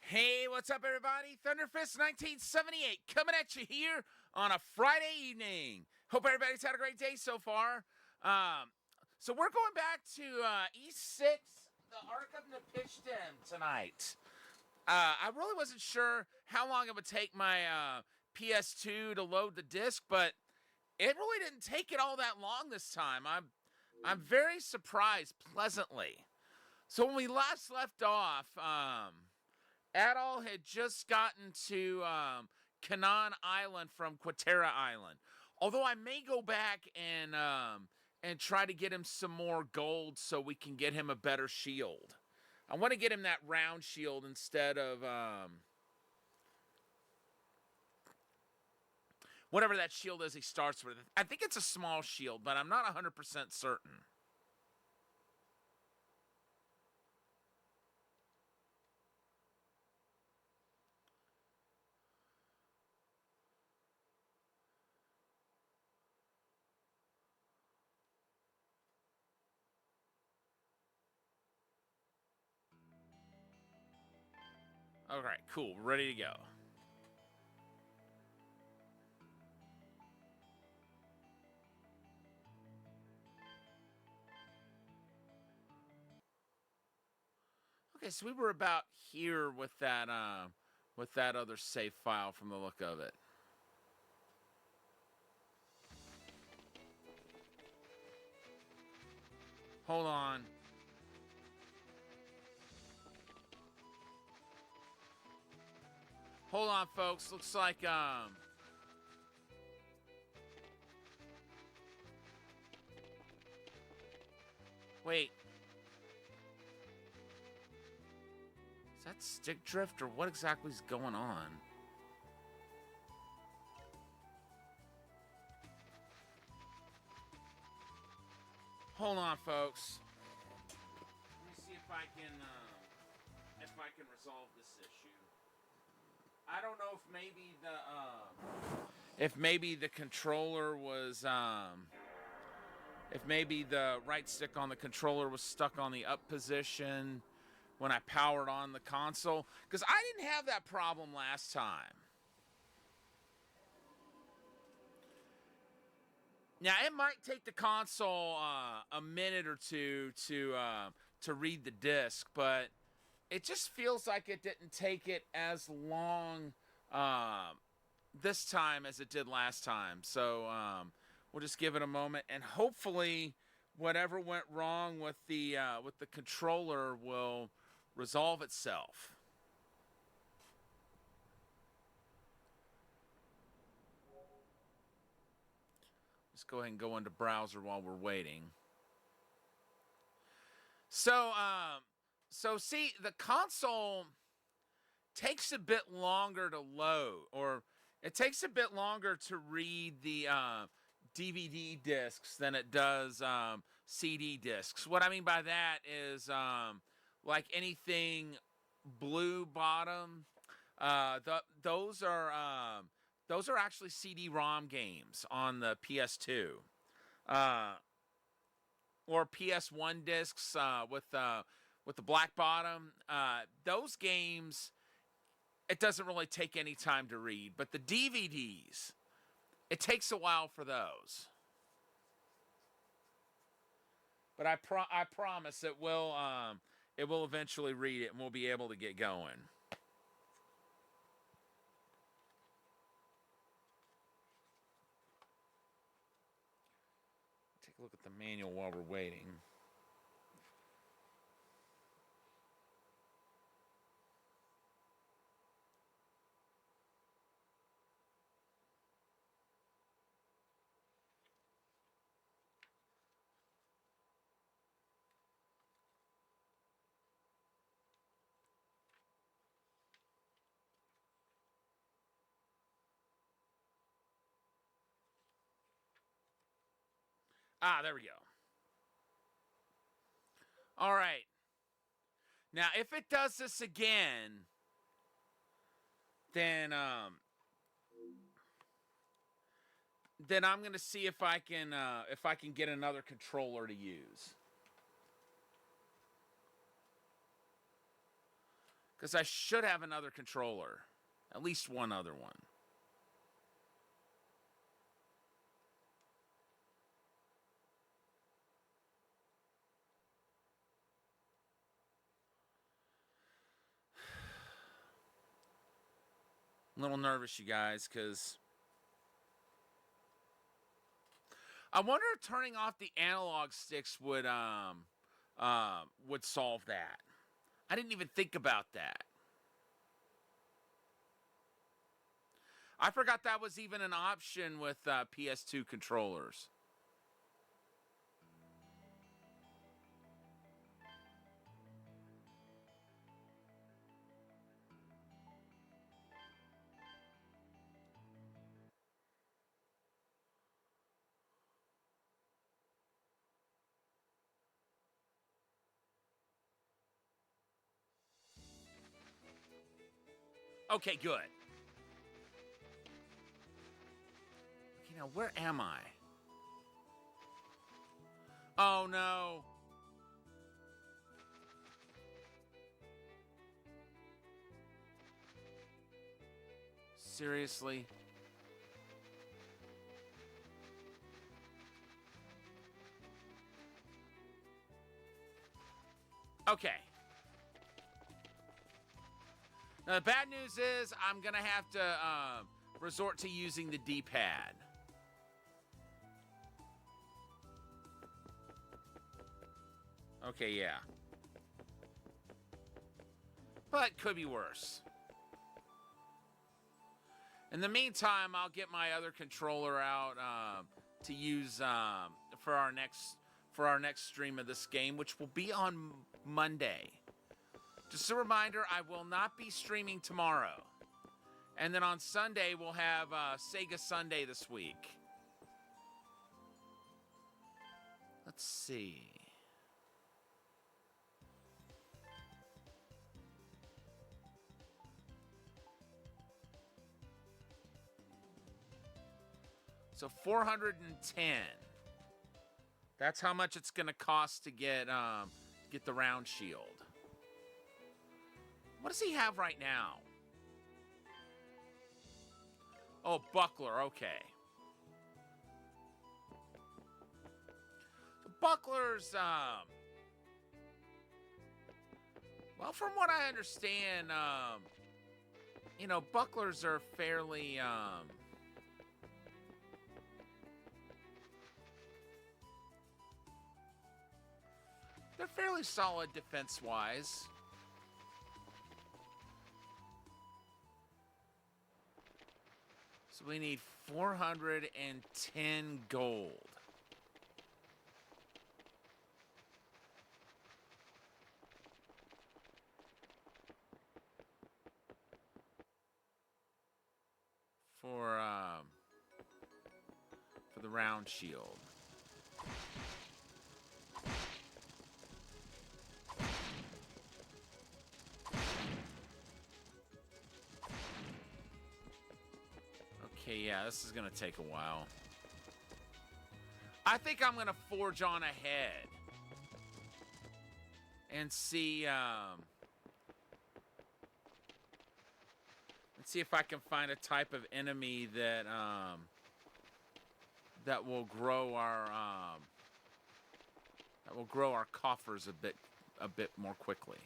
Hey, what's up, everybody? Thunderfist 1978 coming at you here on a Friday evening. Hope everybody's had a great day so far. So we're going back to E6, the Ark of Napishtim tonight. I really wasn't sure how long it would take my PS2 to load the disc, but it really didn't take it all that long this time. I'm very surprised pleasantly. So when we last left off, Adol had just gotten to Canaan Island from Quatera Island. Although I may go back and try to get him some more gold so we can get him a better shield. I want to get him that round shield instead of whatever that shield is he starts with. I think it's a small shield, but I'm not 100% certain. All right, cool. We're ready to go. Okay, so we were about here with that other save file from the look of it. Hold on. Hold on, folks. Looks like wait. Is that stick drift or what exactly is going on? Hold on, folks. Let me see if I can resolve this issue. I don't know if maybe the controller was if maybe the right stick on the controller was stuck on the up position when I powered on the console, because I didn't have that problem last time. Now it might take the console a minute or two to read the disc, but it just feels like it didn't take it as long this time as it did last time. So we'll just give it a moment, and hopefully, whatever went wrong with the controller will resolve itself. Let's go ahead and go into browser while we're waiting. So see, the console takes a bit longer to load, or it takes a bit longer to read the DVD discs than it does CD discs. What I mean by that is like anything blue bottom, those are actually CD-ROM games on the PS2. Or PS1 discs with the black bottom. Those games, it doesn't really take any time to read, but the DVDs, it takes a while for those. But I promise it will eventually read it and we'll be able to get going. Take a look at the manual while we're waiting. Ah, there we go. All right. Now, if it does this again, then I'm gonna see if I can get another controller to use. Because I should have another controller. At least one other one. I'm a little nervous, you guys, because I wonder if turning off the analog sticks would solve that. I didn't even think about that. I forgot that was even an option with PS2 controllers. Okay, good. Okay, now where am I? Oh, no. Seriously? Okay. Now, the bad news is I'm going to have to resort to using the D-pad. Okay, yeah. But could be worse. In the meantime, I'll get my other controller out to use for our next stream of this game, which will be on Monday. Just a reminder, I will not be streaming tomorrow. And then on Sunday, we'll have Sega Sunday this week. Let's see. So 410. That's how much it's going to cost to get the round shield. What does he have right now? Oh, buckler, okay. So bucklers, well, from what I understand, bucklers are fairly, they're fairly solid defense-wise. So we need 410 gold. For the round shield. Okay, yeah, this is gonna take a while. I think I'm gonna forge on ahead and see if I can find a type of enemy that will grow our coffers a bit more quickly.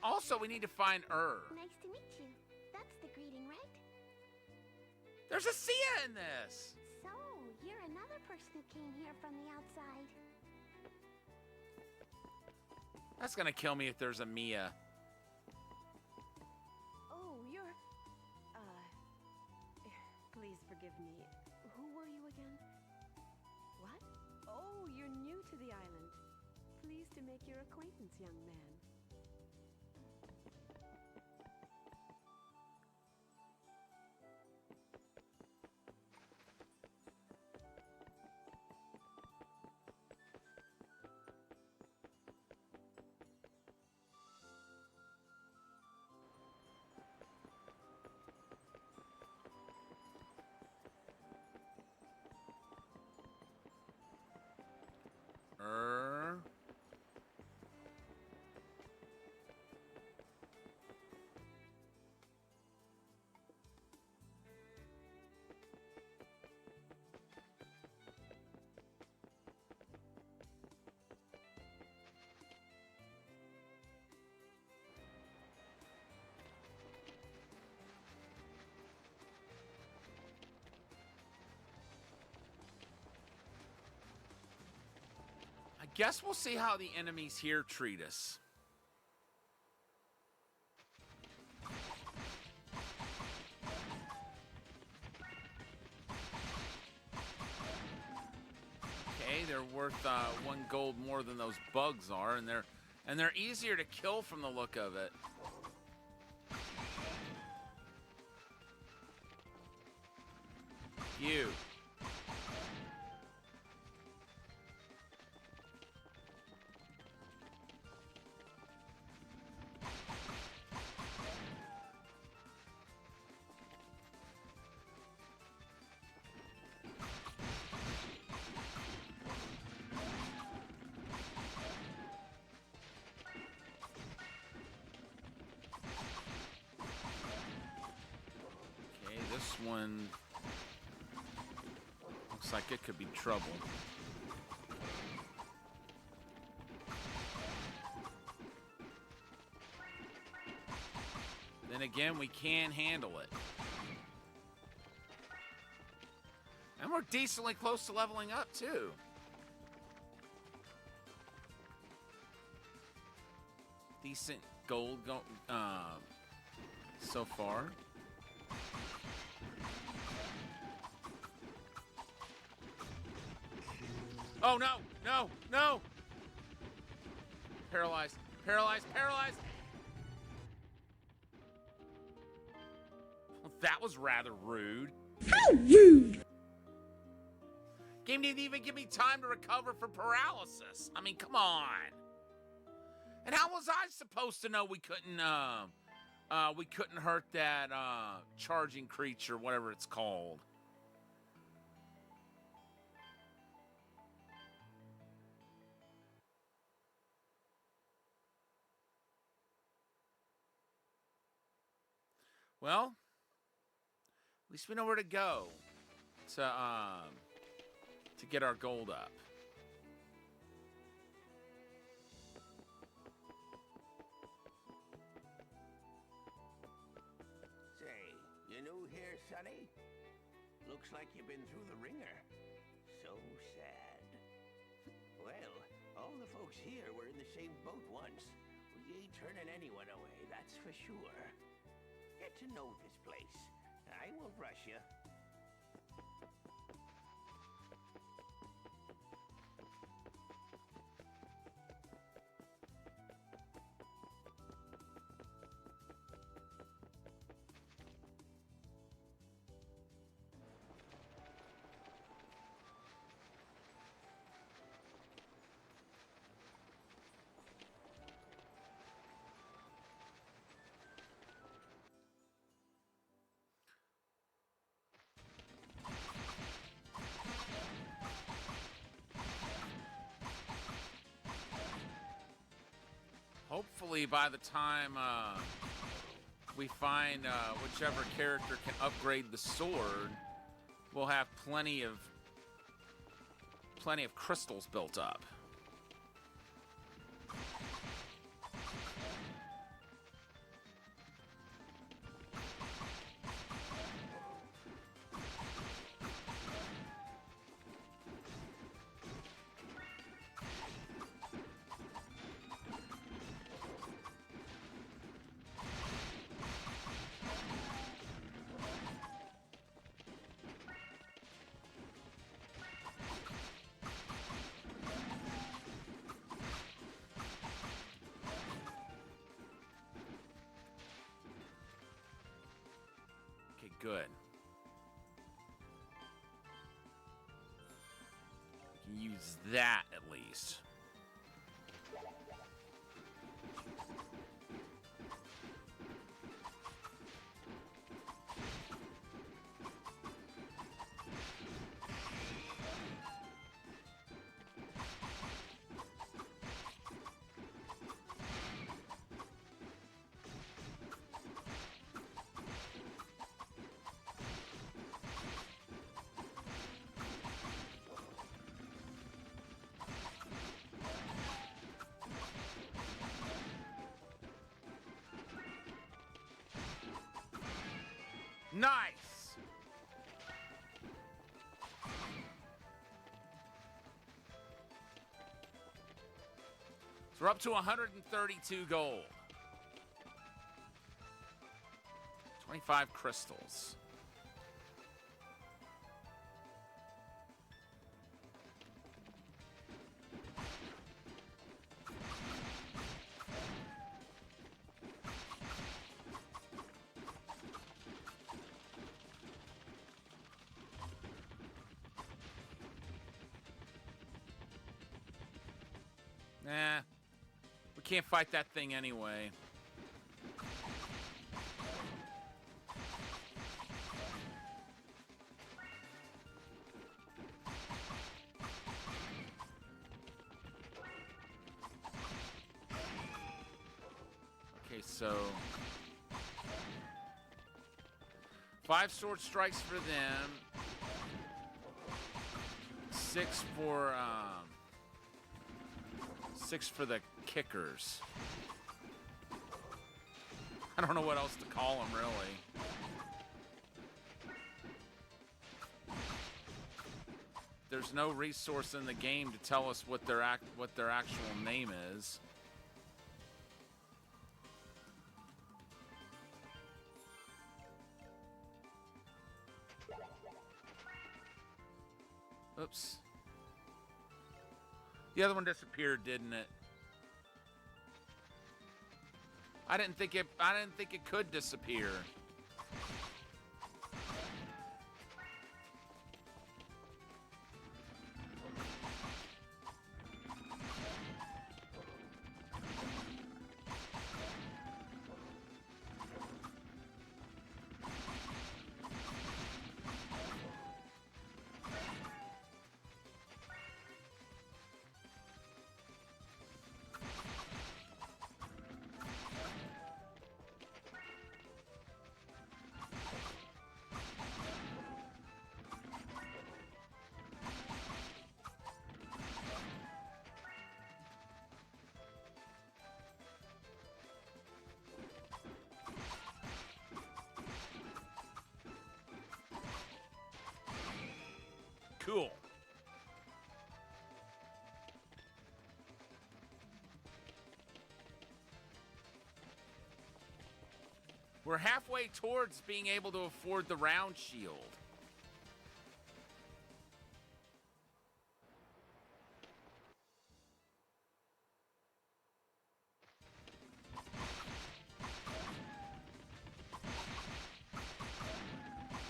Also, we need to find Nice to meet you. That's the greeting, right? There's a Sia in this. So, you're another Arks who came here from the outside. That's gonna kill me if there's a Mia. Oh, you're... Please forgive me. Who were you again? What? Oh, you're new to the island. Pleased to make your acquaintance, young man. I guess we'll see how the enemies here treat us. Okay, they're worth 1 gold more than those bugs are, and they're easier to kill from the look of it. You. This one looks like it could be trouble. Then again, we can handle it. And we're decently close to leveling up, too. Decent gold so far. Oh, no, no, no. Paralyzed, paralyzed, paralyzed. Well, that was rather rude. How rude! Game didn't even give me time to recover from paralysis. I mean, come on. And how was I supposed to know we couldn't hurt that charging creature, whatever it's called? Well, at least we know where to go to get our gold up. Say, you new here, Sonny? Looks like you've been through the ringer. So sad. Well, all the folks here were in the same boat once. We ain't turning anyone away, that's for sure. Get to know this place. I won't rush you. Hopefully by the time we find whichever character can upgrade the sword, we'll have plenty of crystals built up. good. We can use that at least. Nice! So we're up to 132 gold. 25 crystals. Nah, we can't fight that thing anyway. Okay, so 5 sword strikes for them. 6 for 6 for the kickers. I don't know what else to call them, really. There's no resource in the game to tell us what their actual name is. Oops. The other one disappeared, didn't it? I didn't think it could disappear. Cool. We're halfway towards being able to afford the round shield.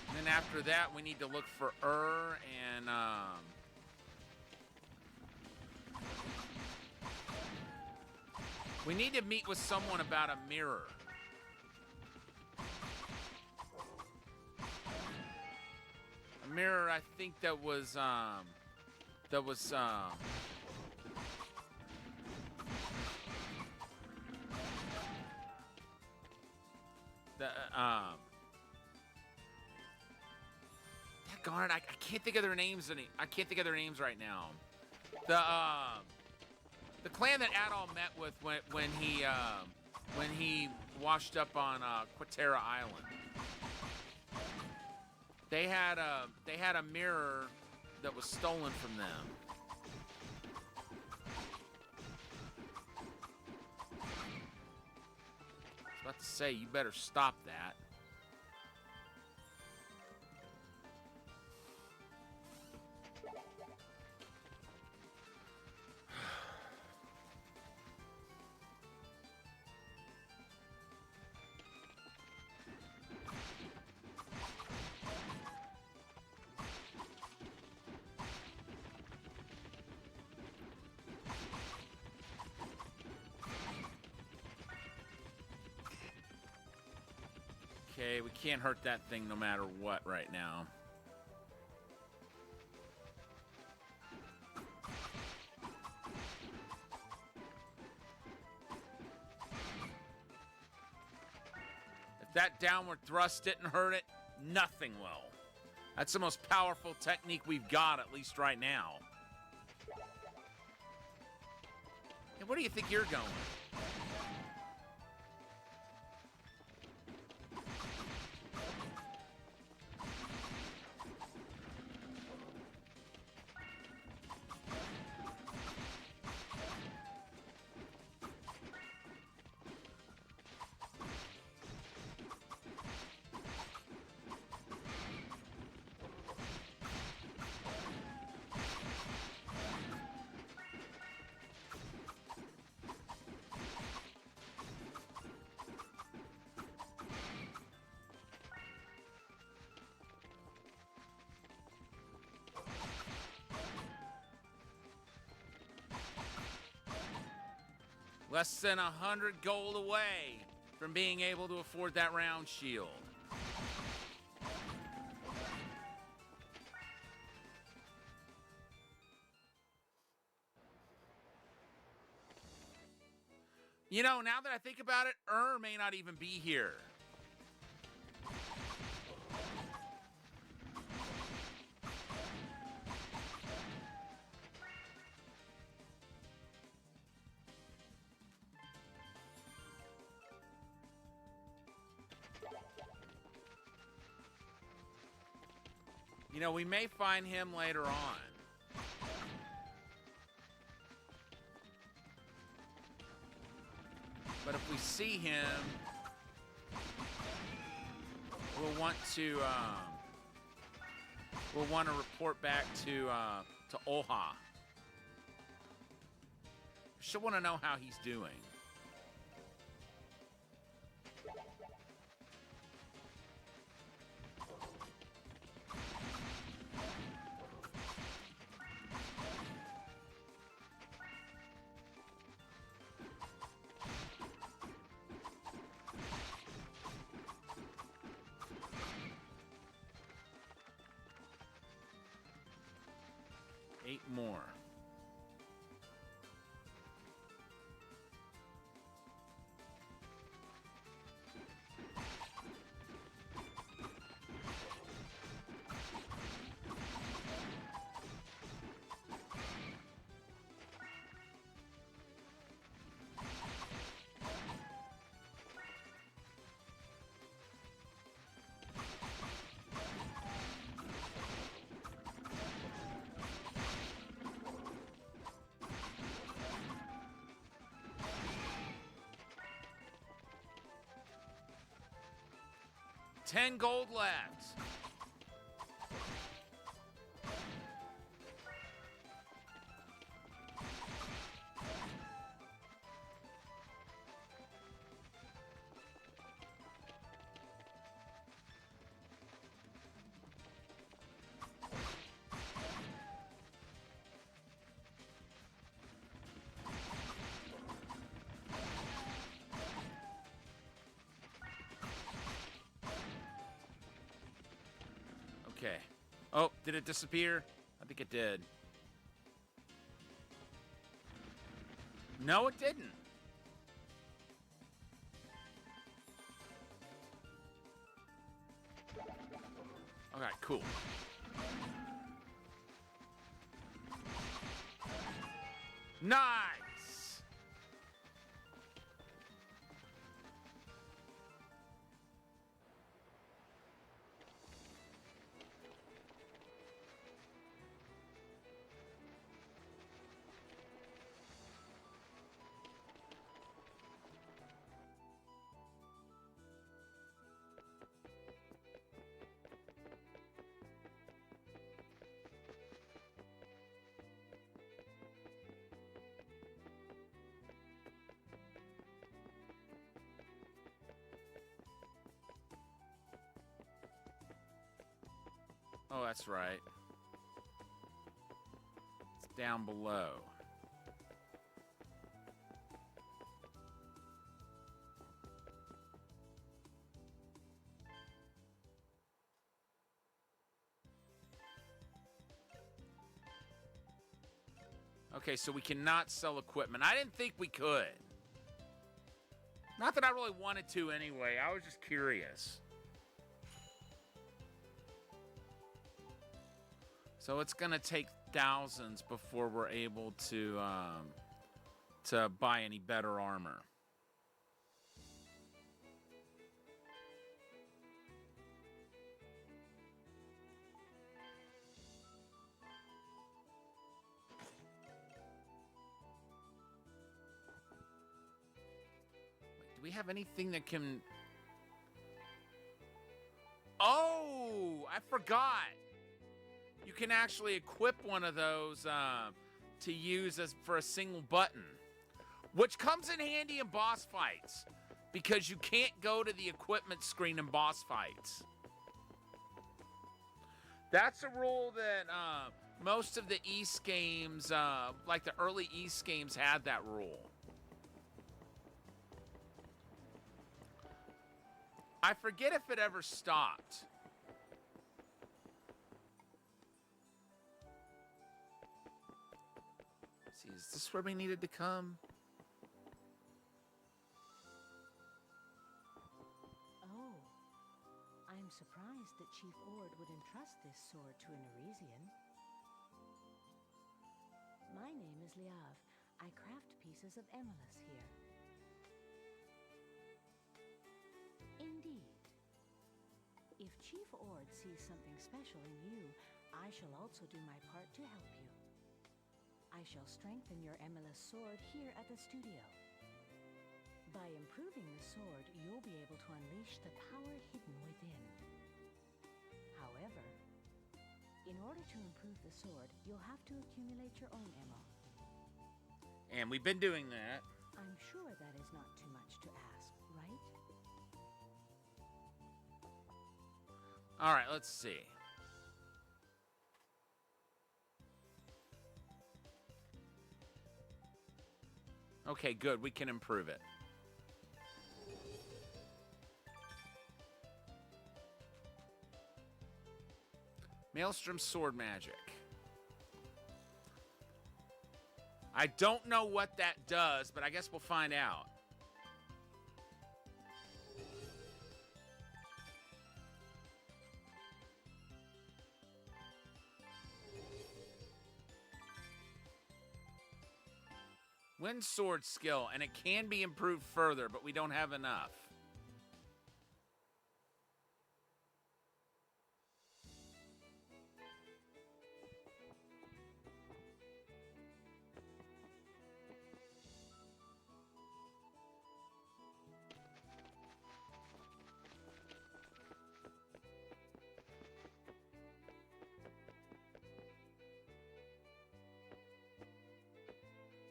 And then after that, we need to look for and we need to meet with someone about a mirror. A mirror, I think that was darn, I can't think of their names. I can't think of their names right now. The clan that Adol met with when he washed up on Quatera Island. They had a mirror that was stolen from them. I was about to say, you better stop that. Okay, we can't hurt that thing no matter what right now. If that downward thrust didn't hurt it, nothing will. That's the most powerful technique we've got, at least right now. Hey, where do you think you're going? Less than 100 gold away from being able to afford that round shield. You know, now that I think about it, may not even be here. You know, we may find him later on. But if we see him, we'll want to report back to Oha. She'll want to know how he's doing. Eight more. $10 gold left. Okay. Oh, did it disappear? I think it did. No, it didn't. Okay, cool. Nice! Oh, that's right. It's down below. Okay, so we cannot sell equipment. I didn't think we could. Not that I really wanted to anyway. I was just curious. So it's going to take thousands before we're able to buy any better armor. Do we have anything that can... Oh, I forgot. You can actually equip one of those to use as for a single button, which comes in handy in boss fights because you can't go to the equipment screen in boss fights. That's a rule that most of the East games, like the early East games, had that rule. I forget if it ever stopped. Let's see, is this where we needed to come? Oh. I'm surprised that Chief Ord would entrust this sword to an Arisian. My name is Liav. I craft pieces of Emilus here. Indeed. If Chief Ord sees something special in you, I shall also do my part to help you. I shall strengthen your Emilus sword here at the studio. By improving the sword, you'll be able to unleash the power hidden within. However, in order to improve the sword, you'll have to accumulate your own ammo. And we've been doing that. I'm sure that is not too much to ask, right? All right, let's see. Okay, good. We can improve it. Maelstrom sword magic. I don't know what that does, but I guess we'll find out. Wind sword skill, and it can be improved further, but we don't have enough.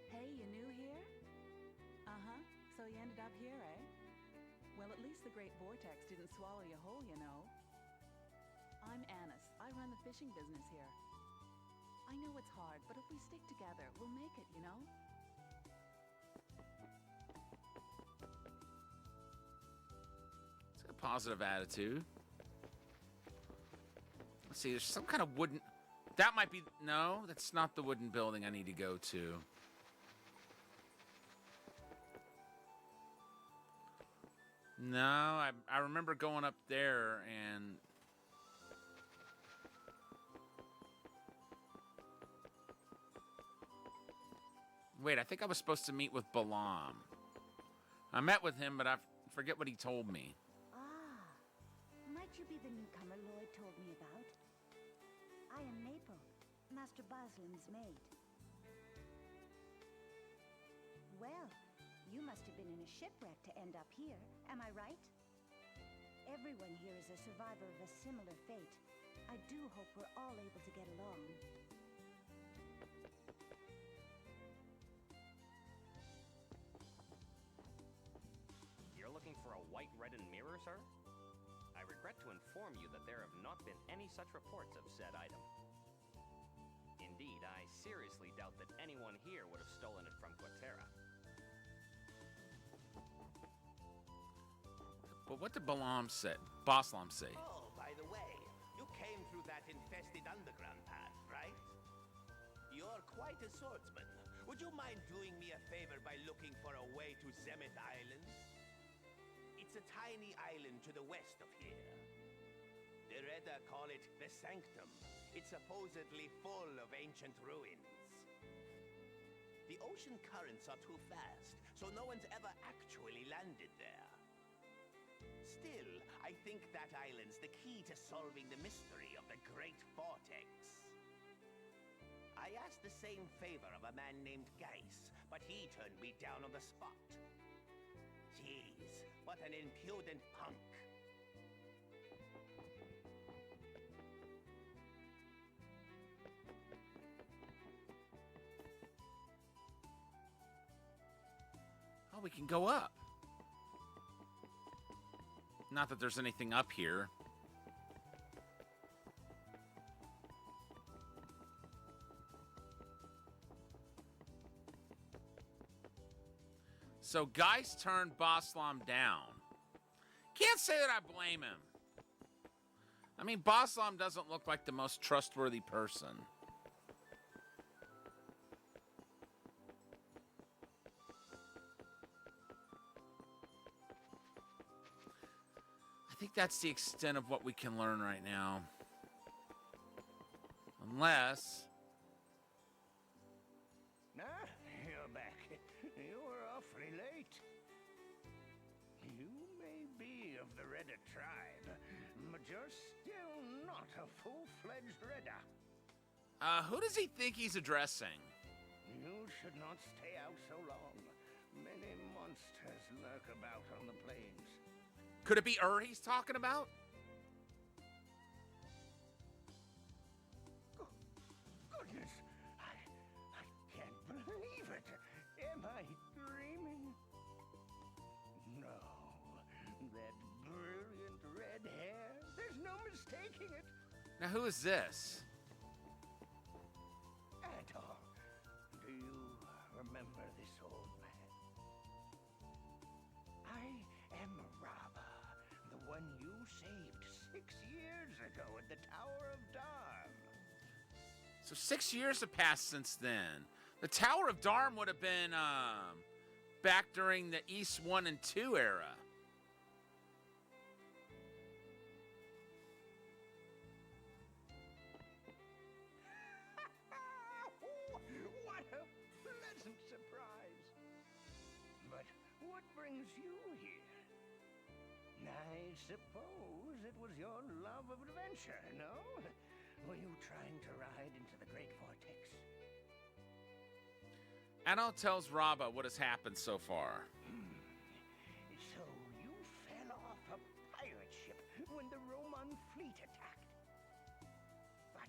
Hey, you new here? Uh-huh. So you ended up here, eh? Well, at least the Great Vortex didn't swallow you whole, you know. I'm Annis. I run the fishing business here. I know it's hard, but if we stick together, we'll make it, you know? It's got a positive attitude. Let's see, there's some kind of wooden... That might be... No, that's not the wooden building I need to go to. No, I remember going up there and... Wait, I think I was supposed to meet with Balaam. I met with him, but I forget what he told me. Ah, might you be the newcomer Lloyd told me about? I am Maple, Master Boslin's maid. Well, you must have been in a shipwreck to end up here, am I right? Everyone here is a survivor of a similar fate. I do hope we're all able to get along. You're looking for a white reddened mirror, sir? I regret to inform you that there have not been any such reports of said item. Indeed, I seriously doubt that anyone here would have stolen it from Quatera. But what did Boslam say? Oh, by the way, you came through that infested underground path, right? You're quite a swordsman. would you mind doing me a favor by looking for a way to Zemeth Island? It's a tiny island to the west of here. The Redda call it the Sanctum. It's supposedly full of ancient ruins. The ocean currents are too fast, so no one's ever actually landed there. Still, I think that island's the key to solving the mystery of the Great Vortex. I asked the same favor of a man named Geis, but he turned me down on the spot. Jeez, what an impudent punk. Oh, we can go up. Not that there's anything up here. So Geis turned Boslam down. Can't say that I blame him. I mean, Boslam doesn't look like the most trustworthy person. I think that's the extent of what we can learn right now. Unless... You're back. You were awfully late. You may be of the Redda tribe, but you're still not a full-fledged Redda. Who does he think he's addressing? You should not stay out so long. Many monsters lurk about on the plains. Could it be he's talking about? Goodness, I can't believe it. Am I dreaming? No, that brilliant red hair. There's no mistaking it. Now, who is this? Adol, do you remember this old man? I am Rava, the one you saved 6 years ago at the Tower of Darm. So 6 years have passed since then. The Tower of Darm would have been back during the East 1 and 2 era. What a pleasant surprise. But what brings you here? I suppose it was your love of adventure, no? Were you trying to ride into the Great Vortex? Adol tells Rabba what has happened so far. So you fell off a pirate ship when the Roman fleet attacked. But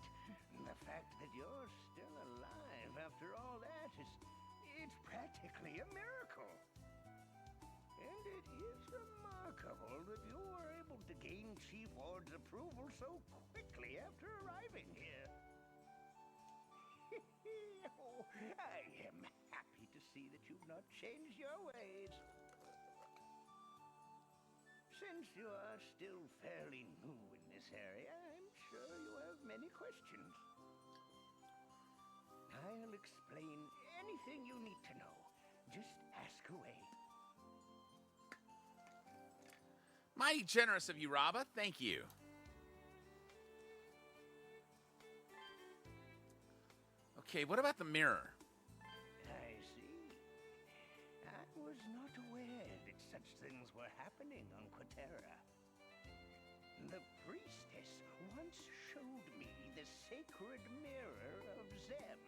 the fact that you're still alive after all that it's practically a miracle. And it is remarkable that you were able to gain Chief Ord's approval so quickly after arriving here. Oh, I am happy to see that you've not changed your ways. Since you are still fairly new in this area, I'm sure you have many questions. I'll explain anything you need to know. Just ask away. Mighty generous of you, Rabba. Thank you. Okay, what about the mirror? I see. I was not aware that such things were happening on Quatera. The priestess once showed me the sacred mirror of Zem.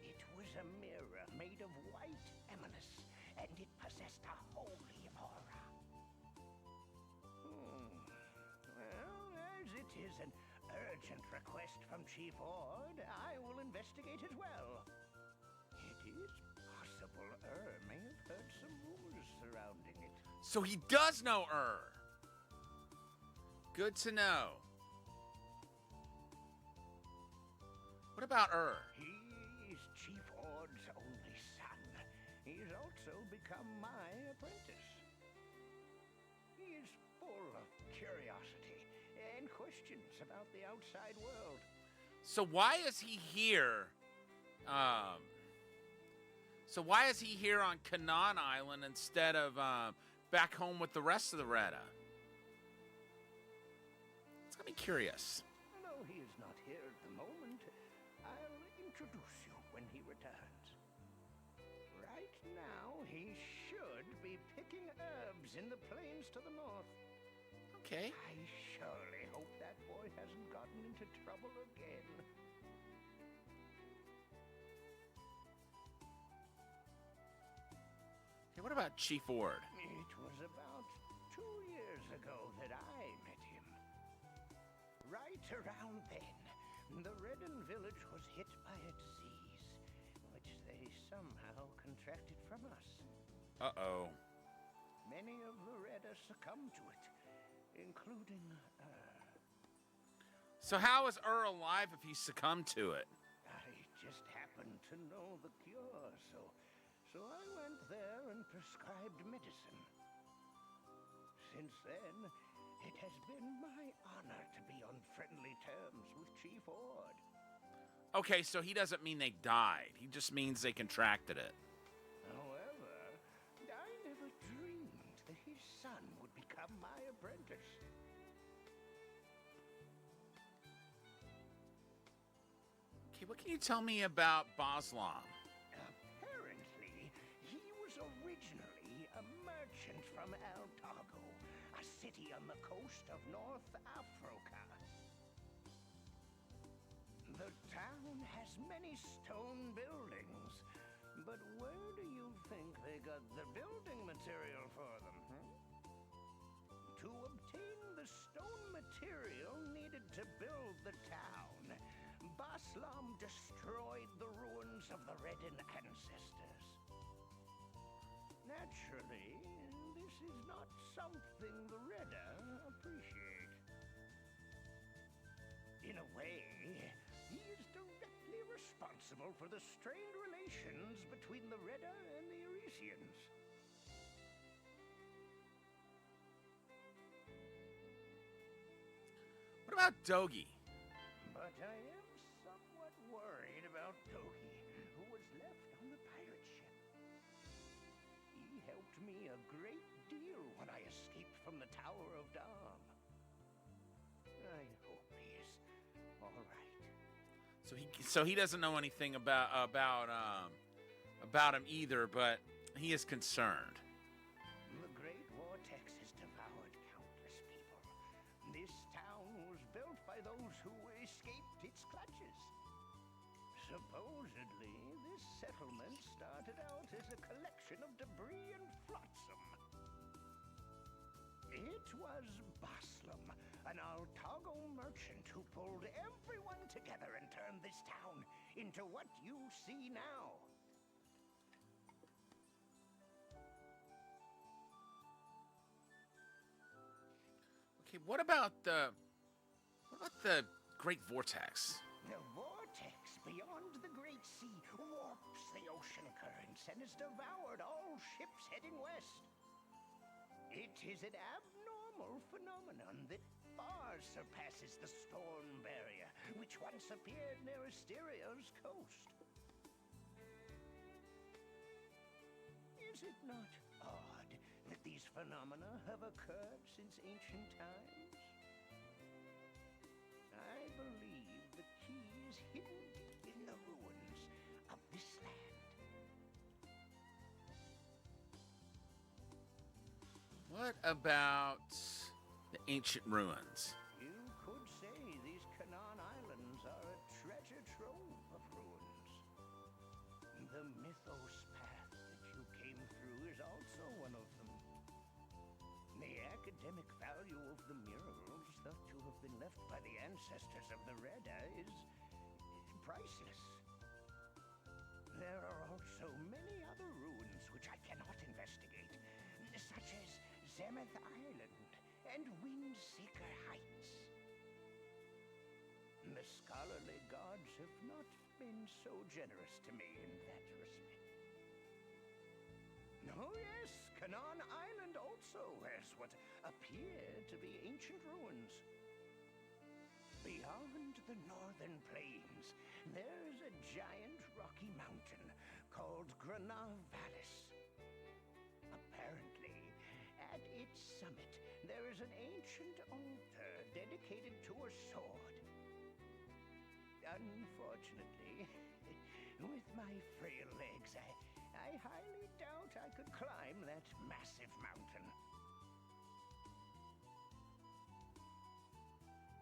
It was a mirror made of white eminence, and it possessed a holy aura. Well, as it is an urgent request from Chief Ord, I will investigate as well. It is possible may have heard some rumors surrounding it. So he does know Good to know. What about He is Chief Ord's only son. He's also become my apprentice. He is full of curiosity and questions about the outside world. So why is he here So why is he here on Canaan Island instead of back home with the rest of the Retta? It's gonna be curious. No, he is not here at the moment. I'll introduce you when he returns. Right now, he should be picking herbs in the plains to the north. Okay. I surely hope that boy hasn't gotten into trouble again. Okay, what about Chief Ord? It was about 2 years ago that I met him. Right around then, the Redden village was hit by a disease, which they somehow contracted from us. Uh-oh. Many of the Redda succumbed to it, including So how is alive if he succumbed to it? I just happened to know the cure, so I went there and prescribed medicine. Since then, it has been my honor to be on friendly terms with Chief Ord. Okay, so he doesn't mean they died. He just means they contracted it. However, I never dreamed that his son would become my apprentice. Okay, what can you tell me about Boslam? Apparently, he was originally a merchant from El Tago, a city on the coast of North Africa. The town has many stone buildings, but where do you think they got the building material for them, To obtain the stone material needed to build the town, Boslam destroyed the ruins of the Redden ancestors. Naturally, this is not something the Redda appreciate. In a way, he is directly responsible for the strained relations between the Redda and the Erisians. What about Dogi? But I am somewhat worried about Dogi, who was left on the pirate ship. He helped me a great deal when I escaped from the Tower of Dam. I hope he is all right. So he doesn't know anything about him either, but he is concerned. The Great Vortex has devoured countless people. This town was built by those who escaped its clutches. Supposedly, this settlement started out as a collection of debris and flotsam. It was Boslam, an Altago merchant who pulled everyone together and turned this town into what you see now. Okay, what about the Great Vortex? The vortex beyond the Great Sea warps the ocean currents and has devoured all ships heading west. It is an abnormal phenomenon that far surpasses the storm barrier, which once appeared near Asteria's coast. Is it not odd that these phenomena have occurred since ancient times? I believe the key is hidden deep in the ruins of this land. What about the ancient ruins? You could say these Canaan Islands are a treasure trove of ruins. The Mythos path that you came through is also one of them. The academic value of the murals thought to have been left by the ancestors of the Redda is priceless. There are also many other ruins which I cannot investigate, such as Zemeth Island and Windseeker Heights. The scholarly gods have not been so generous to me in that respect. Oh yes, Canaan Island also has what appear to be ancient ruins. Beyond the northern plains, there's a giant rocky mountain called Vallis. Apparently, at its summit, there is an ancient altar dedicated to a sword. Unfortunately, with my frail legs, I highly doubt I could climb that massive mountain.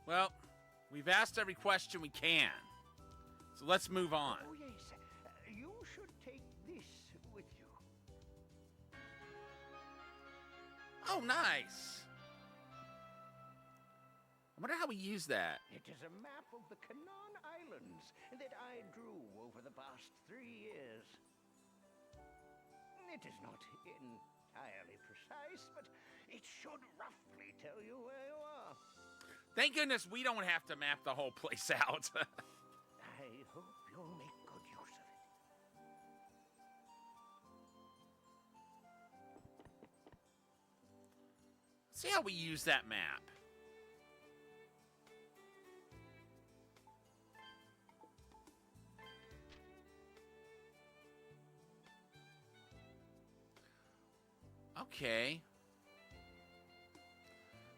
Well, we've asked every question we can. So let's move on. Oh, yes. You should take this with you. Oh, nice. I wonder how we use that. It is a map of the Canaan Islands that I drew over the past 3 years. It is not entirely precise, but it should roughly tell you where you are. Thank goodness we don't have to map the whole place out. I hope you'll make good use of it. See how we use that map. Okay.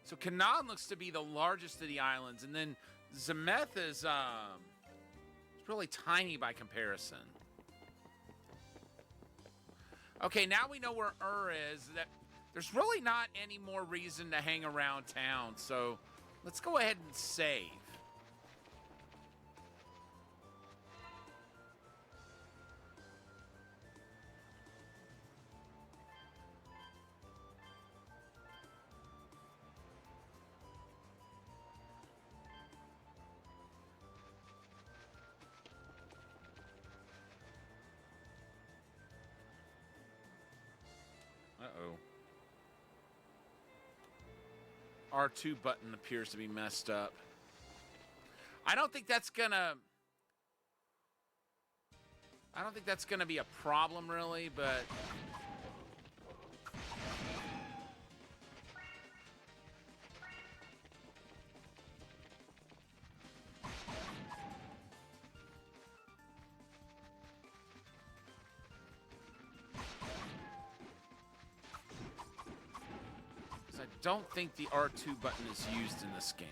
So Canaan looks to be the largest of the islands, and then Zemeth is it's really tiny by comparison. Okay, now we know where is. That there's really not any more reason to hang around town, so let's go ahead and save. Uh-oh. R2 button appears to be messed up. I don't think that's gonna be a problem really, but I don't think the R2 button is used in this game.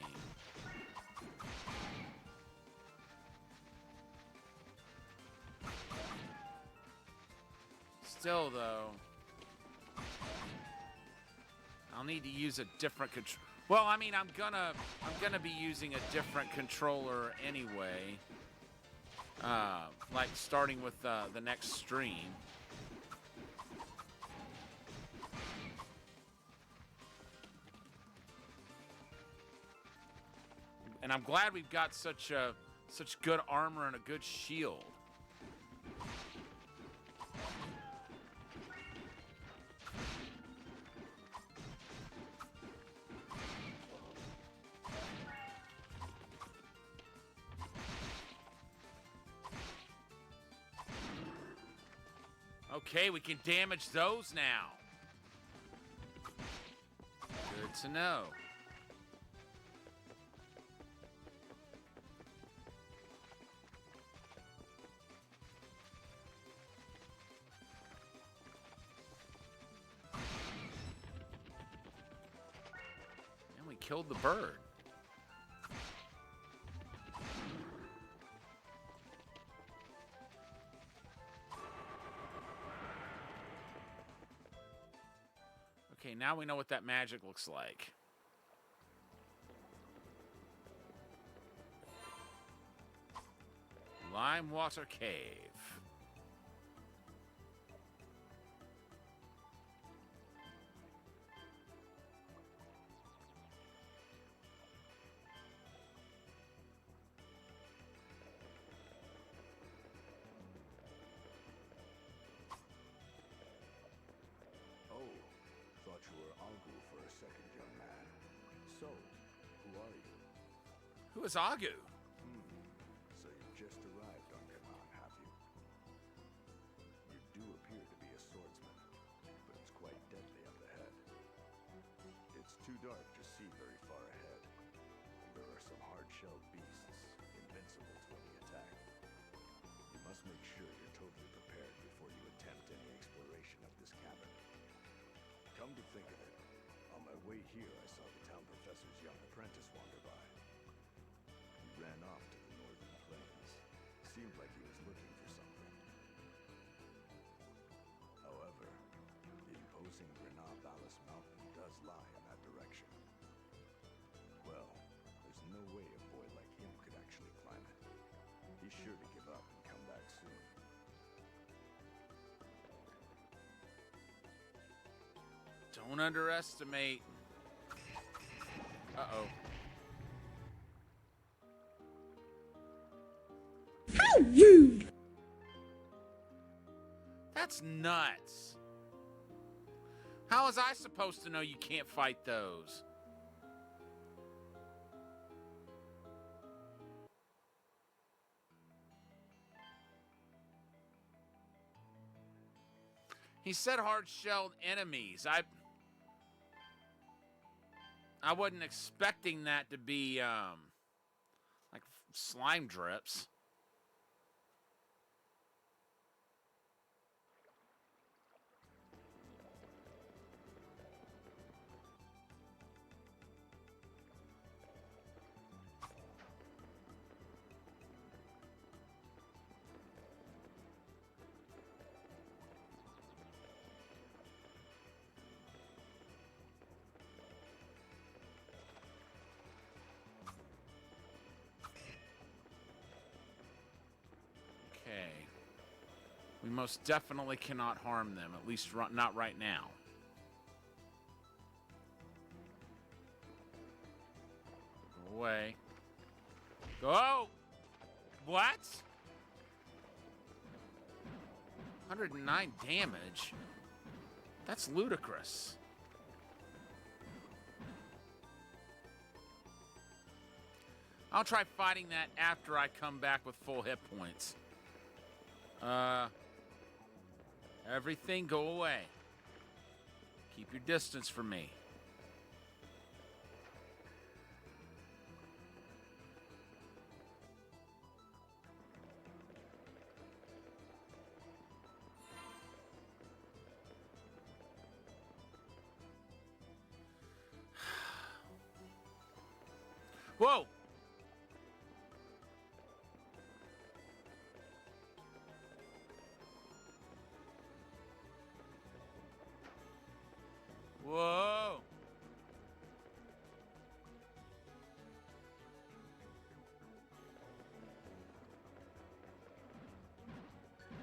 Still, though, I'll need to use a different control. Well, I mean, I'm gonna be using a different controller anyway. Like starting with the next stream. And I'm glad we've got such good armor and a good shield. Okay, we can damage those now. Good to know. And we killed the bird. Okay, now we know what that magic looks like. Lime Water Cave. Thought you were Agu for a second, young man. So, who are you? Who is Agu? So you've just arrived on Canaan, have you? You do appear to be a swordsman, but it's quite deadly up ahead. It's too dark to see very far ahead, and there are some hard-shelled beasts, invincible to any attack. must make sure you're totally prepared before you attempt any exploration of this cabin. Come to think of it, on my way here I saw the town professor's young apprentice wander by. He ran off to the northern plains. Seemed like he was looking for something. However, the imposing Granab Alice Mountain does lie in that direction. Well, there's no way a boy like him could actually climb it. He's sure to give up and come back soon. Don't underestimate. Uh-oh. How rude! That's nuts. How was I supposed to know you can't fight those? He said hard-shelled enemies. I wasn't expecting that to be like slime drips. Okay. We most definitely cannot harm them, at least not right now. Go away. Go! What? 109 damage? That's ludicrous. I'll try fighting that after I come back with full hit points. Everything go away. Keep your distance from me. Whoa! Whoa!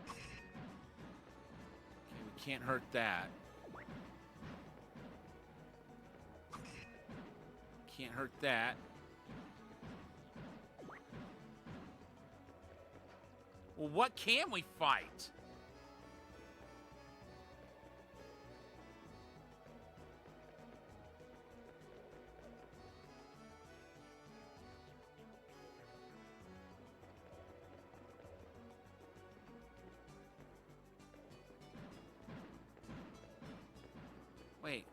Okay, we can't hurt that. Can't hurt that. Well, what can we fight? Wait.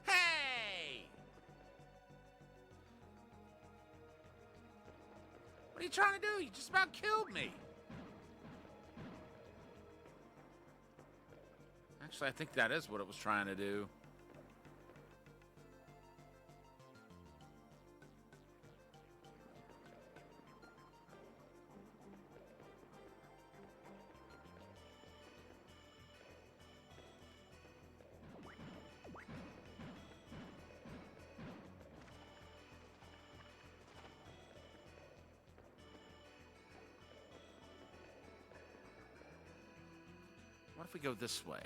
Hey! What are you trying to do? You just about killed me. Actually, I think that is what it was trying to do. What if we go this way?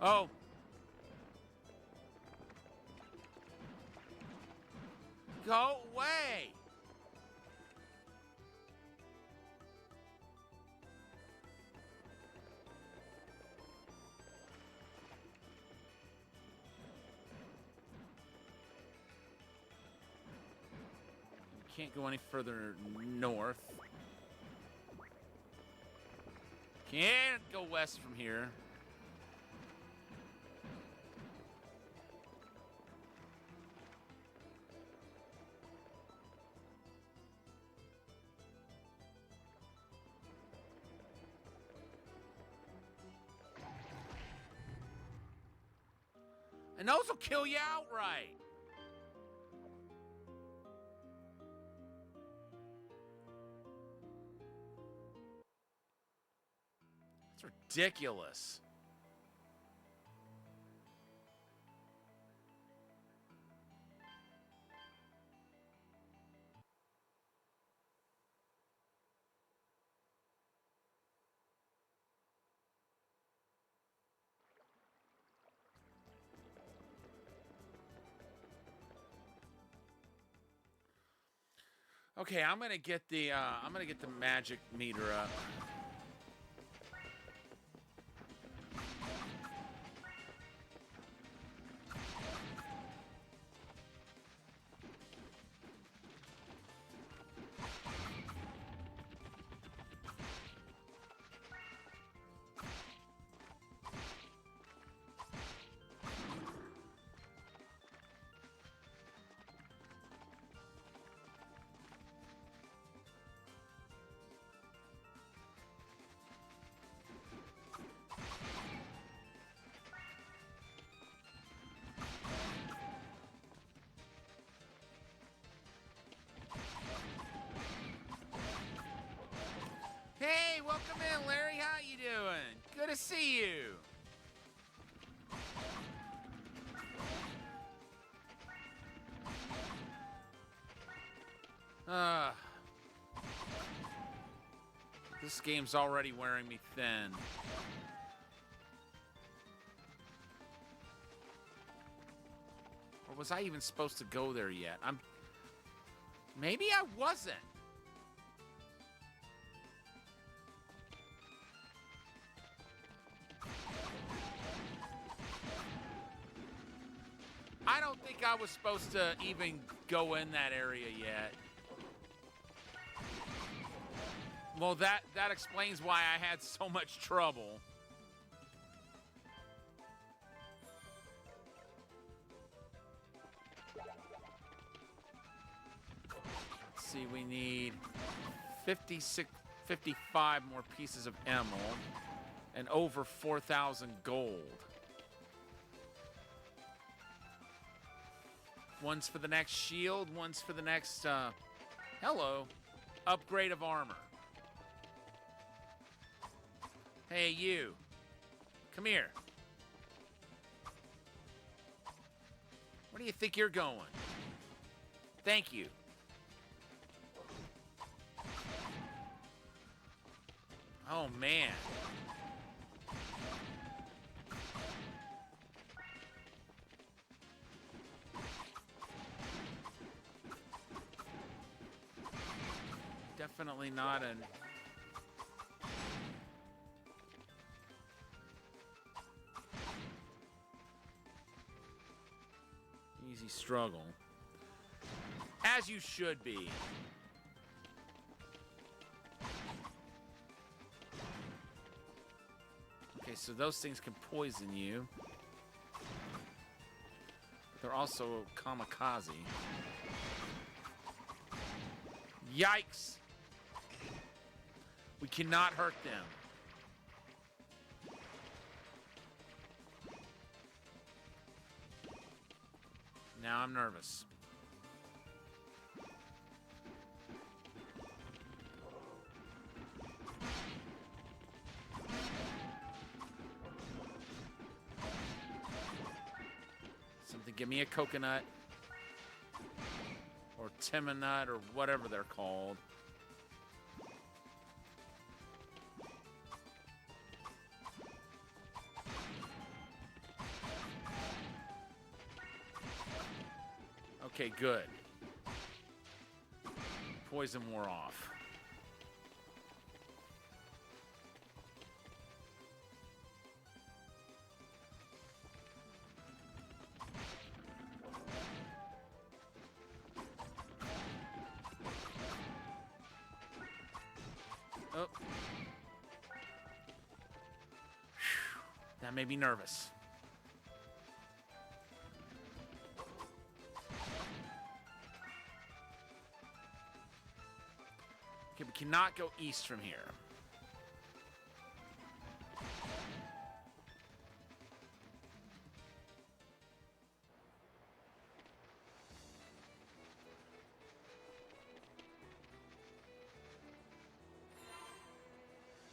Oh! Go away! Can't go any further north. Can't go west from here. And those will kill you outright. It's ridiculous. Okay, I'm gonna get the magic meter up. Hey, welcome in, Larry. How you doing? Good to see you. This game's already wearing me thin. Or was I even supposed to go there yet? Maybe I wasn't. I don't think I was supposed to even go in that area yet. Well, that explains why I had so much trouble. Let's see, we need 55 more pieces of emerald and over 4,000 gold. One's for the next shield, one's for the next, upgrade of armor. Hey, you. Come here. Where do you think you're going? Thank you. Oh, man. Definitely not an... easy struggle. As you should be. Okay, so those things can poison you. They're also kamikaze. Yikes! We cannot hurt them. Now I'm nervous. Something, give me a coconut. Or Timonut, or whatever they're called. Okay, good. Poison wore off. Oh. That made me nervous. Okay, we cannot go east from here.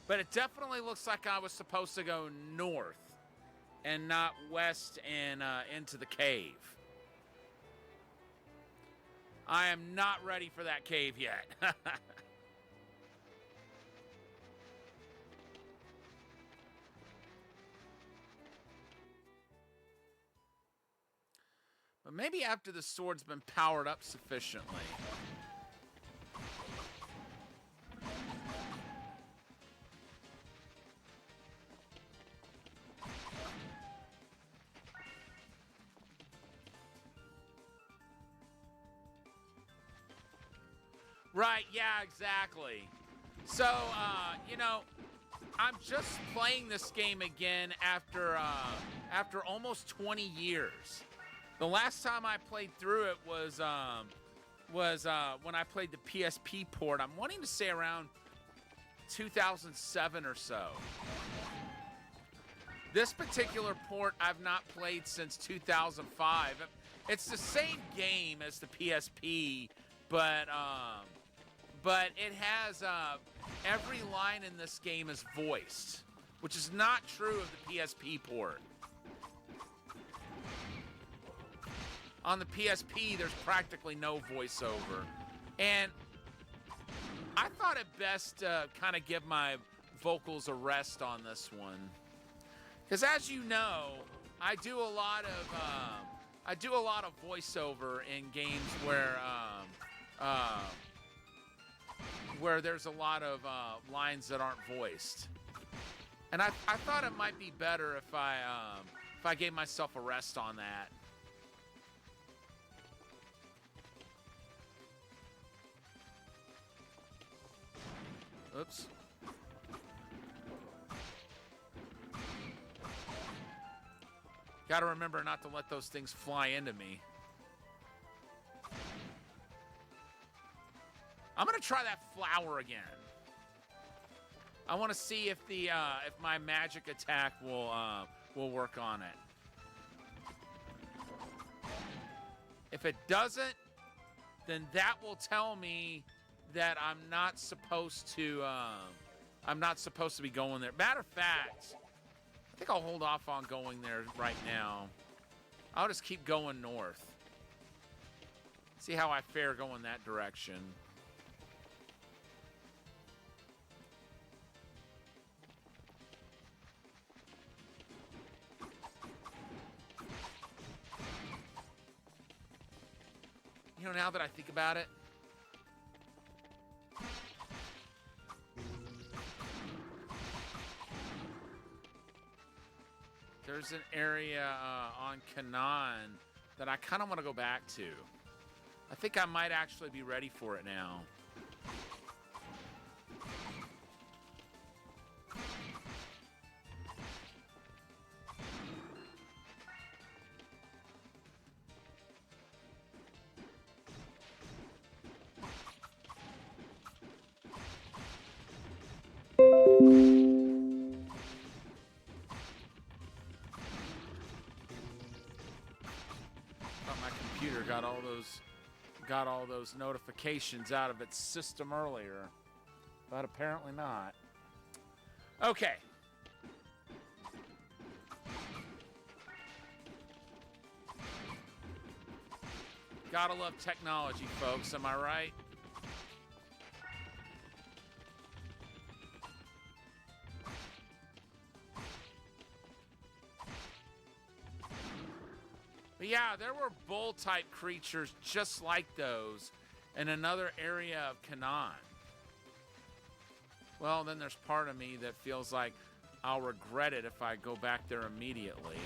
But it definitely looks like I was supposed to go north and not west and into the cave. I am not ready for that cave yet. But maybe after the sword's been powered up sufficiently. Right, yeah, exactly. So, you know, I'm just playing this game again after almost 20 years. The last time I played through it was when I played the PSP port. I'm wanting to say around 2007 or so. This particular port I've not played since 2005. It's the same game as the PSP, but it has every line in this game is voiced, which is not true of the PSP port. On the PSP, there's practically no voiceover. And I thought it best to kind of give my vocals a rest on this one. Because as you know, I do a lot of voiceover in games where there's a lot of lines that aren't voiced. And I thought it might be better if I gave myself a rest on that. Oops. Gotta remember not to let those things fly into me. I'm gonna try that flower again. I want to see if the if my magic attack will work on it. If it doesn't, then that will tell me that I'm not supposed to be going there. Matter of fact, I think I'll hold off on going there right now. I'll just keep going north. See how I fare going that direction. You know, now that I think about it, there's an area on Canaan that I kind of want to go back to. I think I might actually be ready for it now. Got all those notifications out of its system earlier, but apparently not. Okay. Gotta love technology, folks. Am I right? But yeah, there were bull-type creatures just like those in another area of Canaan. Well, then there's part of me that feels like I'll regret it if I go back there immediately.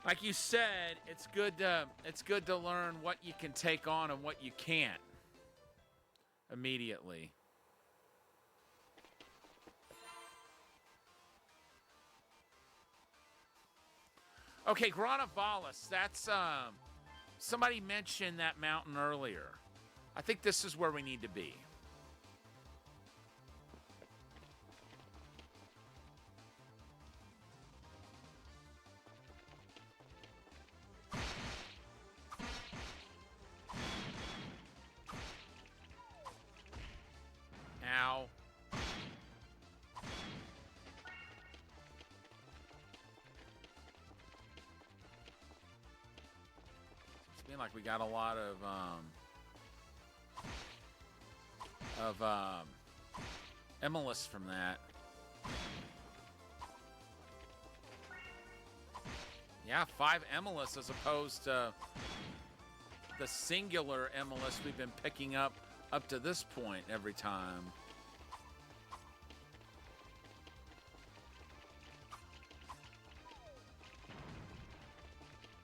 Like you said, it's good to learn what you can take on and what you can't immediately. Okay, Granavalis, that's somebody mentioned that mountain earlier. I think this is where we need to be. Ow. Seems like we got a lot of Emilus from that. Yeah, 5 Emilus as opposed to the singular Emilus we've been picking up to this point every time.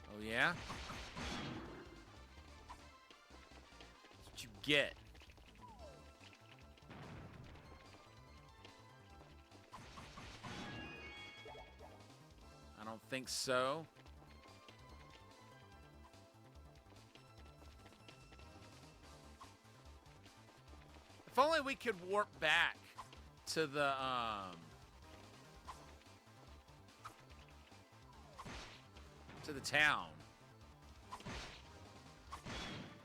Oh, yeah? That's what you get. I don't think so. If only we could warp back to the town.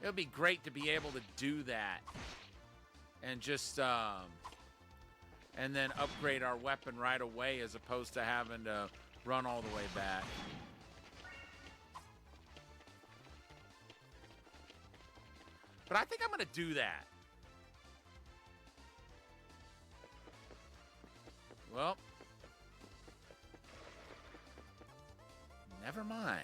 It would be great to be able to do that and just and then upgrade our weapon right away as opposed to having to run all the way back. But I think I'm going to do that. Well, never mind.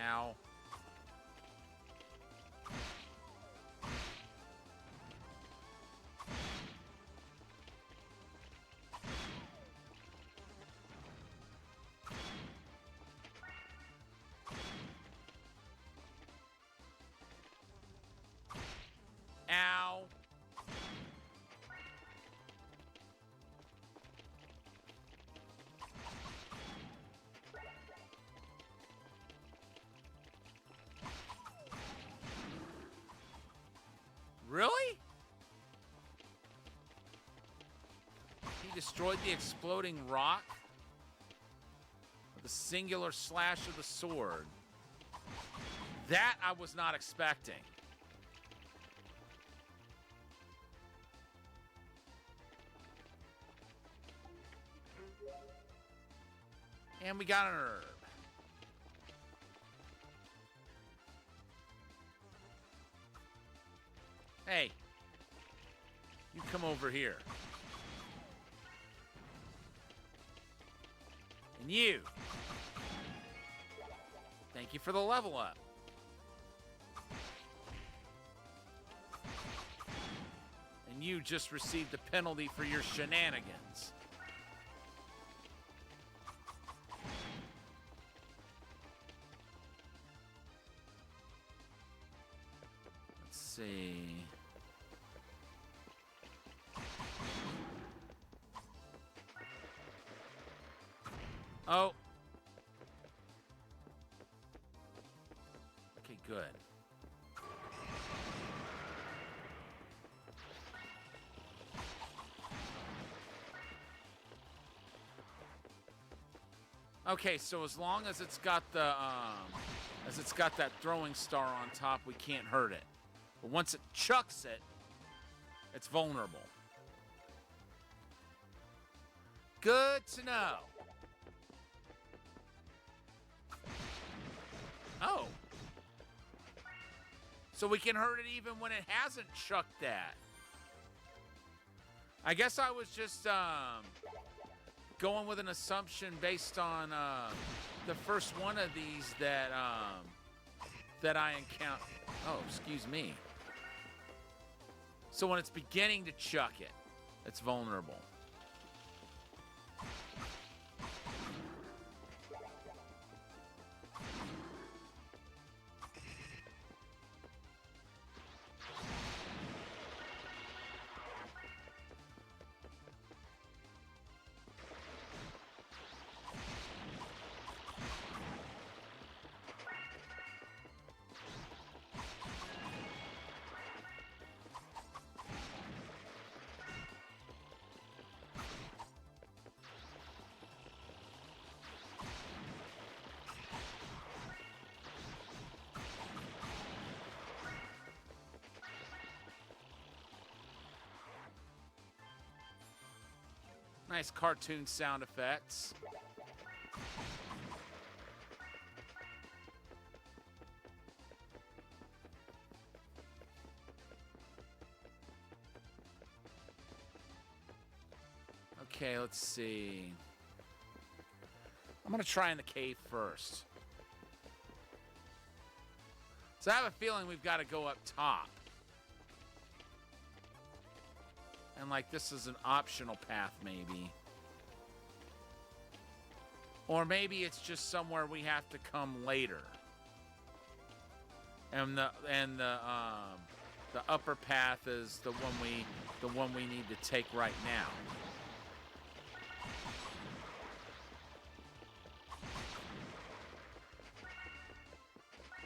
Ow. Ow. Really? He destroyed the exploding rock with a singular slash of the sword. That I was not expecting. And we got an herb. Hey, you come over here. And you. Thank you for the level up. And you just received the penalty for your shenanigans. Let's see. Oh. Okay, good. Okay, so as long as it's got the that throwing star on top, we can't hurt it. But once it chucks it, it's vulnerable. Good to know. Oh. So we can hurt it even when it hasn't chucked that. I guess I was just going with an assumption based on the first one of these that I encountered. Oh, excuse me. So when it's beginning to chuck it, it's vulnerable. Nice cartoon sound effects. Okay, let's see. I'm going to try in the cave first. So I have a feeling we've got to go up top. And like this is an optional path maybe. Or maybe it's just somewhere we have to come later. And the upper path is the one we need to take right now.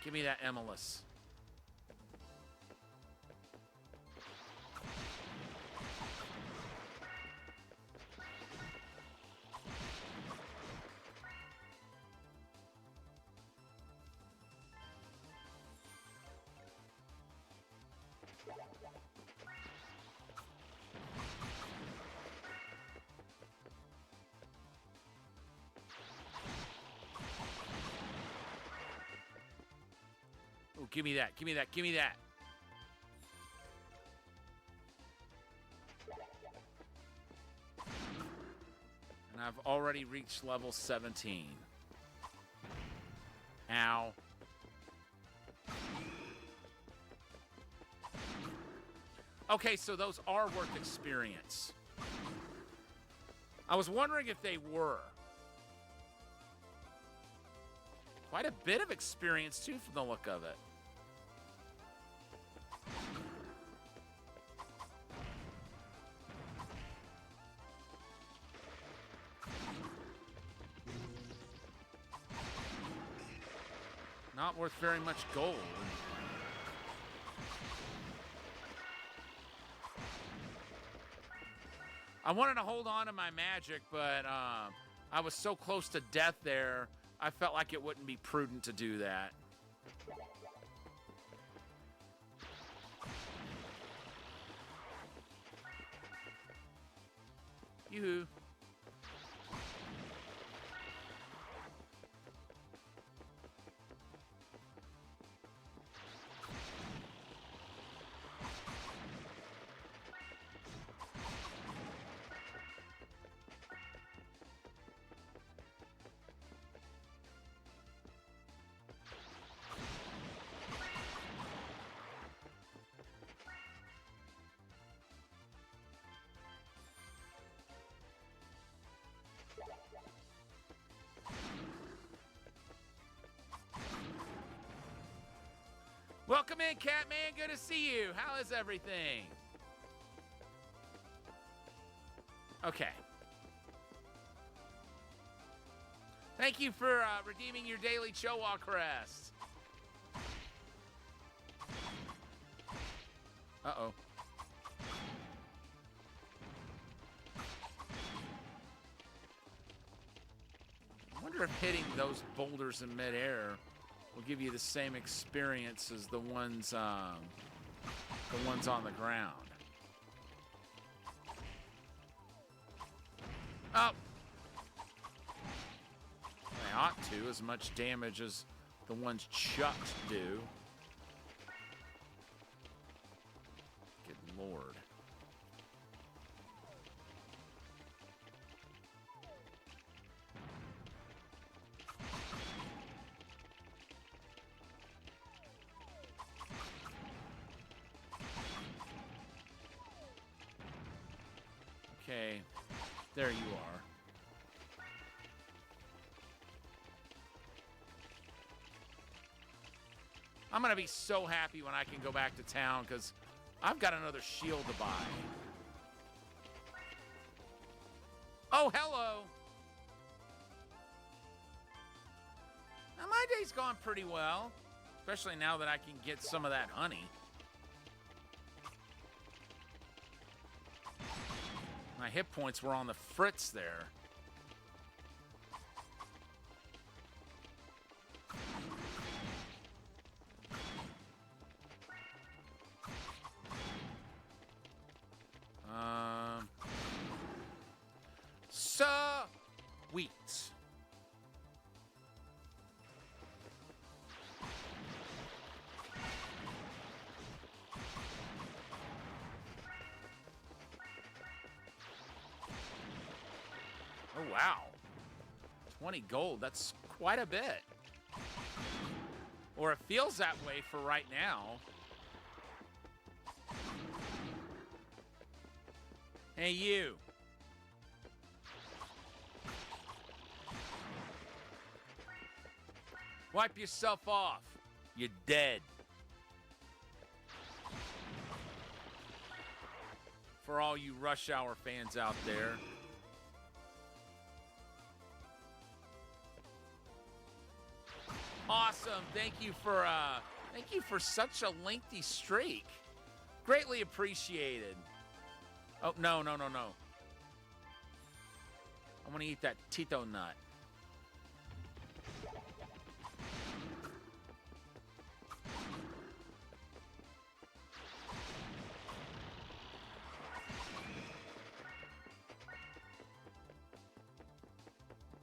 Give me that Emilus. Oh, give me that, give me that, give me that. And I've already reached level 17. Ow. Okay, so those are worth experience. I was wondering if they were. Quite a bit of experience, too, from the look of it. Not worth very much gold. I wanted to hold on to my magic, but I was so close to death there, I felt like it wouldn't be prudent to do that. Yoo-hoo. Welcome in, Catman. Good to see you. How is everything? Okay. Thank you for redeeming your daily Chowa crest. Uh-oh. I wonder if hitting those boulders in midair will give you the same experience as the ones on the ground. Oh! They ought to, as much damage as the ones chucked do. Good Lord. Okay, there you are. I'm gonna be so happy when I can go back to town because I've got another shield to buy. Oh, hello! Now my day's gone pretty well, especially now that I can get some of that honey. My hit points were on the fritz there. Sweet. Oh, wow. 20 gold. That's quite a bit. Or it feels that way for right now. Hey, you. Wipe yourself off. You're dead. For all you Rush Hour fans out there. Awesome. Thank you for such a lengthy streak. Greatly appreciated. Oh, no. I want to eat that Tito nut.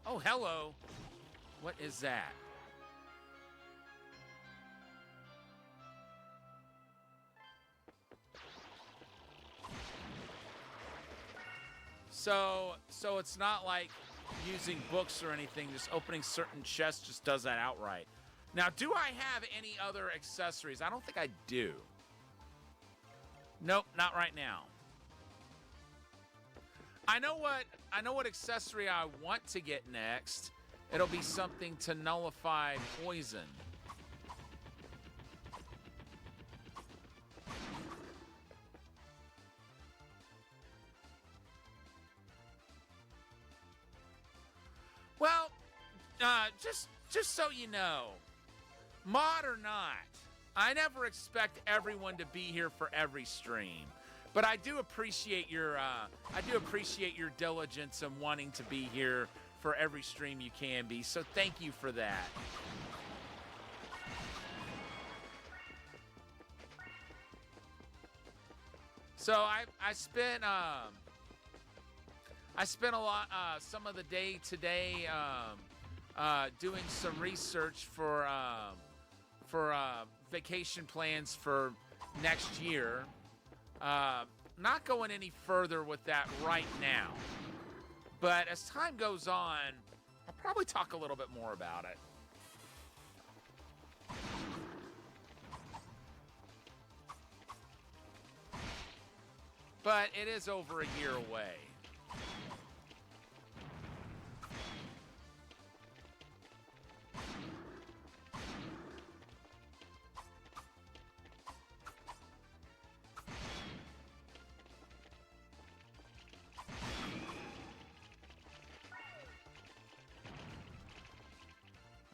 Oh, hello. What is that? So it's not like using books or anything, just opening certain chests just does that outright. Now, do I have any other accessories? I don't think I do. Nope, not right now. I know what accessory I want to get next. It'll be something to nullify poison. Well, just so you know, mod or not, I never expect everyone to be here for every stream, but I do appreciate your diligence and wanting to be here for every stream you can be. So thank you for that. So I spent a lot some of the day today doing some research for vacation plans for next year. Not going any further with that right now. But as time goes on, I'll probably talk a little bit more about it. But it is over a year away.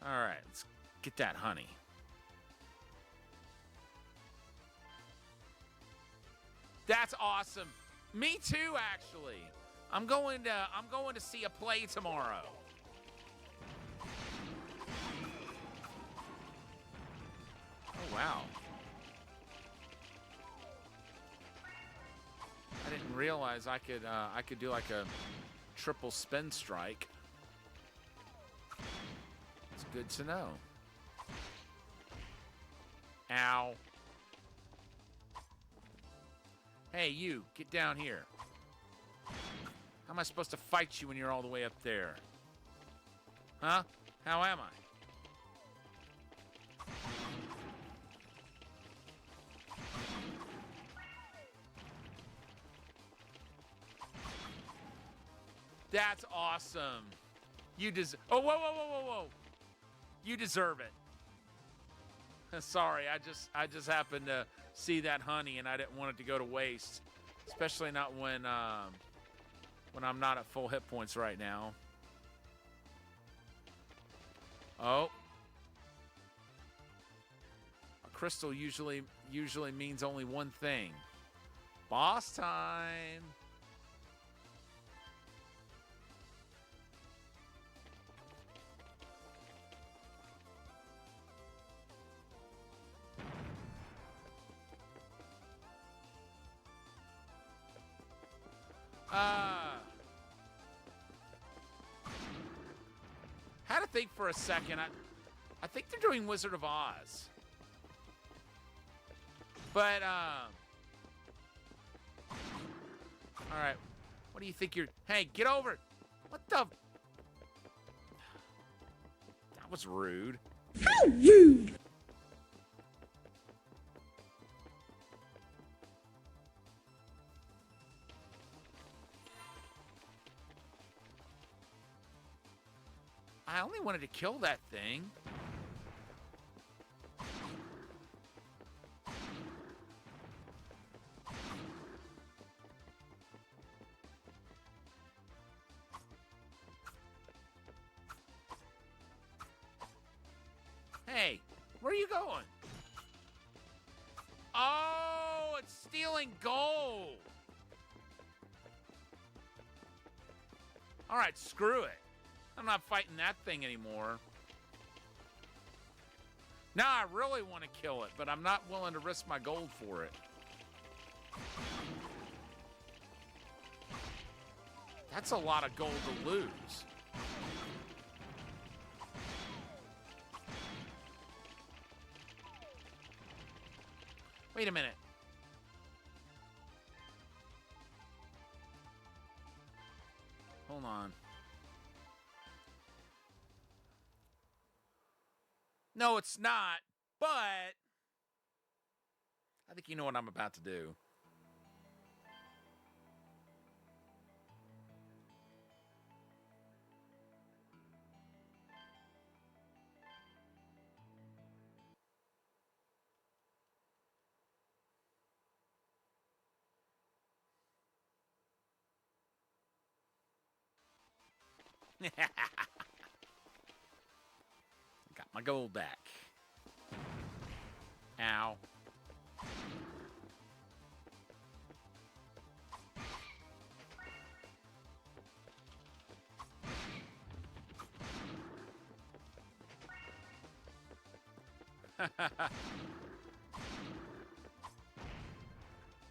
All right, let's get that honey. That's awesome. Me too, actually. I'm going to see a play tomorrow. Oh wow. I didn't realize I could do like a triple spin strike. It's good to know. Ow. Hey, you, get down here. How am I supposed to fight you when you're all the way up there? Huh? How am I? That's awesome. You deserve. Oh, whoa! You deserve it. Sorry, I just happened to see that honey and I didn't want it to go to waste, especially not when I'm not at full hit points right now. Oh, a crystal usually means only one thing. Boss time. think for a second. I think they're doing Wizard of Oz. But, all right. What do you think you're... Hey, get over... What the... That was rude. How rude! I only wanted to kill that thing. Hey, where are you going? Oh, it's stealing gold. All right, screw it. I'm not fighting that thing anymore. Now I really want to kill it, but I'm not willing to risk my gold for it. That's a lot of gold to lose. Wait a minute. Hold on. No, it's not, but I think you know what I'm about to do. Got my gold back. Ow.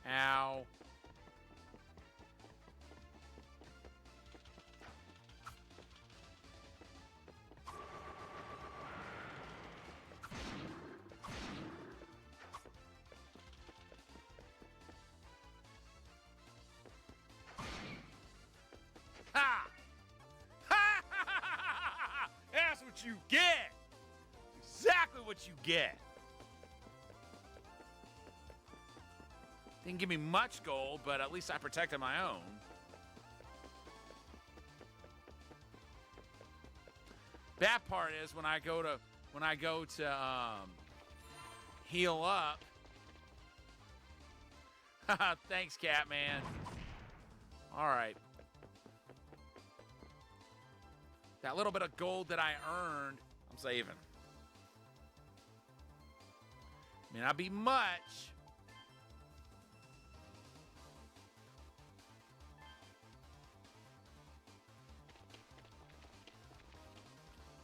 Ow. Ha! Ha! That's what you get. Exactly what you get. Didn't give me much gold, but at least I protected my own. Bad part is when I go to heal up. Thanks, Catman. All right. That little bit of gold that I earned, I'm saving. May not be much.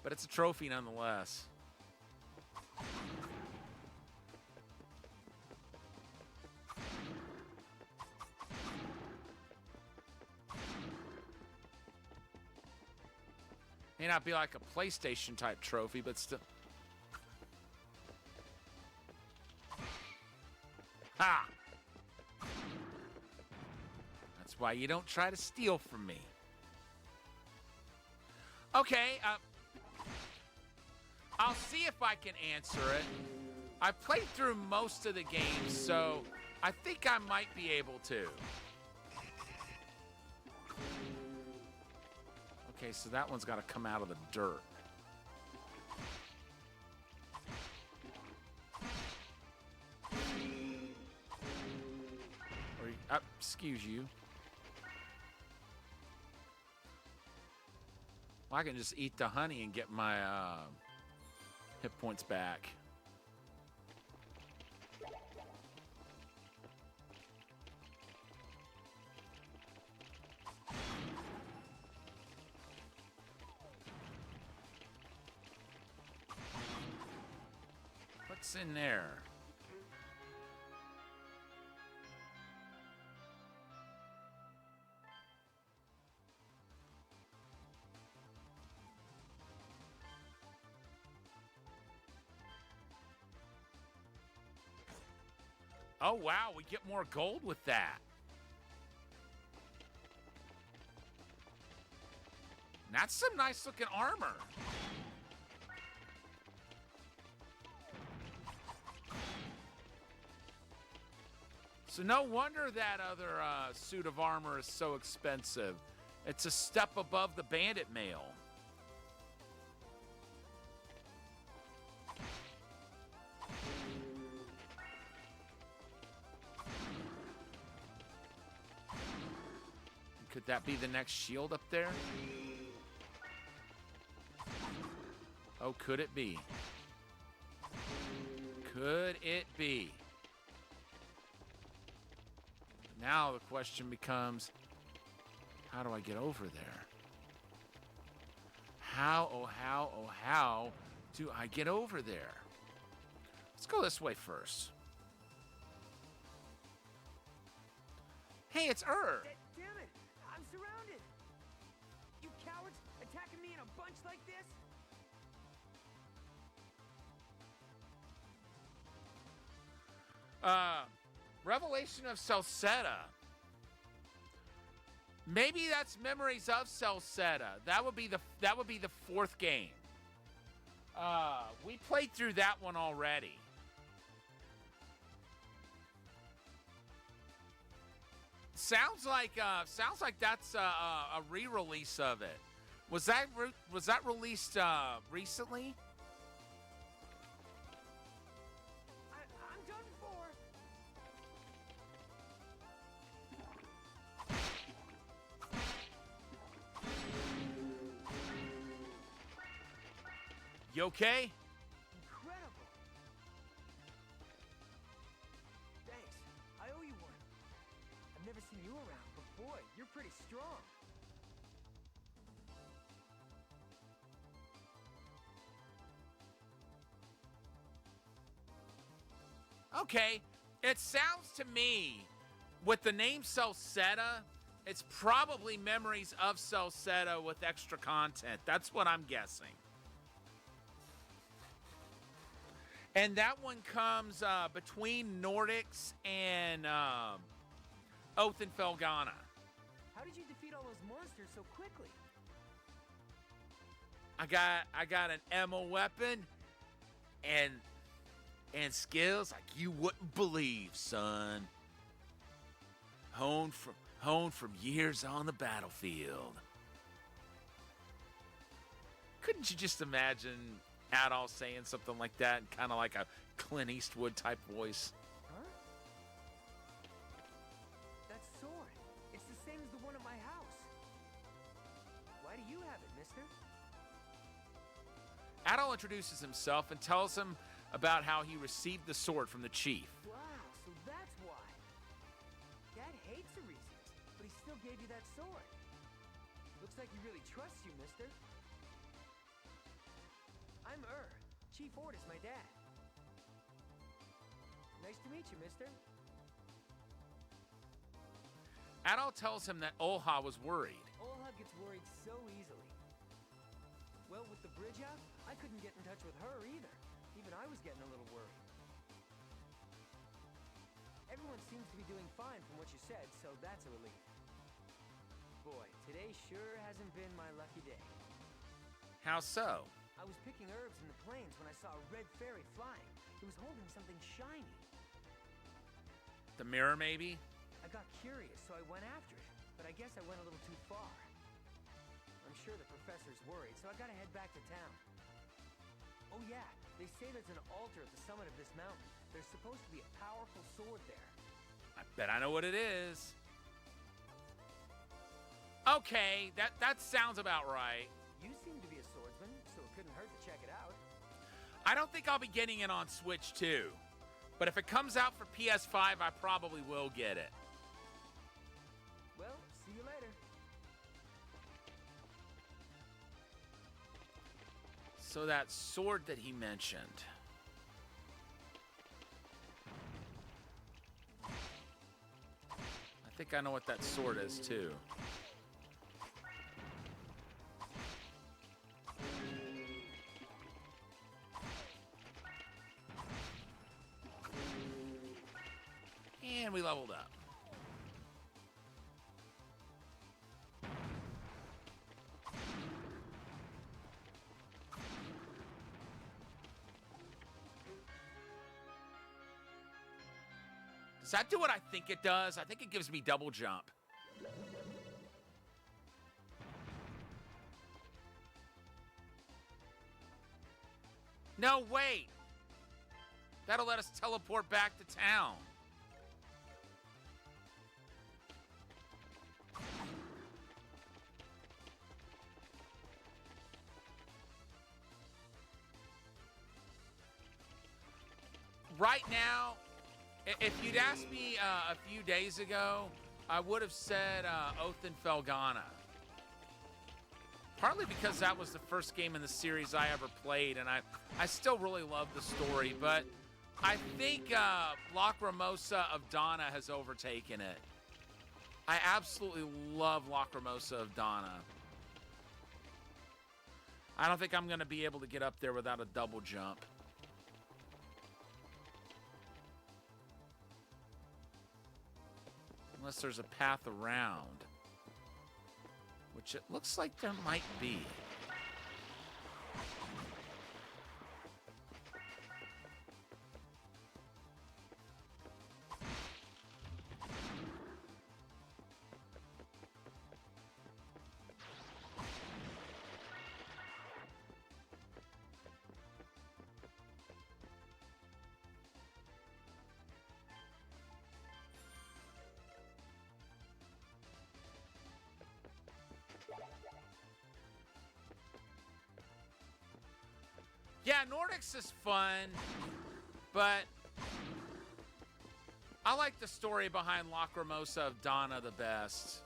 But it's a trophy nonetheless. May not be like a PlayStation type trophy, but still. Ha! That's why you don't try to steal from me. Okay, I'll see if I can answer it. I played through most of the game, so I think I might be able to. Okay, so that one's got to come out of the dirt. Or, excuse you. Well, I can just eat the honey and get my hit points back. What's in there? Oh, wow, we get more gold with that. That's some nice looking armor. So no wonder that other suit of armor is so expensive. It's a step above the bandit mail. Could that be the next shield up there? Oh, could it be? Could it be? Now the question becomes, how do I get over there? How do I get over there? Let's go this way first. Hey, it's Damn it! I'm surrounded! You cowards attacking me in a bunch like this? Revelation of Celceta. Maybe that's Memories of Celceta. That would be the fourth game. We played through that one already. Sounds like that's a re-release of it. Was that released recently? I'm done for! You okay? Incredible! Thanks. I owe you one. I've never seen you around, but boy, you're pretty strong. Okay, it sounds to me, with the name Celceta, it's probably Memories of Celceta with extra content. That's what I'm guessing. And that one comes between Nordics and Oath and Felgana. How did you defeat all those monsters so quickly? I got an ammo weapon and skills like you wouldn't believe, son. Honed from years on the battlefield. Couldn't you just imagine Adol saying something like that, kind of like a Clint Eastwood type voice? Huh? That sword. It's the same as the one at my house. Why do you have it, mister? Adol introduces himself and tells him about how he received the sword from the chief. Wow, so that's why. Dad hates Arisians, but he still gave you that sword. Looks like he really trusts you, mister. I'm Chief Ord is my dad. Nice to meet you, mister. Adol tells him that Olha was worried. Olha gets worried so easily. Well, with the bridge out, I couldn't get in touch with her either. Even I was getting a little worried. Everyone seems to be doing fine from what you said, so that's a relief. Boy, today sure hasn't been my lucky day. How so? I was picking herbs in the plains when I saw a red fairy flying. It was holding something shiny. The mirror, maybe? I got curious, so I went after it, but I guess I went a little too far. I'm sure the professor's worried, so I gotta head back to town. Oh yeah, they say there's an altar at the summit of this mountain. There's supposed to be a powerful sword there. I bet I know what it is. Okay, that sounds about right. You seem to be a swordsman, so it couldn't hurt to check it out. I don't think I'll be getting it on Switch 2. But if it comes out for PS5, I probably will get it. Well, see you later. So that sword that he mentioned. I think I know what that sword is, too. And we leveled up. Does that do what I think it does? I think it gives me double jump. No, wait. That'll let us teleport back to town. Right now, if you'd asked me a few days ago, I would have said Oath and Felghana. Partly because that was the first game in the series I ever played, and I still really love the story, but I think Lacrimosa of Donna has overtaken it. I absolutely love Lacrimosa of Donna. I don't think I'm going to be able to get up there without a double jump. Unless there's a path around. Which it looks like there might be. Yeah, Nordics is fun, but I like the story behind Lacrimosa of Donna the best.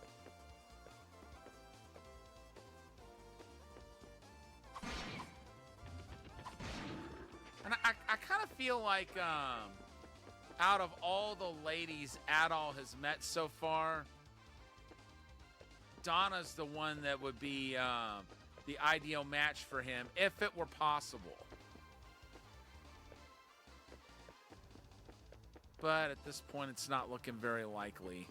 And I kind of feel like out of all the ladies Adol has met so far, Donna's the one that would be the ideal match for him, if it were possible. But at this point, it's not looking very likely.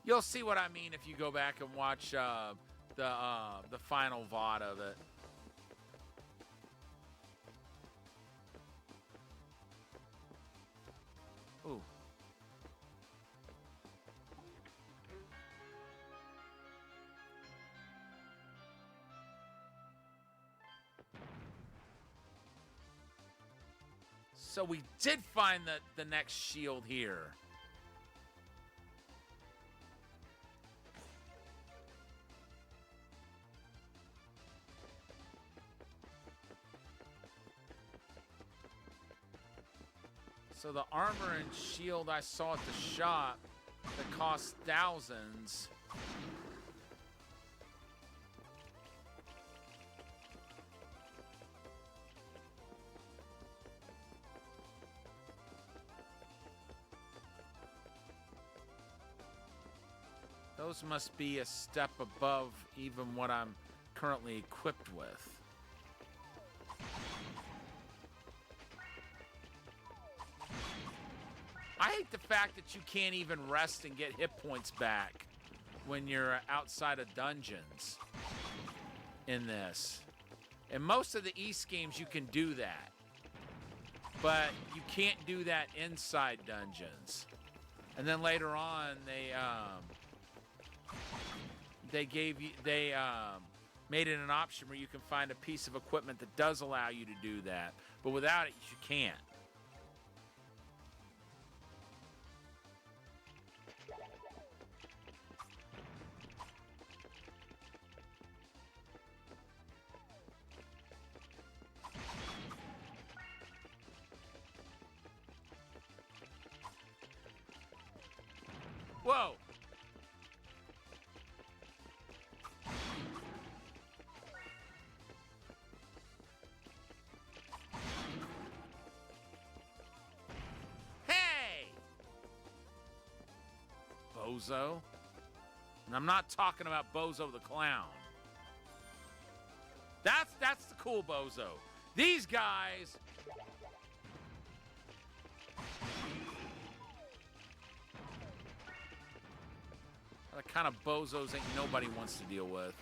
You'll see what I mean if you go back and watch the final VOD of it. Ooh. So we did find the next shield here. So the armor and shield I saw at the shop that cost thousands. Those must be a step above even what I'm currently equipped with. I hate the fact that you can't even rest and get hit points back when you're outside of dungeons in this. In most of the East games, you can do that. But you can't do that inside dungeons. And then later on, they made it an option where you can find a piece of equipment that does allow you to do that. But without it, you can't. Whoa! Hey! Bozo. And I'm not talking about Bozo the Clown. That's the cool Bozo. These guys. The kind of bozos ain't nobody wants to deal with.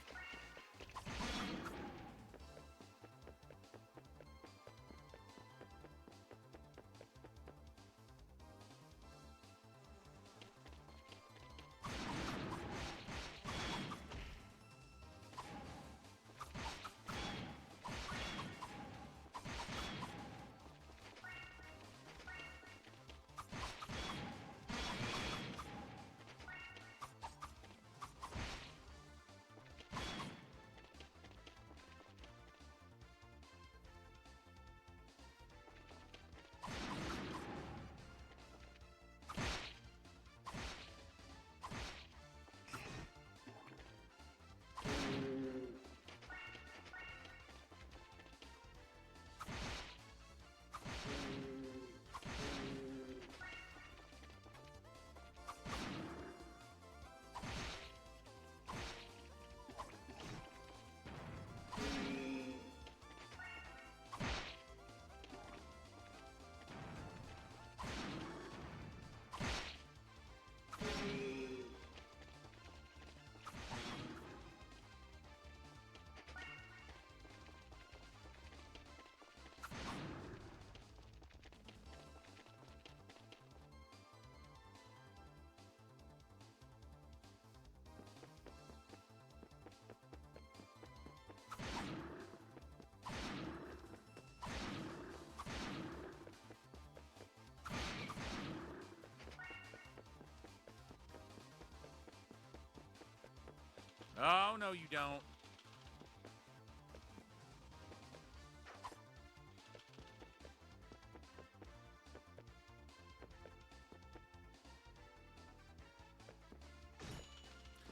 Oh, no, you don't.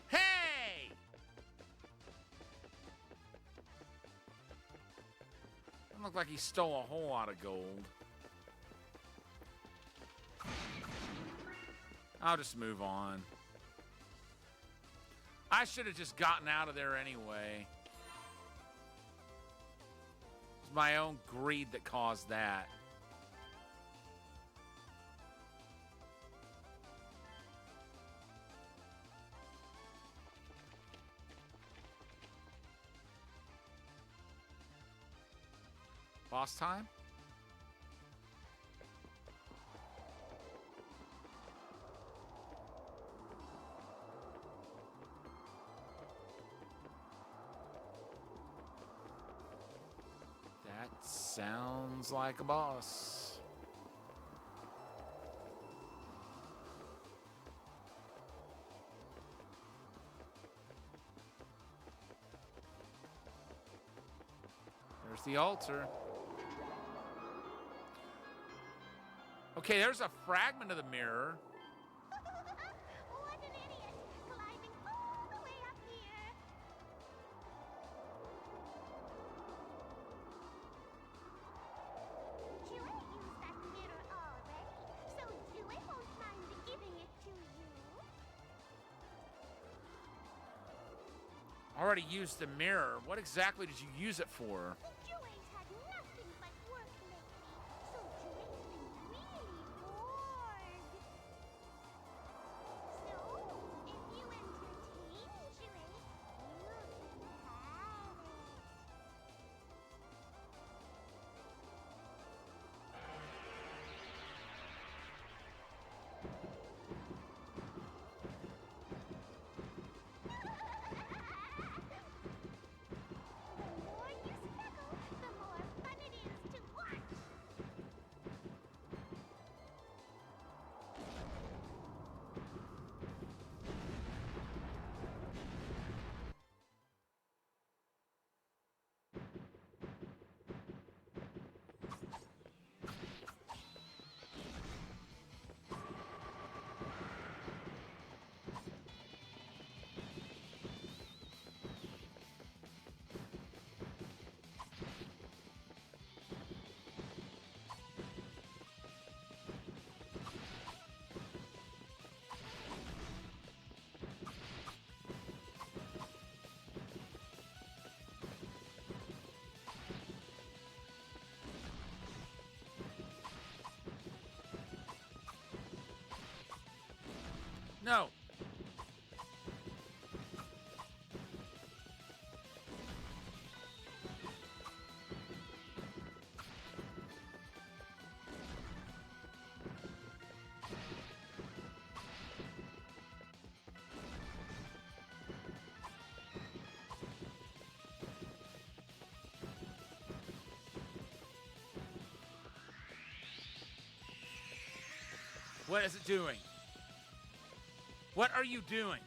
Hey! Doesn't look like he stole a whole lot of gold. I'll just move on. I should have just gotten out of there anyway. It's my own greed that caused that. Boss time? That sounds like a boss. There's the altar. Okay, there's a fragment of the mirror. What an idiot! Climbing all the way up here. Jewel used that mirror already, so Jewel won't mind giving it to you. Already used the mirror. What exactly did you use it for? Jewel's had nothing but work lately, so Jewel's been really bored. So, if you entertain Jewel, you can have it. The more you snuggle, the No. What is it doing? What are you doing?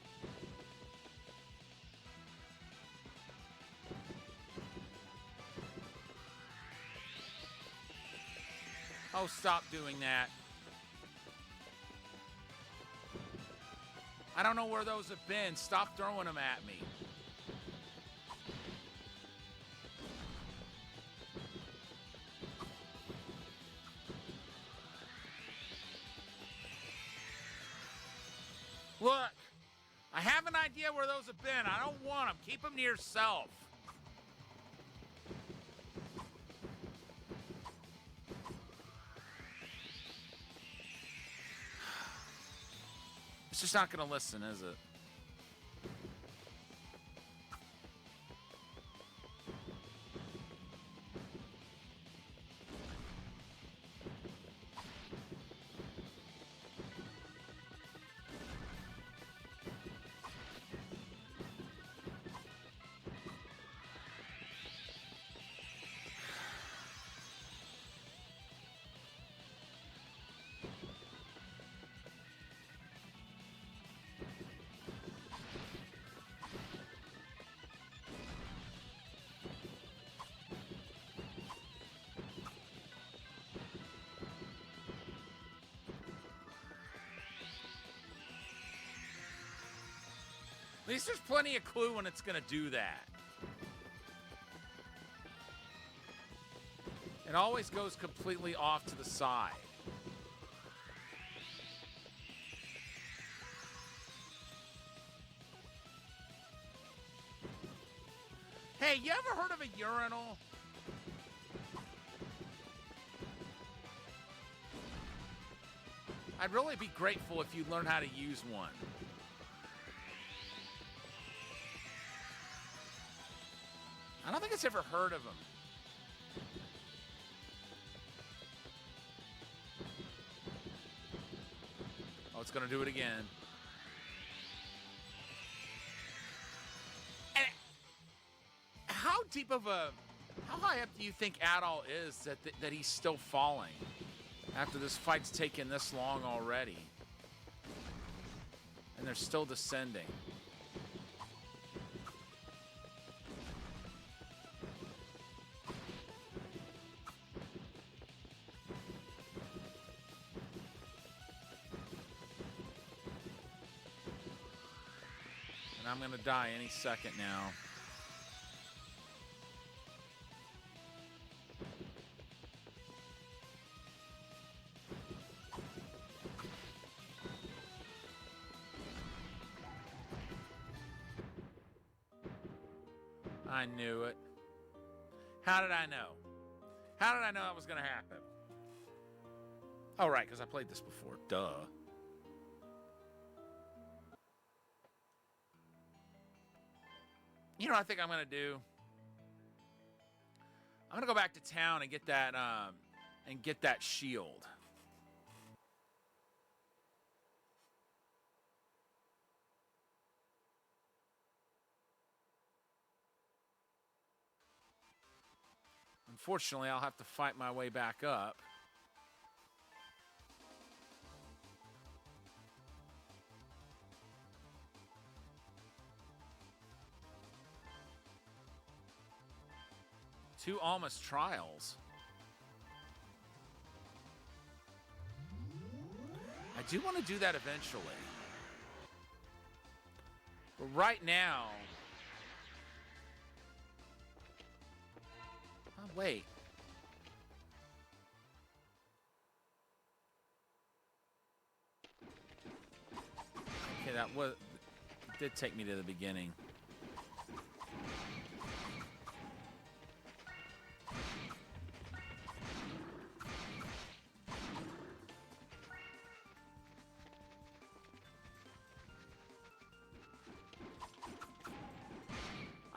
Oh, stop doing that. I don't know where those have been. Stop throwing them at me. Look, I have an idea where those have been. I don't want them. Keep them to yourself. It's just not going to listen, is it? At least there's plenty of clue when it's going to do that. It always goes completely off to the side. Hey, you ever heard of a urinal? I'd really be grateful if you learn how to use one. I don't think it's ever heard of them. Oh, it's going to do it again. And how deep of a... How high up do you think Adol is that he's still falling after this fight's taken this long already? And they're still descending. I'm going to die any second now. I knew it. How did I know? How did I know that was going to happen? Oh, right, because I played this before. Duh. You know what I think I'm going to do? I'm going to go back to town and get that shield. Unfortunately, I'll have to fight my way back up. Two almost trials. I do want to do that eventually. But right now... Oh, wait. Okay, that was... It did take me to the beginning.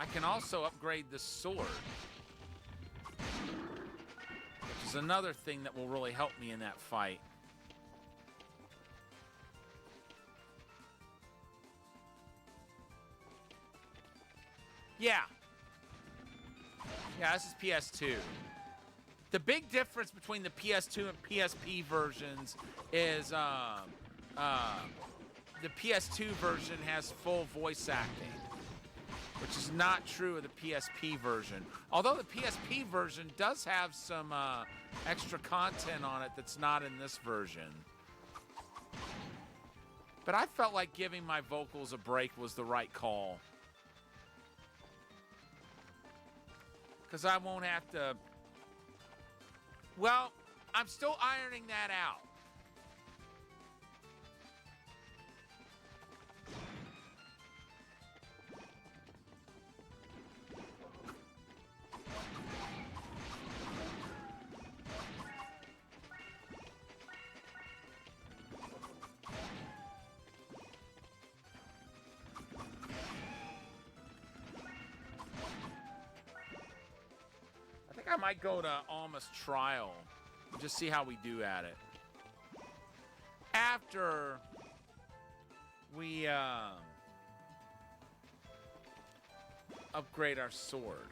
I can also upgrade the sword, which is another thing that will really help me in that fight. Yeah. Yeah, this is PS2. The big difference between the PS2 and PSP versions is the PS2 version has full voice acting, which is not true of the PSP version. Although the PSP version does have some extra content on it that's not in this version. But I felt like giving my vocals a break was the right call. Because I won't have to... Well, I'm still ironing that out. I might go to Alma's trial and just see how we do at it. After we upgrade our sword.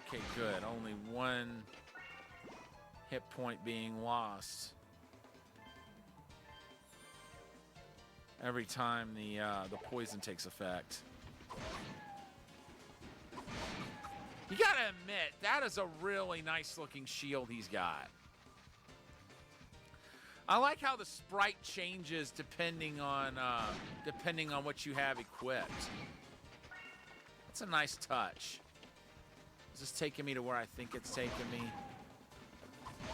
Okay, good. Only one hit point being lost every time the poison takes effect. You gotta admit, that is a really nice looking shield he's got. I like how the sprite changes depending on what you have equipped. That's a nice touch. Is this taking me to where I think it's taking me?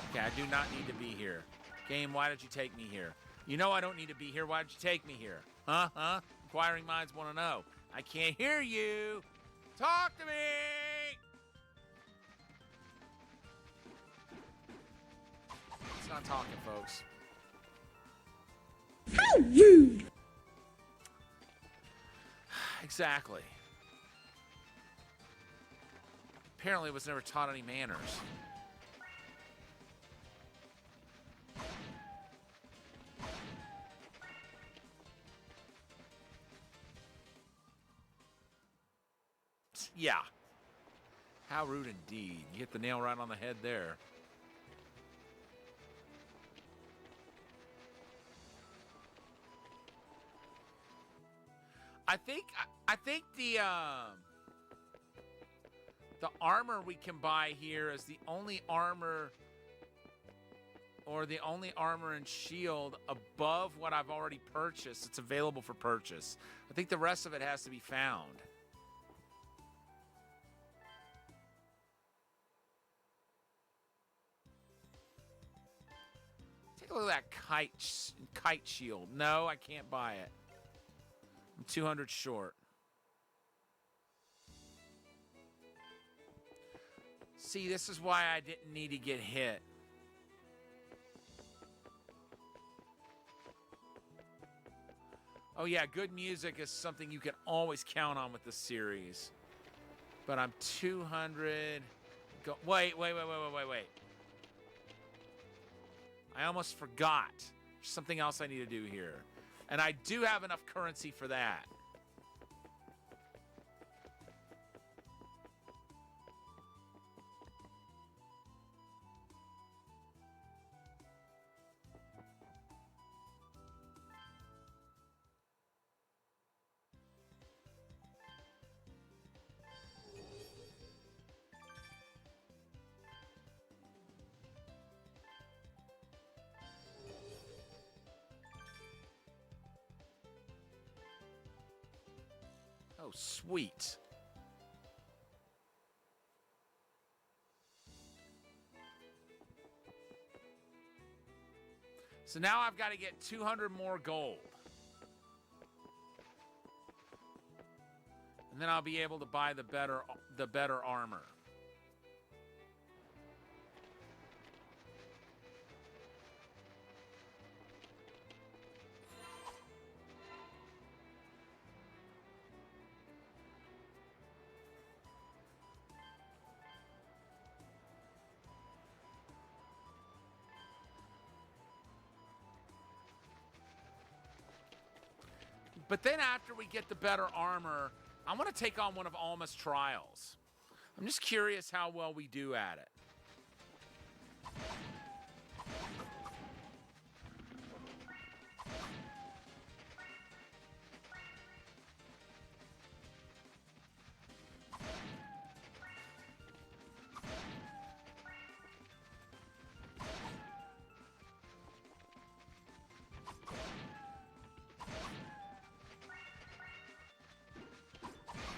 Okay, I do not need to be here. Game, why did you take me here? You know I don't need to be here. Why did you take me here? Huh? Inquiring minds want to know. I can't hear you. Talk to me! It's not talking, folks. How rude! Exactly. Apparently it was never taught any manners. Yeah. How rude indeed. You hit the nail right on the head there. I think the armor we can buy here is the only armor, or the only armor and shield above what I've already purchased. It's available for purchase. I think the rest of it has to be found. Take a look at that kite shield. No, I can't buy it. I'm 200 short. See, this is why I didn't need to get hit. Oh yeah, good music is something you can always count on with the series. But I'm 200... Wait. I almost forgot. There's something else I need to do here. And I do have enough currency for that. Oh, sweet. So now I've got to get 200 more gold. And then I'll be able to buy the better armor. But then after we get the better armor, I want to take on one of Alma's trials. I'm just curious how well we do at it.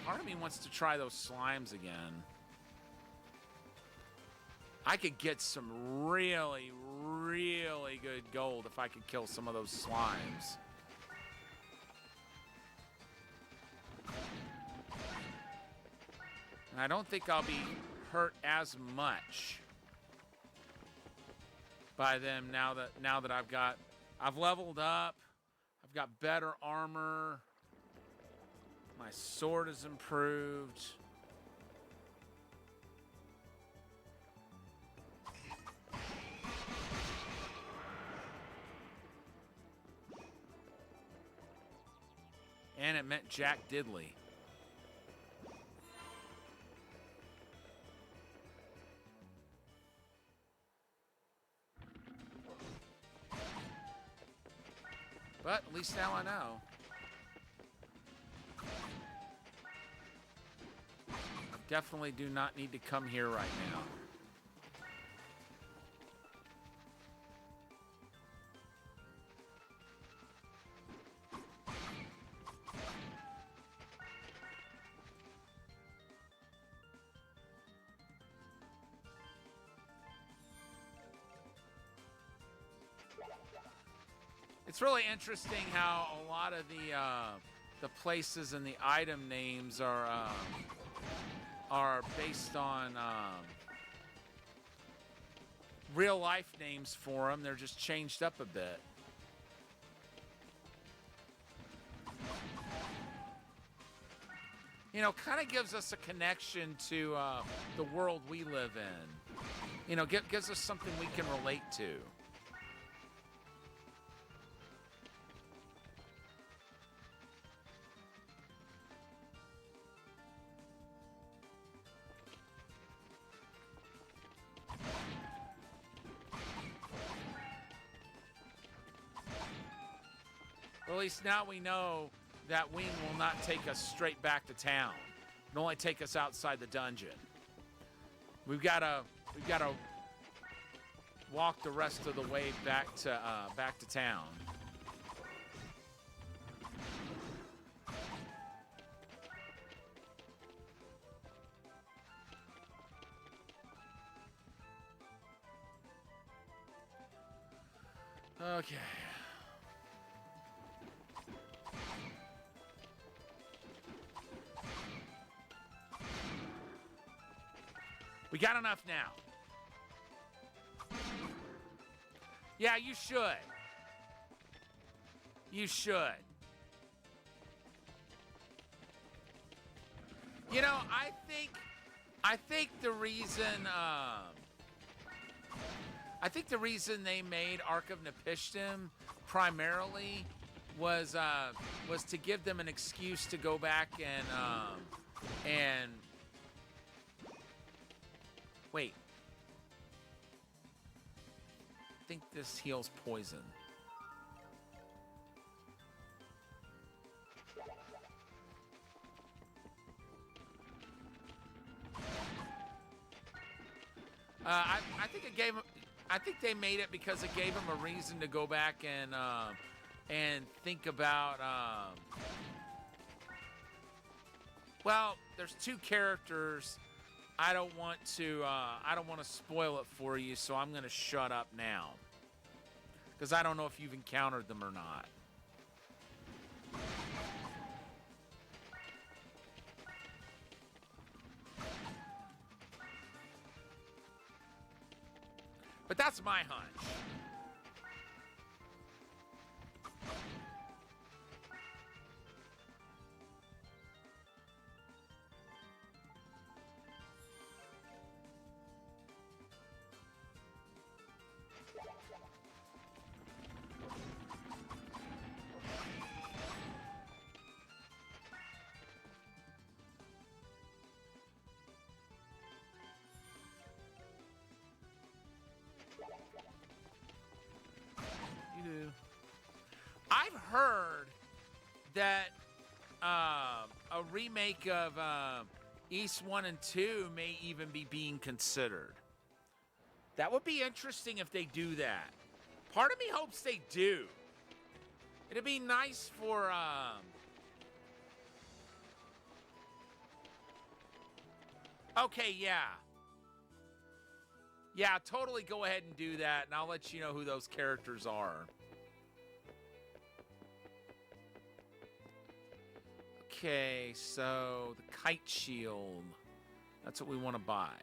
Part of me wants to try those slimes again. I could get some really, really good gold if I could kill some of those slimes. And I don't think I'll be hurt as much by them now that I've leveled up. I've got better armor. My sword is improved. And it meant Jack Diddley. But at least now I know. Definitely do not need to come here right now. It's really interesting how a lot of the places and the item names are based on real life names for them. They're just changed up a bit. You know, kind of gives us a connection to the world we live in. You know, gives us something we can relate to. Well, at least now we know that wing will not take us straight back to town. It'll only take us outside the dungeon. We've gotta walk the rest of the way back to town. Okay. We got enough now. Yeah, you should. You should. You know, I think the reason they made Ark of Napishtim primarily was to give them an excuse to go back and wait. I think this heals poison. I think it gave. I think they made it because it gave them a reason to go back and think about. Well, there's two characters. I don't want to spoil it for you, so I'm going to shut up now. Because I don't know if you've encountered them or not. But that's my hunch. heard that a remake of East 1 and 2 may even be being considered. That would be interesting if they do that. Part of me hopes they do. It'd be nice for okay, yeah. Yeah, totally go ahead and do that, and I'll let you know who those characters are. Okay, so the kite shield. That's what we want to buy.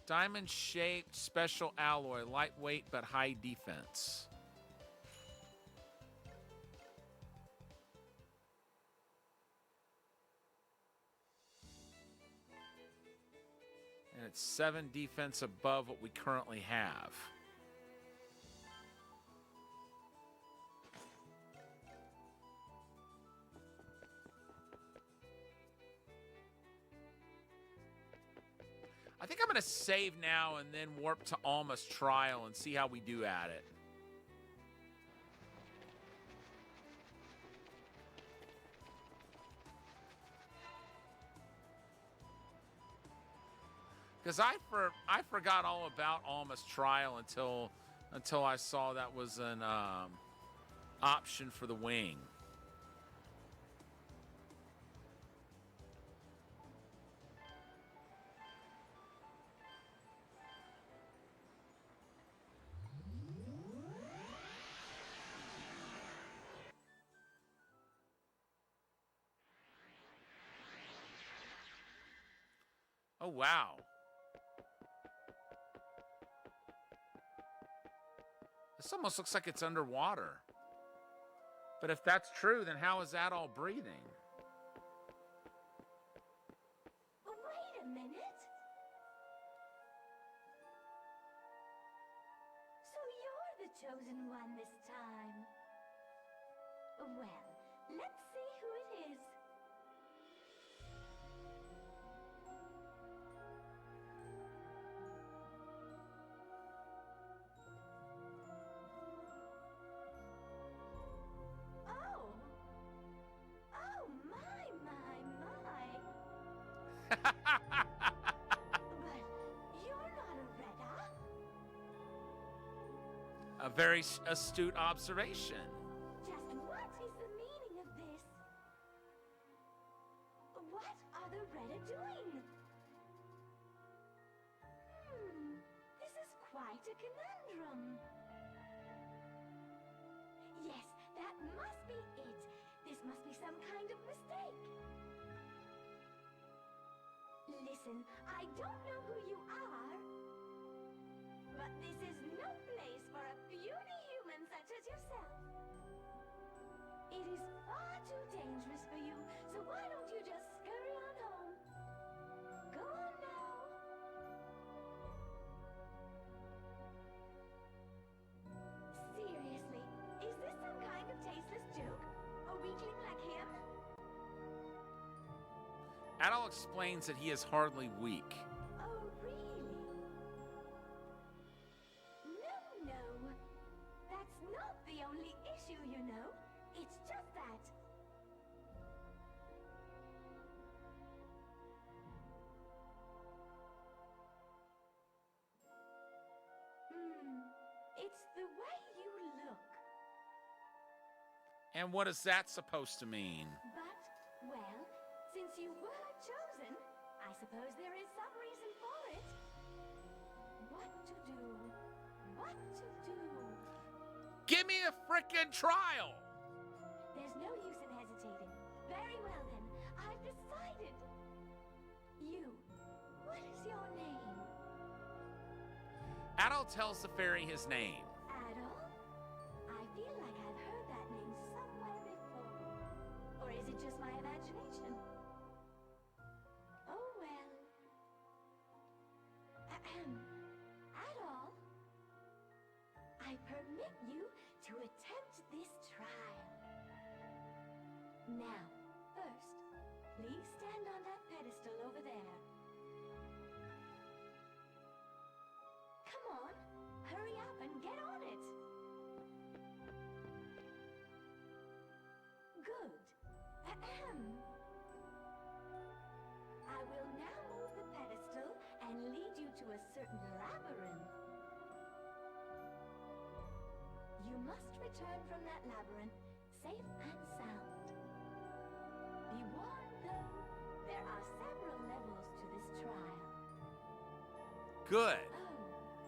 Diamond-shaped special alloy, lightweight but high defense. And it's 7 defense above what we currently have. I think I'm going to save now and then warp to Alma's trial and see how we do at it. Because I forgot all about Alma's trial until I saw that was an option for the wing. Oh, wow. This almost looks like it's underwater. But if that's true, then how is that all breathing? Wait a minute. So you're the chosen one this time. Well, let's see who it is. Oh! Oh, my. But you're not a Redda. A very astute observation. Just what is the meaning of this? What are the Redda doing? This is quite a conundrum. Yes, that must be it. This must be some kind of mistake. Listen, I don't know who you are, but this is no place for a puny human such as yourself. It is far too dangerous for you, so why don't you just scurry on home? Go on now. Seriously, is this some kind of tasteless joke? A weakling like him? Adol explains that he is hardly weak. Oh, really? No. That's not the only issue, you know. It's just that... It's the way you look. And what is that supposed to mean? But, well, since you were chosen, I suppose there is some reason for it. What to do? What to do? Give me a frickin' trial! There's no use in hesitating. Very well then, I've decided. You, what is your name? Adol tells the fairy his name. Adol? I feel like I've heard that name somewhere before. Or is it just my imagination? Oh well. Ahem. Adol? I permit you to attempt this trial. Now, first, please stand on that pedestal over there. must return from that labyrinth safe and sound. Be warned, though, there are several levels to this trial. Good. Oh,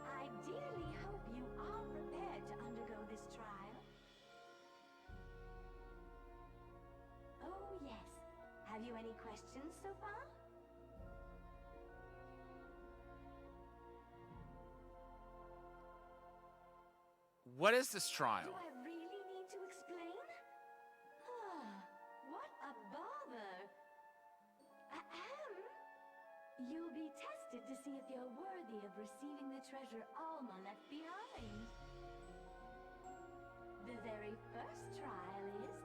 I dearly hope you are prepared to undergo this trial. Oh, yes. Have you any questions so far? What is this trial? Do I really need to explain? What a bother. Ahem. You'll be tested to see if you're worthy of receiving the treasure Alma left behind. The very first trial is,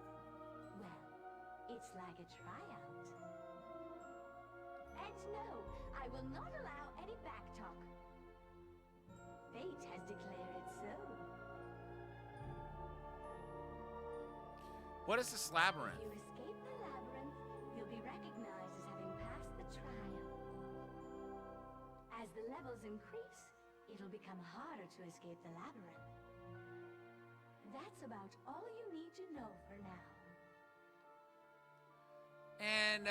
well, it's like a tryout. And no, I will not allow any backtalk. Fate has declared it so. What is this labyrinth? If you escape the labyrinth, you'll be recognized as having passed the trial. As the levels increase, it'll become harder to escape the labyrinth. That's about all you need to know for now. And,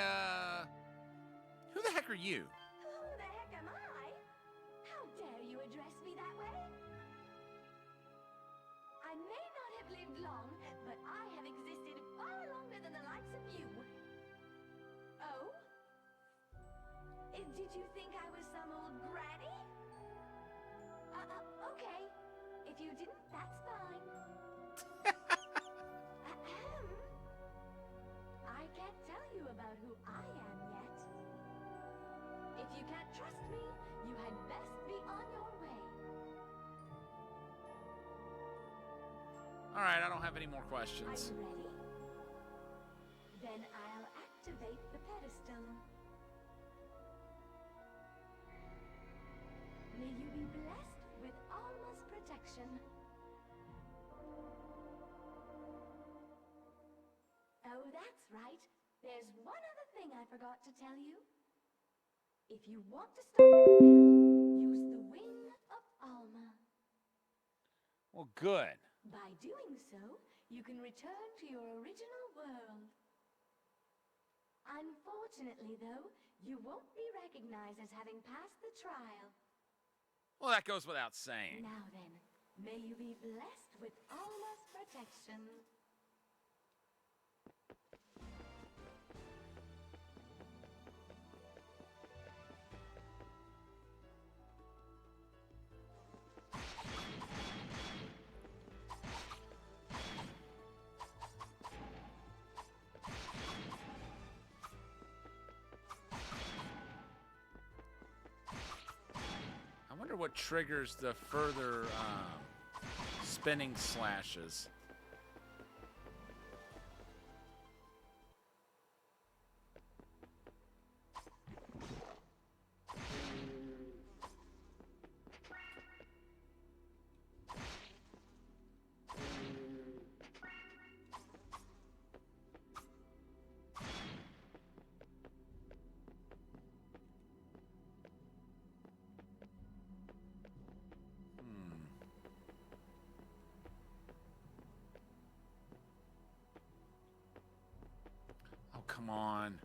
who the heck are you? Who the heck am I? How dare you address me that way? I may not have lived long, but I have existed far longer than the likes of you. Oh? Did you think I was some old granny? Okay. If you didn't, that's fine. Ahem. I can't tell you about who I am yet. If you can't trust me, you had best be on your way. All right, I don't have any more Are questions. you ready? Then I'll activate the pedestal. May you be blessed with Alma's protection. Oh, that's right. There's one other thing I forgot to tell you. If you want to stop in the middle, use the wing of Alma. Well, good. By doing so, you can return to your original world. Unfortunately, though, you won't be recognized as having passed the trial. Well, that goes without saying. Now then, may you be blessed with Alma's protection. I wonder what triggers the further spinning slashes. Oh, come on.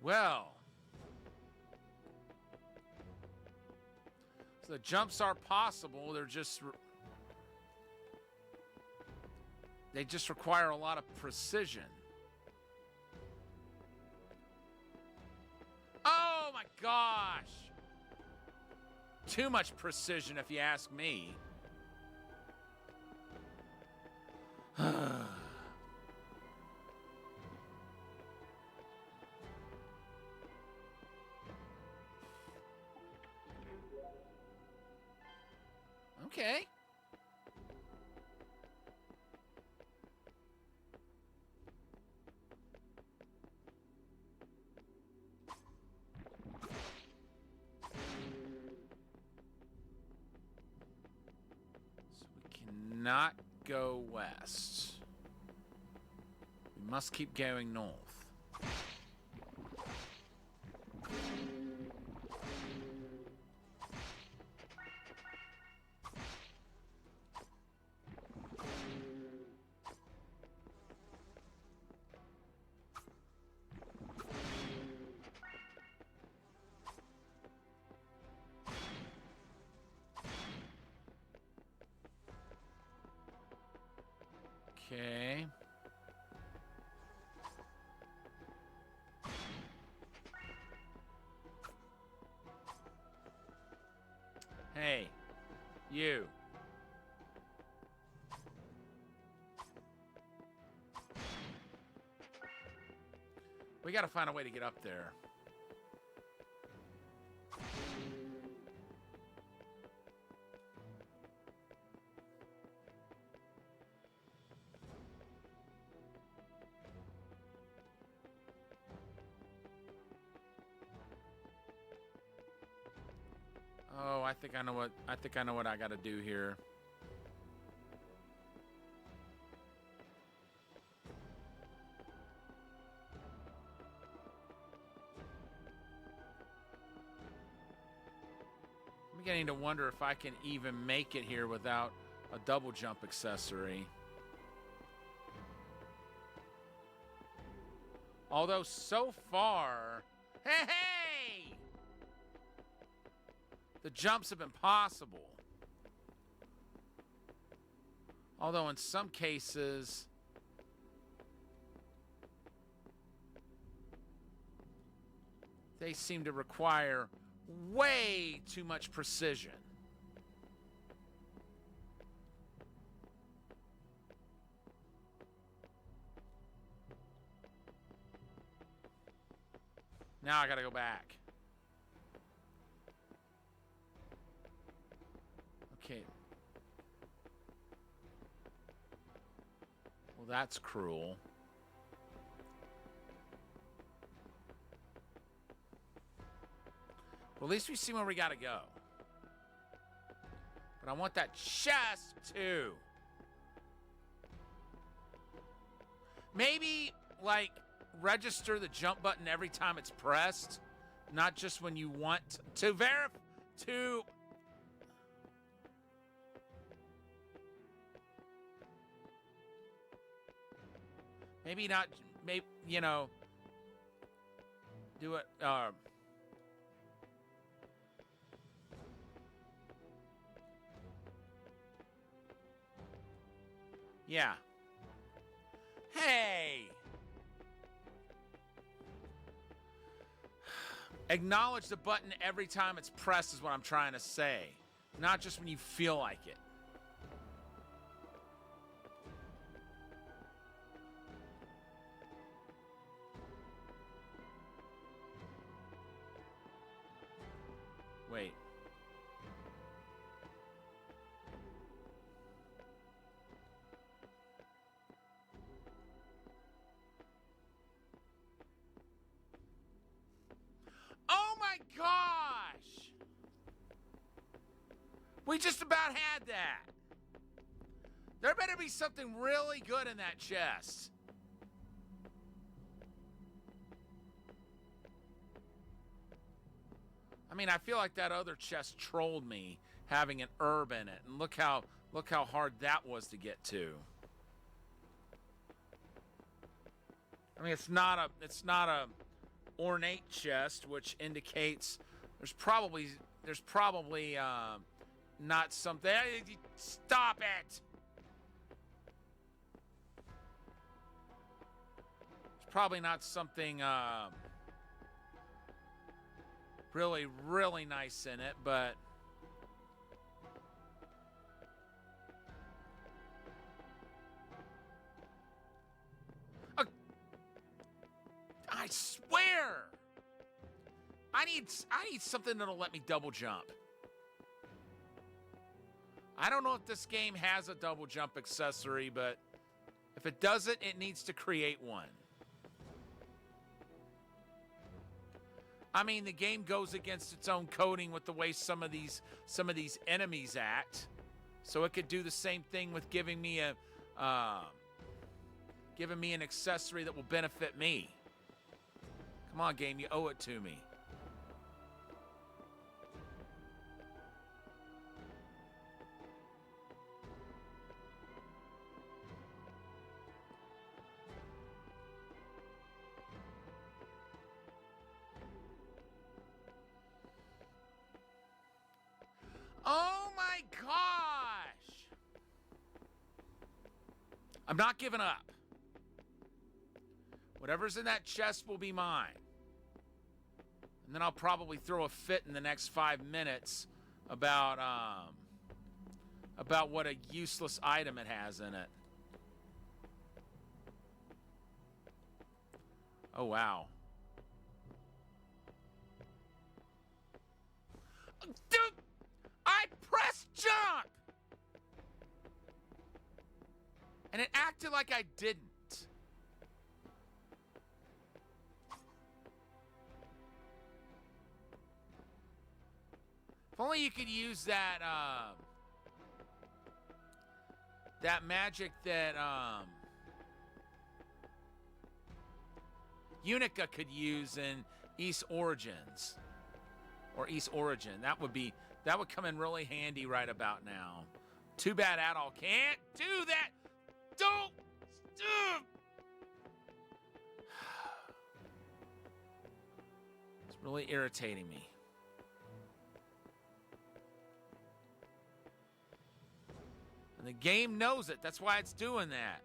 Well, so the jumps are possible. They just require a lot of precision. Oh my gosh! too much precision, if you ask me. Okay. So we cannot go west. We must keep going north. Okay. Hey, you. We gotta find a way to get up there. Oh, I think I know what I gotta do here. I'm beginning to wonder if I can even make it here without a double jump accessory. Although so far, hey! The jumps have been possible. Although in some cases, they seem to require way too much precision. Now I gotta go back. Okay. Well, that's cruel. Well, at least we see where we gotta go. But I want that chest too. Maybe, like, register the jump button every time it's pressed, not just when you want to verify. Maybe not. Maybe, you know, do it. Yeah. Hey. Acknowledge the button every time it's pressed is what I'm trying to say. Not just when you feel like it. Wait. Oh my gosh! We just about had that. There better be something really good in that chest. I mean, I feel like that other chest trolled me having an herb in it. And look how hard that was to get to. I mean, it's not a ornate chest, which indicates there's probably not something. Stop it. It's probably not something really nice in it, but I need something that'll let me double jump. I don't know if this game has a double jump accessory, but if it doesn't, it needs to create one. I mean, the game goes against its own coding with the way some of these enemies act. So it could do the same thing with giving me an accessory that will benefit me. Come on, game, you owe it to me. Oh my gosh! I'm not giving up. Whatever's in that chest will be mine. And then I'll probably throw a fit in the next 5 minutes about what a useless item it has in it. Oh, wow. Dude! I pressed jump! And it acted like I didn't. If only you could use that, that magic that, Unica could use in East Origins. Or East Origin. That would come in really handy right about now. Too bad Adol can't do that! Don't! It's really irritating me. And the game knows it. That's why it's doing that.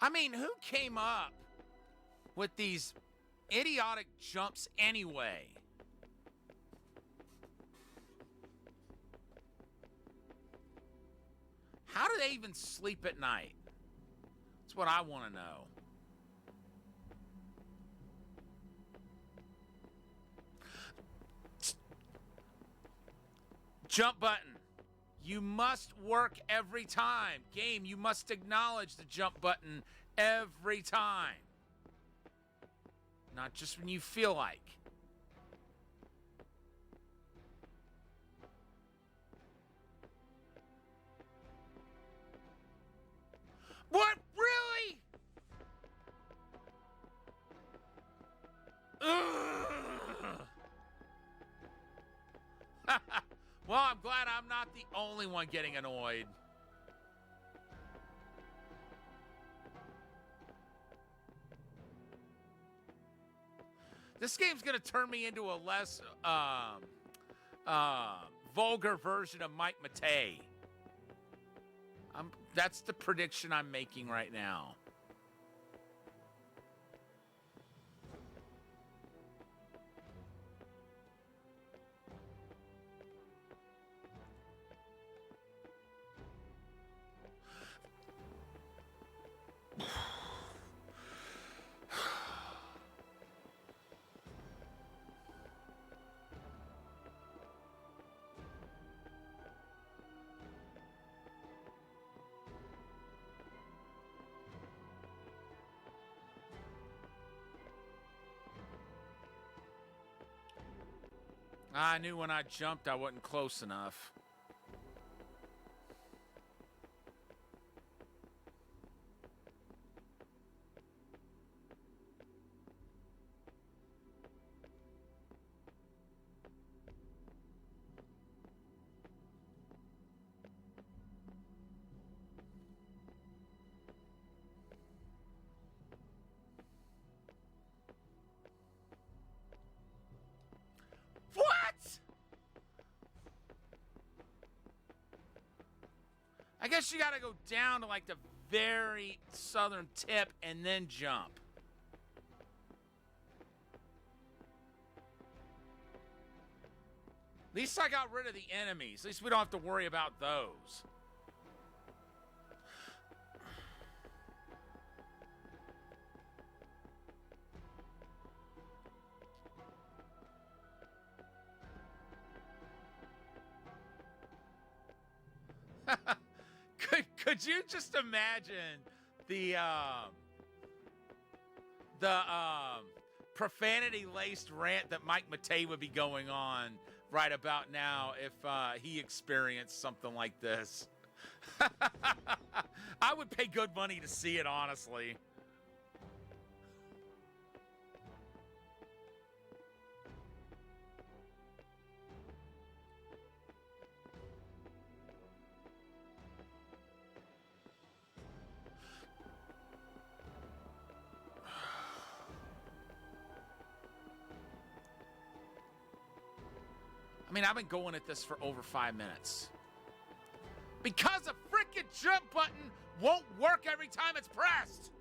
I mean, who came up with these idiotic jumps anyway? How do they even sleep at night? That's what I want to know. Jump button. You must work every time. Game, you must acknowledge the jump button every time. Not just when you feel like. What? Really? Well, I'm glad I'm not the only one getting annoyed. This game's gonna turn me into a less vulgar version of Mike Matei. That's the prediction I'm making right now. I knew when I jumped I wasn't close enough. guess you gotta go down to like the very southern tip and then jump. At least I got rid of the enemies. At least we don't have to worry about those. Could you just imagine the profanity-laced rant that Mike Matei would be going on right about now if he experienced something like this? I would pay good money to see it, honestly. I mean, I've been going at this for over 5 minutes. Because a freaking jump button won't work every time it's pressed.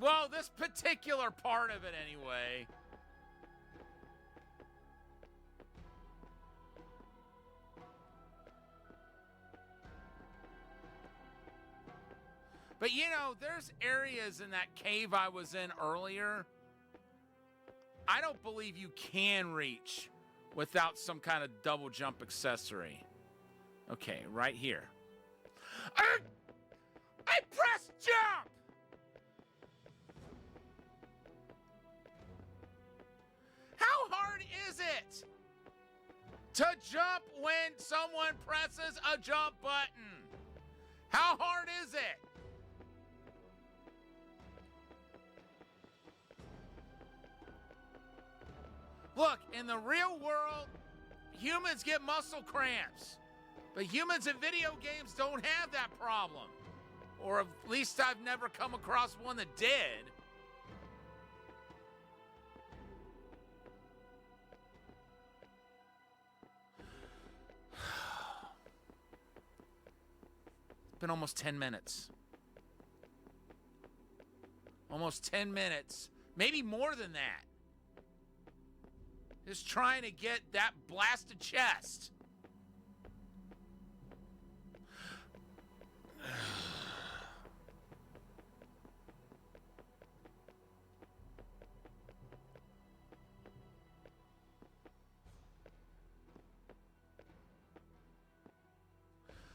Well, this particular part of it anyway. But you know, there's areas in that cave I was in earlier I don't believe you can reach without some kind of double jump accessory. Okay, right here. I pressed jump! How hard is it to jump when someone presses a jump button? How hard is it? Look, in the real world, humans get muscle cramps. But humans in video games don't have that problem. Or at least I've never come across one that did. It's been almost 10 minutes. Almost 10 minutes. Maybe more than that. Just trying to get that blasted chest.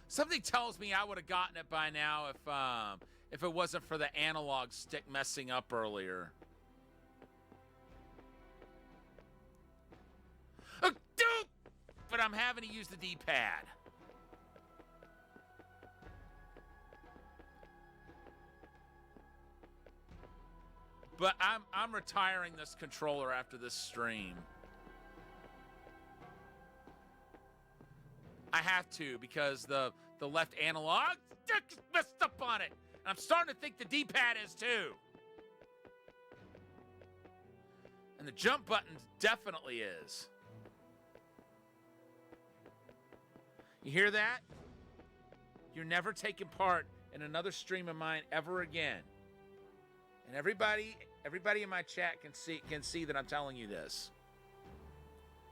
Something tells me I would have gotten it by now if it wasn't for the analog stick messing up earlier. But I'm having to use the D-pad. But I'm retiring this controller after this stream. I have to because the left analog messed up on it. And I'm starting to think the D-pad is too. And the jump button definitely is. You hear that? You're never taking part in another stream of mine ever again. And everybody in my chat can see that I'm telling you this.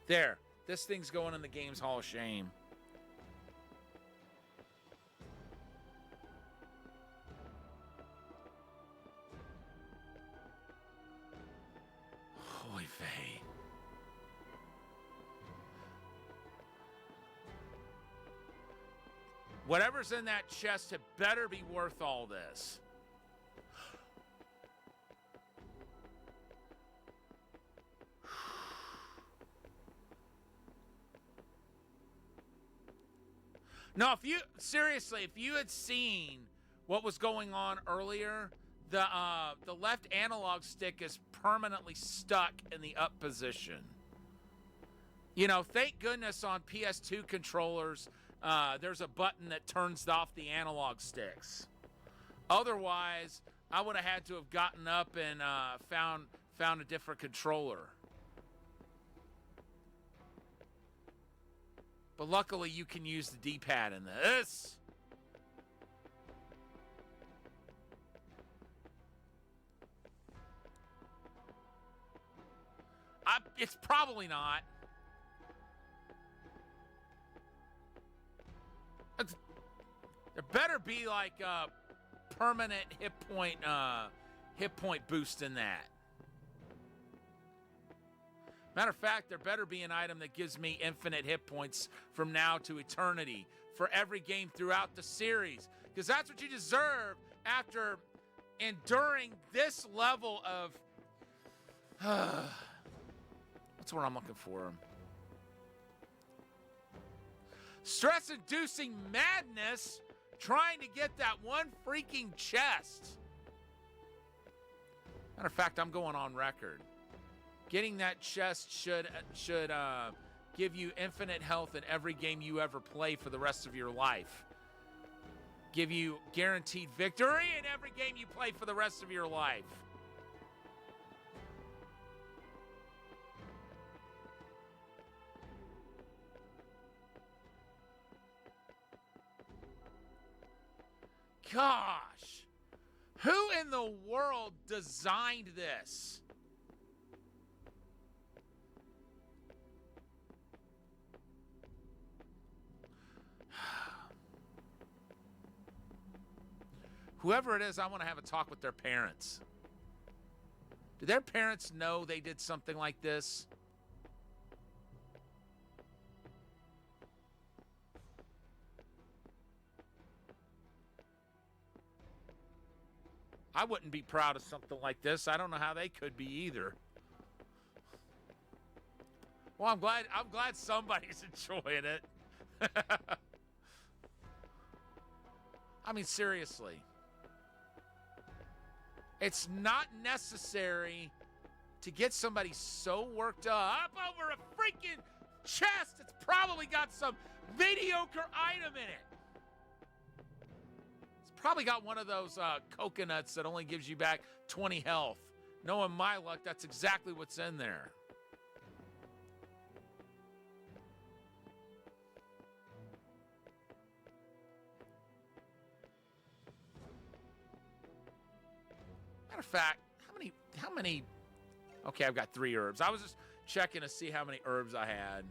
There, this thing's going in the Games Hall of Shame. Holy vey. Whatever's in that chest, it better be worth all this. No, if you had seen what was going on earlier, the left analog stick is permanently stuck in the up position. You know, thank goodness on PS2 controllers, there's a button that turns off the analog sticks. Otherwise, I would have had to have gotten up and found a different controller. But luckily, you can use the D-pad in this. It's probably not. There better be like a permanent hit point boost in that. Matter of fact, there better be an item that gives me infinite hit points from now to eternity for every game throughout the series. Because that's what you deserve after enduring this level of... What's what I'm looking for? Stress-inducing madness trying to get that one freaking chest. Matter of fact, I'm going on record. Getting that chest should give you infinite health in every game you ever play for the rest of your life. Give you guaranteed victory in every game you play for the rest of your life. Gosh, who in the world designed this? Whoever it is, I want to have a talk with their parents. Do their parents know they did something like this? I wouldn't be proud of something like this. I don't know how they could be either. Well, I'm glad somebody's enjoying it. I mean, seriously. It's not necessary to get somebody so worked up over a freaking chest. It's probably got some mediocre item in it. It's probably got one of those coconuts that only gives you back 20 health. Knowing my luck, that's exactly what's in there. Matter of fact, how many? Okay, I've got 3 herbs. I was just checking to see how many herbs I had.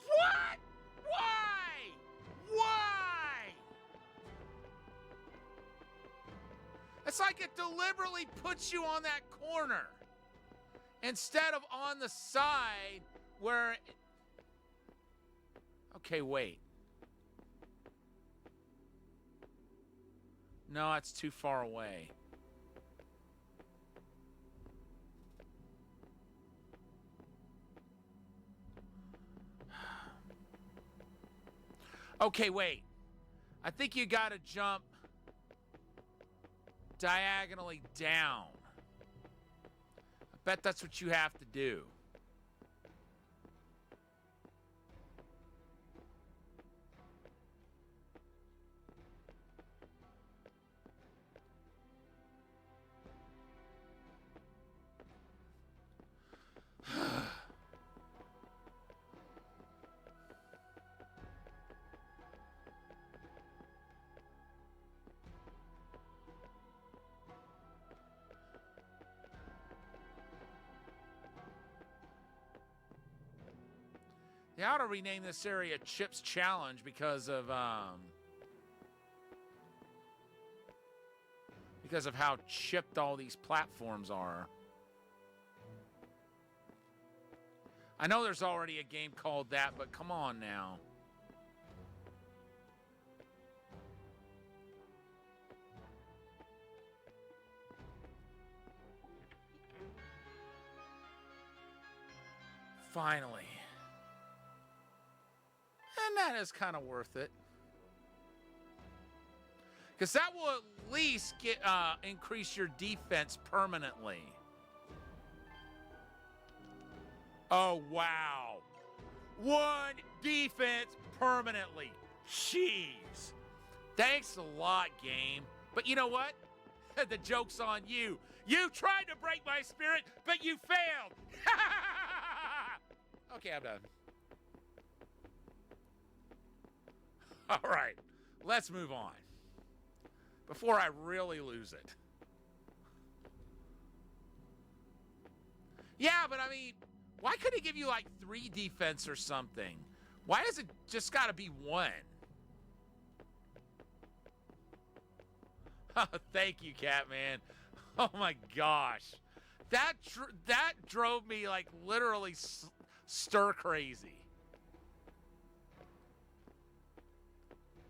What? Why? Why? It's like it deliberately puts you on that corner instead of on the side where... Okay, wait. No, that's too far away. Okay, wait. I think you gotta jump diagonally down. I bet that's what you have to do. They ought to rename this area Chip's Challenge because of because of how chipped all these platforms are. I know there's already a game called that, but come on now. Finally. And that is kind of worth it. Because that will at least get increase your defense permanently. Oh, wow. 1 defense permanently. Jeez. Thanks a lot, game. But you know what? The joke's on you. You tried to break my spirit, but you failed. Okay, I'm done. All right, let's move on before I really lose it. Yeah, but I mean, why couldn't he give you like 3 defense or something? Why does it just got to be 1? Thank you, Catman. Oh my gosh, that drove me like literally stir crazy.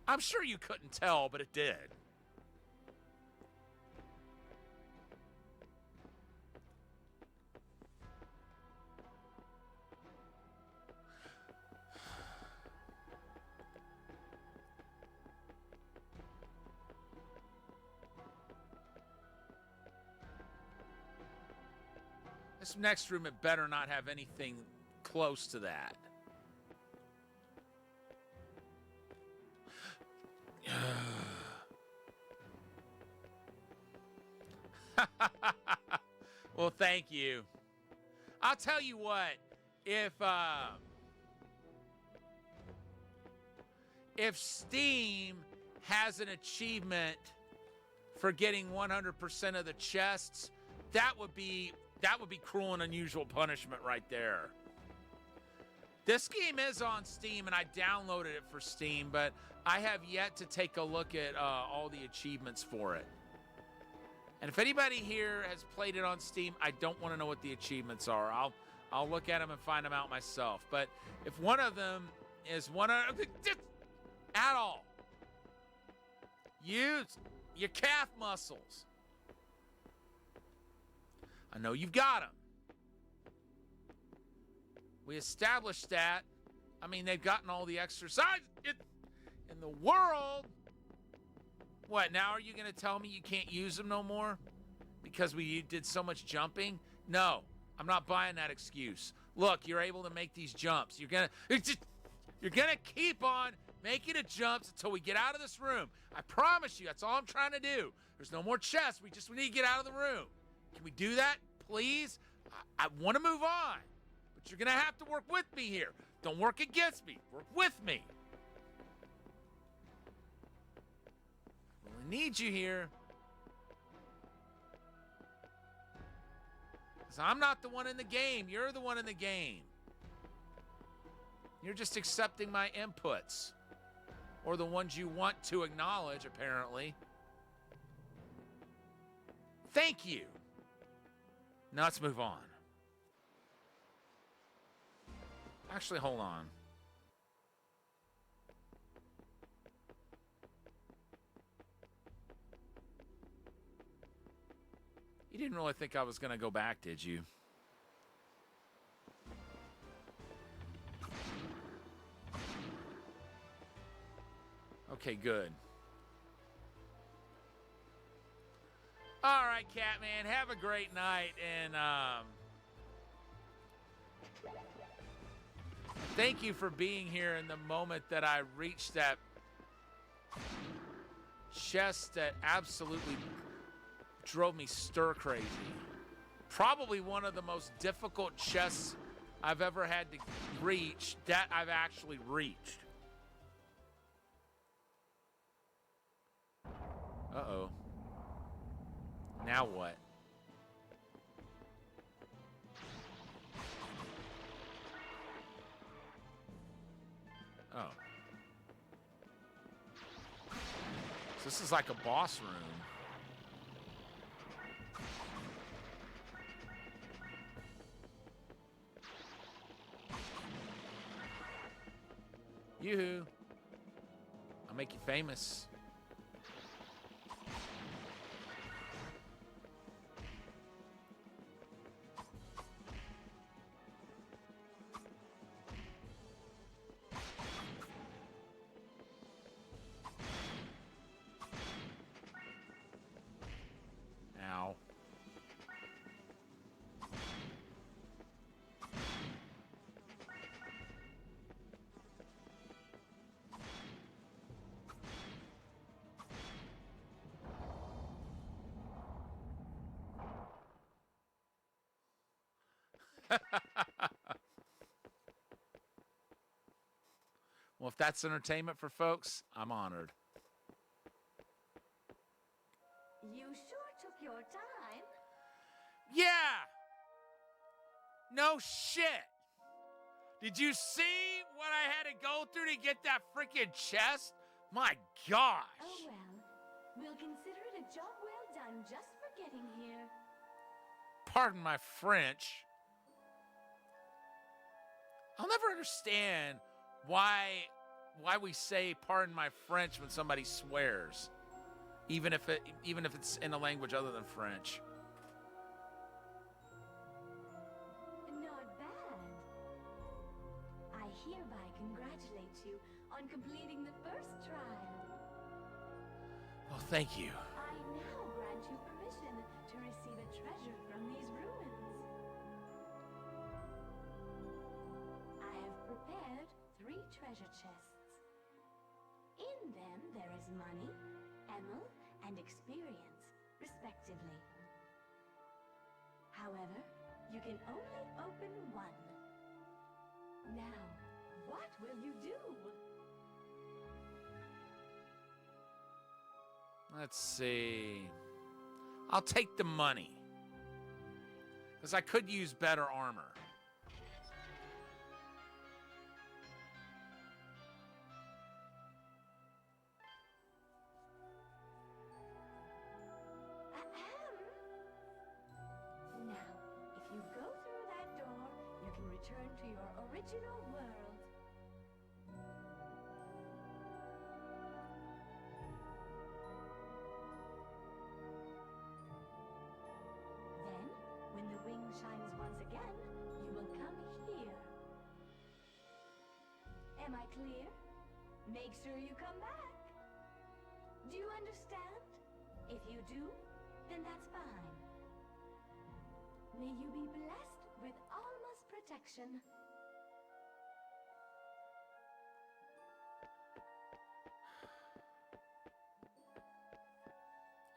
I'm sure you couldn't tell, but it did. This next room, it better not have anything close to that. Well, thank you. I'll tell you what, if Steam has an achievement for getting 100% of the chests, that would be cruel and unusual punishment right there. This game is on Steam, and I downloaded it for Steam, but I have yet to take a look at all the achievements for it. And if anybody here has played it on Steam, I don't want to know what the achievements are. I'll look at them and find them out myself. But if one of them is at all, use your calf muscles. I know you've got them. We established that. I mean, they've gotten all the exercise in the world. What, now are you going to tell me you can't use them no more? Because we did so much jumping? No, I'm not buying that excuse. Look, you're able to make these jumps. You're gonna keep on making the jumps until we get out of this room. I promise you, that's all I'm trying to do. There's no more chests. We need to get out of the room. Can we do that, please? I want to move on, but you're going to have to work with me here. Don't work against me. Work with me. I really need you here. Because I'm not the one in the game. You're the one in the game. You're just accepting my inputs. Or the ones you want to acknowledge, apparently. Thank you. Now let's move on. Actually, hold on. You didn't really think I was going to go back, did you? Okay, good. All right, Catman, have a great night, and thank you for being here in the moment that I reached that chest that absolutely drove me stir crazy. Probably one of the most difficult chests I've ever had to reach that I've actually reached. Uh-oh. Now what? Oh. So this is like a boss room. Yoo-hoo. I'll make you famous. Ow. Well, if that's entertainment for folks, I'm honored. You sure took your time. Yeah! No shit! Did you see what I had to go through to get that freaking chest? My gosh! Oh well, we'll consider it a job well done just for getting here. Pardon my French. I'll never understand why we say pardon my French when somebody swears. Even if it's in a language other than French. Not bad. I hereby congratulate you on completing the first trial. Well, thank you. I now grant you permission to receive a treasure from these ruins. I have prepared 3 treasure chests. In them there is money, ammo, and experience, respectively. However, you can only open one. Now, what will you do? Let's see. I'll take the money. Because I could use better armor. Now, if you go through that door, you can return to your original world. Then, when the wing shines once again, you will come here. Am I clear? Make sure you come back. Do you understand? If you do, then that's fine. May you be blessed with Alma's protection.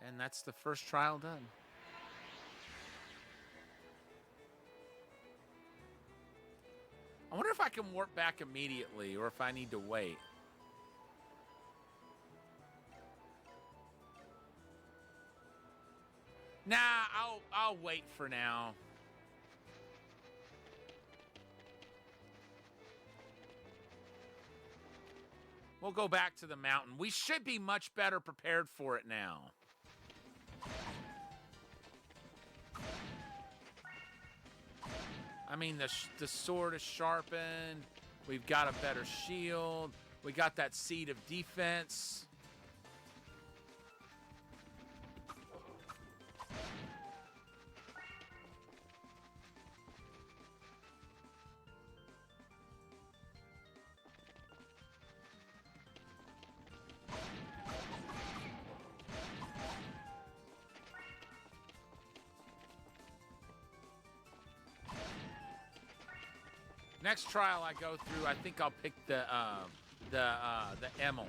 And that's the first trial done. I wonder if I can warp back immediately or if I need to wait. Nah, I'll wait for now. We'll go back to the mountain. We should be much better prepared for it now. I mean, the sword is sharpened. We've got a better shield. We got that seed of defense. Next trial I go through, I think I'll pick the Emil.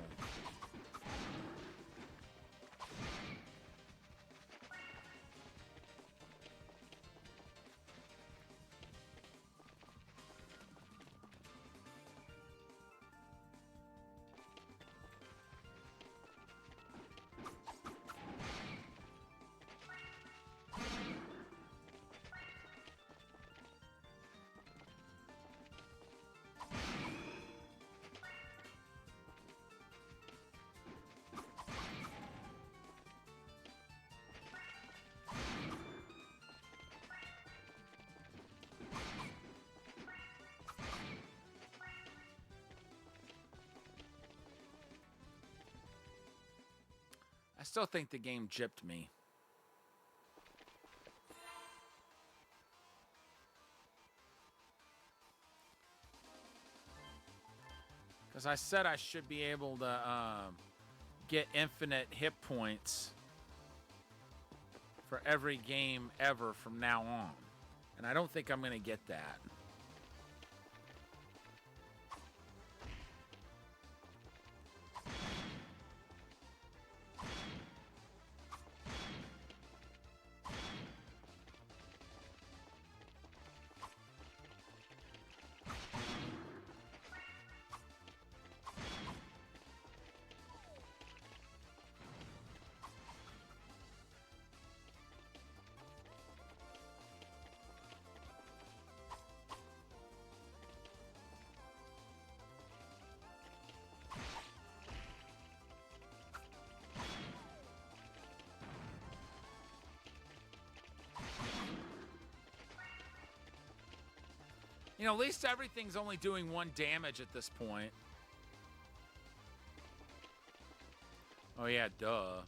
I still think the game gypped me. Because I said I should be able to get infinite hit points for every game ever from now on. And I don't think I'm going to get that. You know, at least everything's only doing 1 damage at this point. Oh yeah, duh.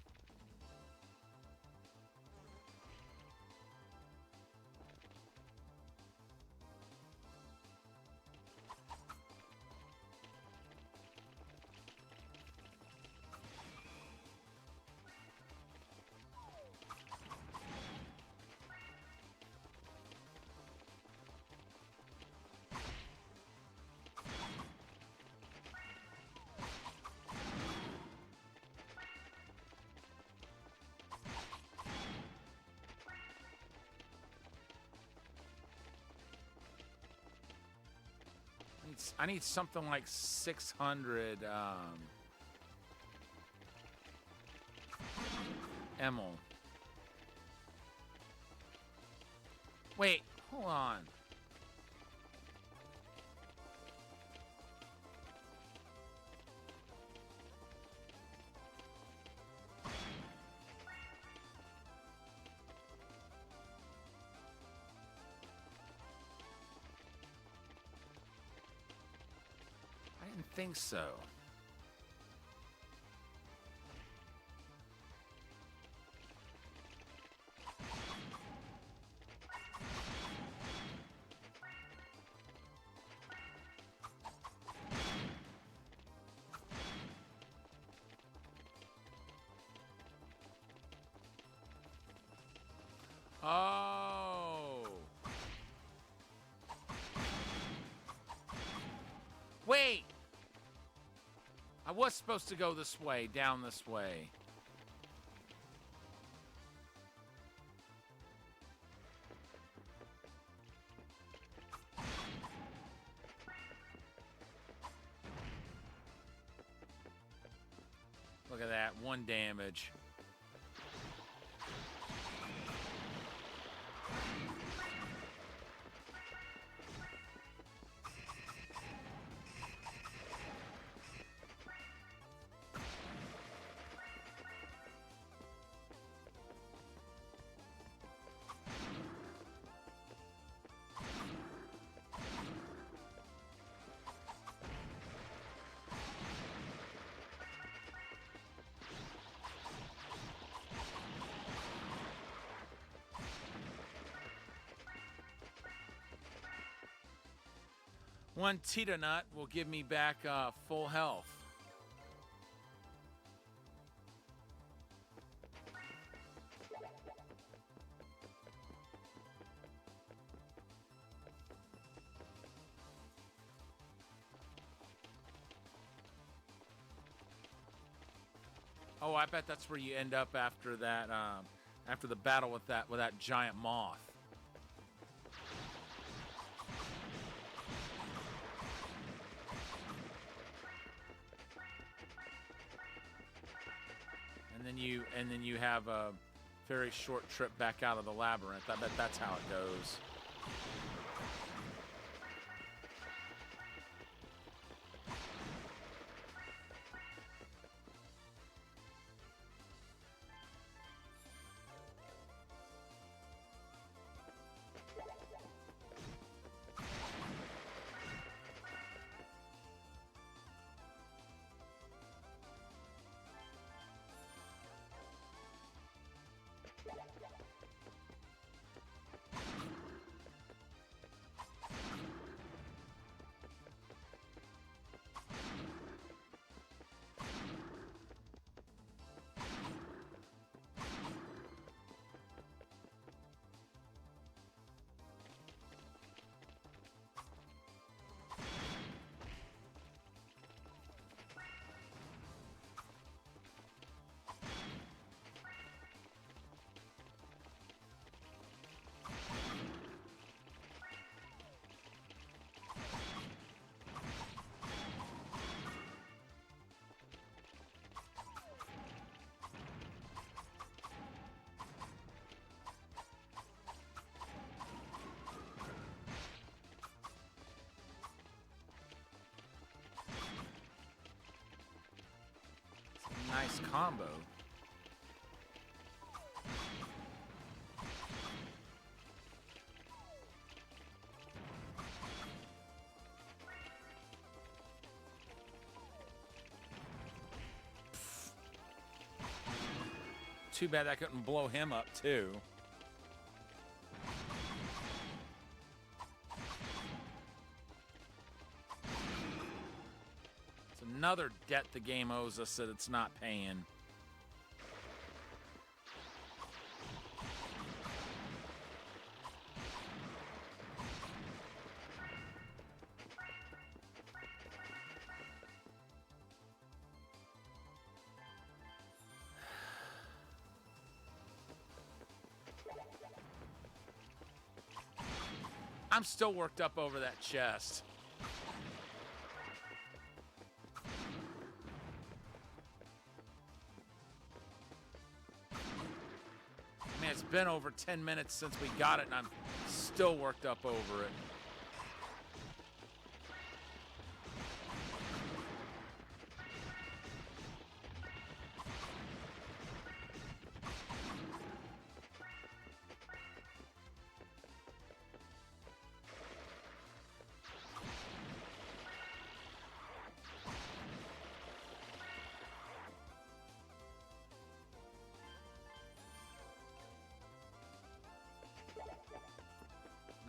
I need something like 600 Emil. Wait, hold on. I didn't think so. Oh. Wait. I was supposed to go this way, down this way. Look at that, 1 damage. One Tita Nut will give me back full health. Oh, I bet that's where you end up after that, after the battle with that giant moth. And then you have a very short trip back out of the labyrinth. I bet that's how it goes. Nice combo. Too bad I couldn't blow him up too. It's another debt the game owes us that it's not paying. I'm still worked up over that chest. Man, it's been over 10 minutes since we got it, and I'm still worked up over it.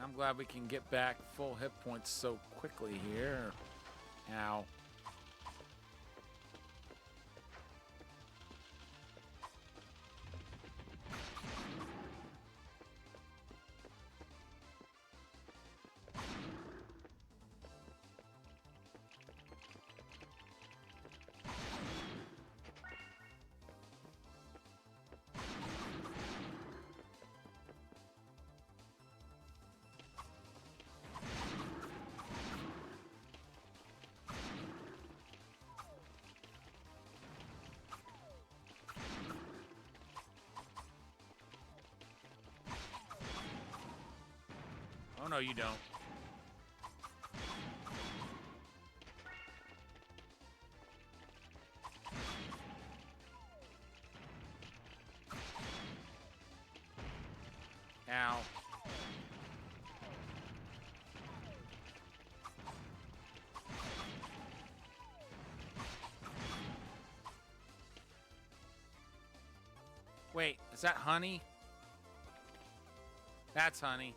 I'm glad we can get back full hit points so quickly here. Ow. Oh, no, you don't. Ow. Wait, is that honey? That's honey.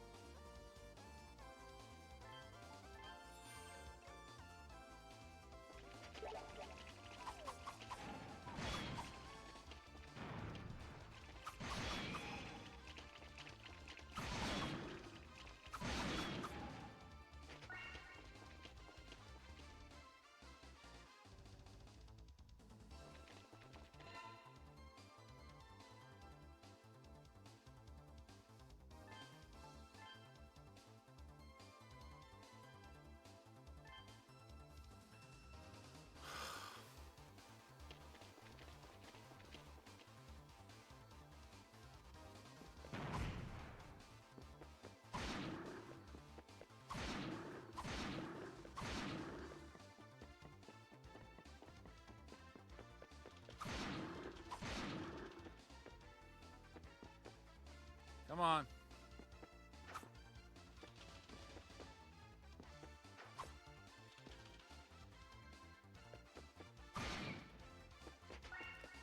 Come on.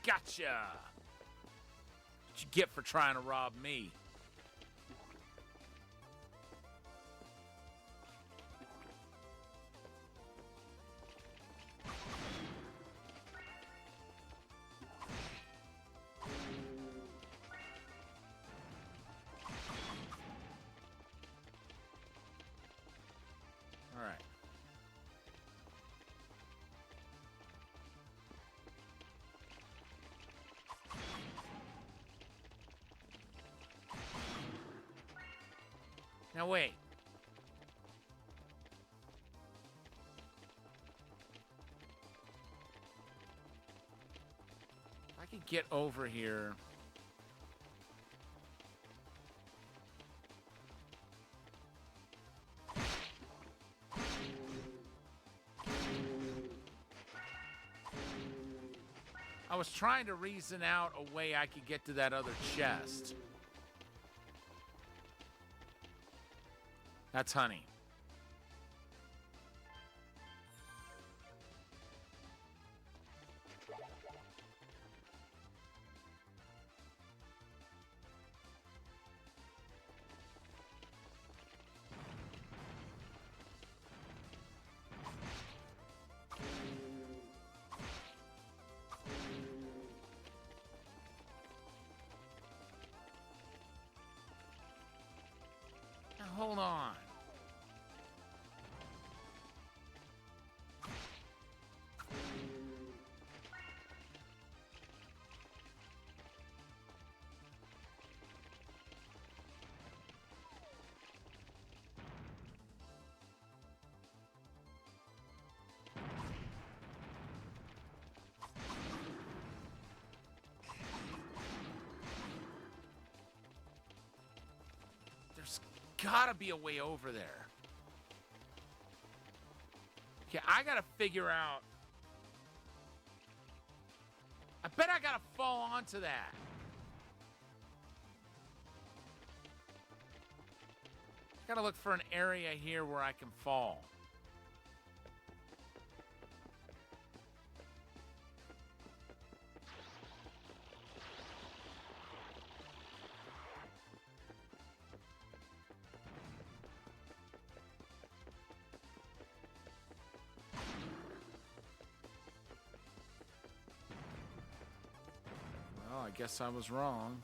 Gotcha. What you get for trying to rob me? All right. Now wait. If I could get over here. I was trying to reason out a way I could get to that other chest. That's honey. Now, hold on. There's gotta be a way over there. Okay, I gotta figure out. I bet I gotta fall onto that. Gotta look for an area here where I can fall. Well, I guess I was wrong.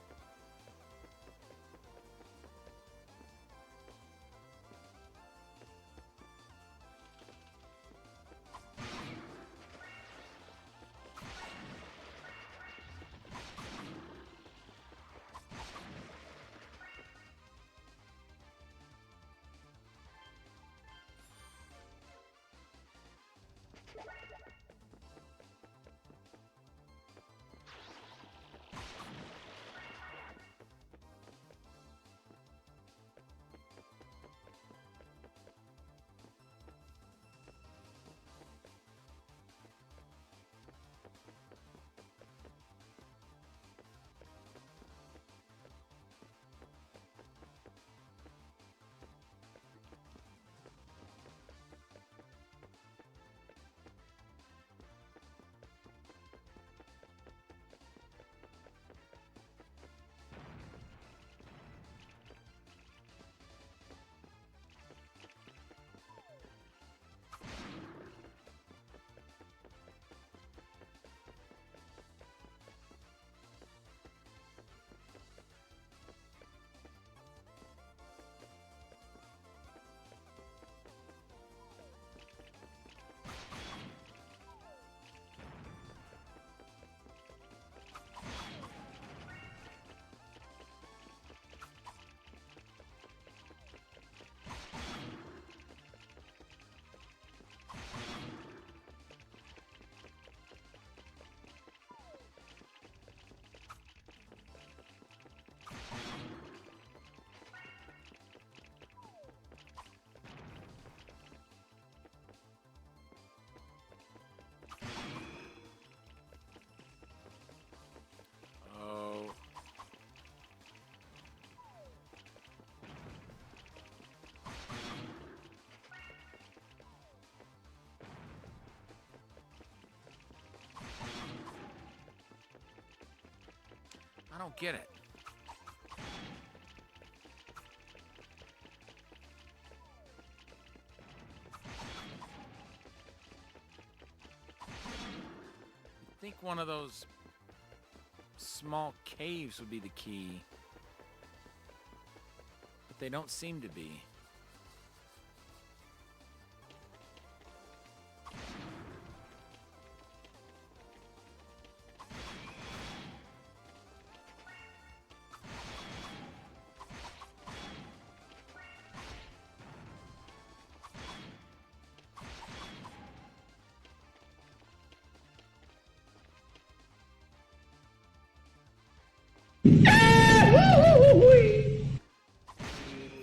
Oh. I don't get it. I think one of those small caves would be the key. But they don't seem to be.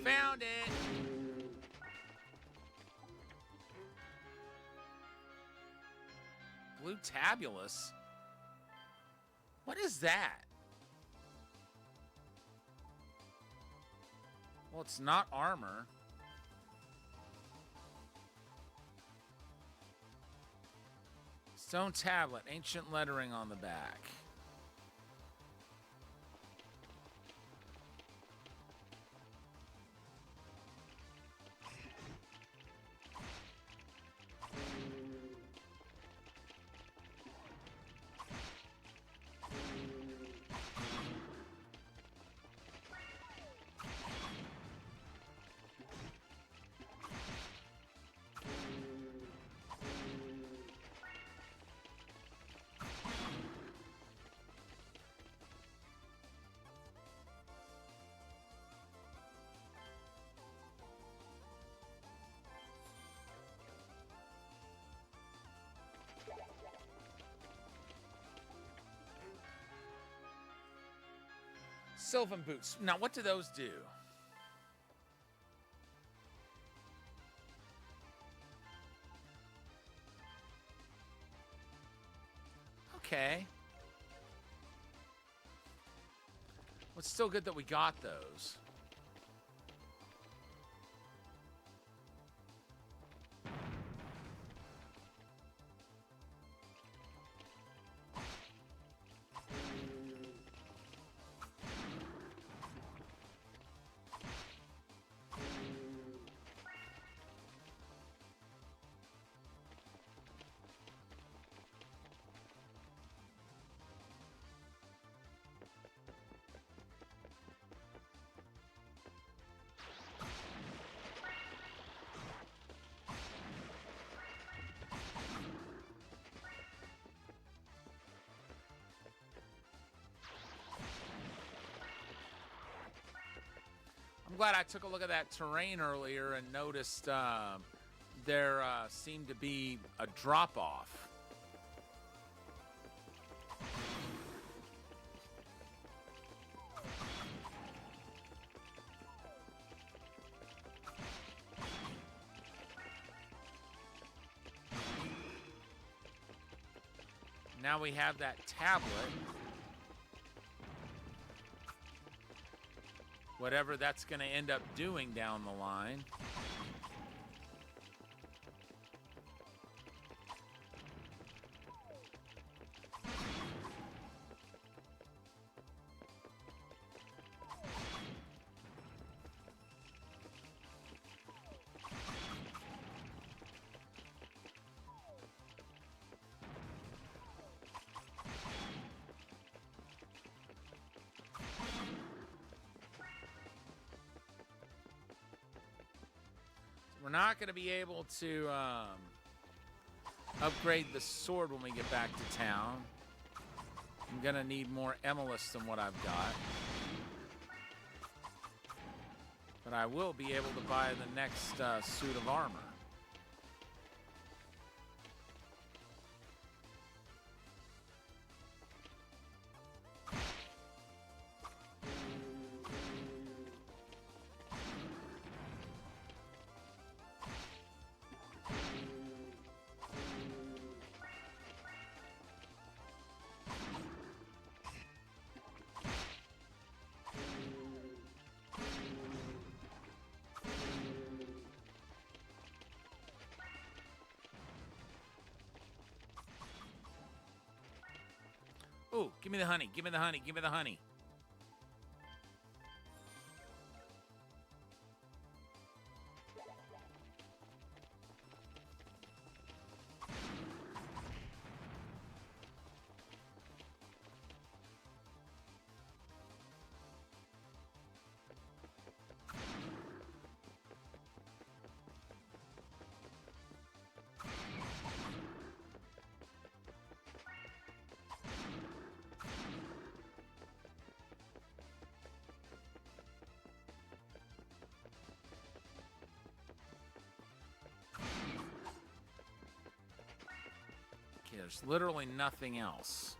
Found it. Blue tabulous. What is that? Well, it's not armor. Stone tablet, ancient lettering on the back. Sylvan boots. Now, what do those do? Okay. Well, it's still good that we got those. I'm glad I took a look at that terrain earlier and noticed there seemed to be a drop-off. Now we have that tablet. Whatever that's going to end up doing down the line. We're not going to be able to upgrade the sword when we get back to town. I'm going to need more Emolus than what I've got. But I will be able to buy the next suit of armor. Ooh, give me the honey, give me the honey, give me the honey. There's literally nothing else.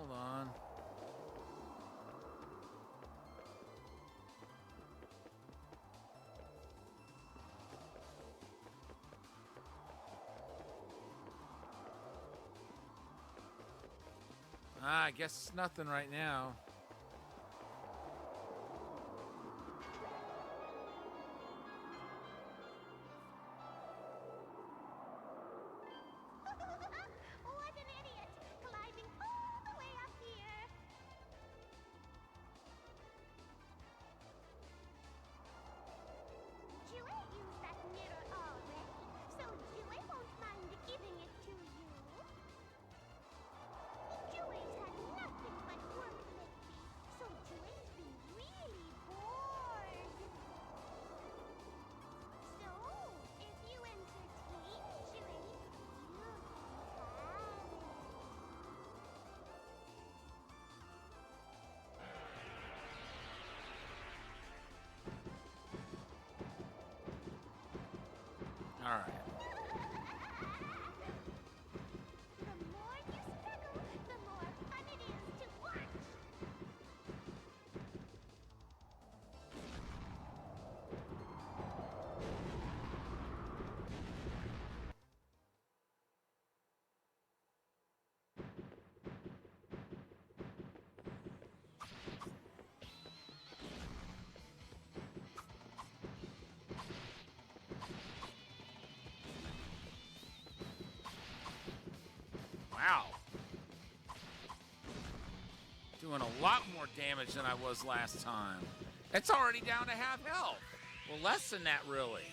Hold on. I guess nothing right now. What an idiot! Climbing all the way up here! Jewel used that mirror already, so Jewel won't mind giving it to you. Jewel's had nothing but work lately, so Jewel's been really bored. So, if you entertain Jewel, you can have it. All right. The more you struggle, the more fun it is to watch. Wow. Doing a lot more damage than I was last time. It's already down to half health. Well, less than that, really.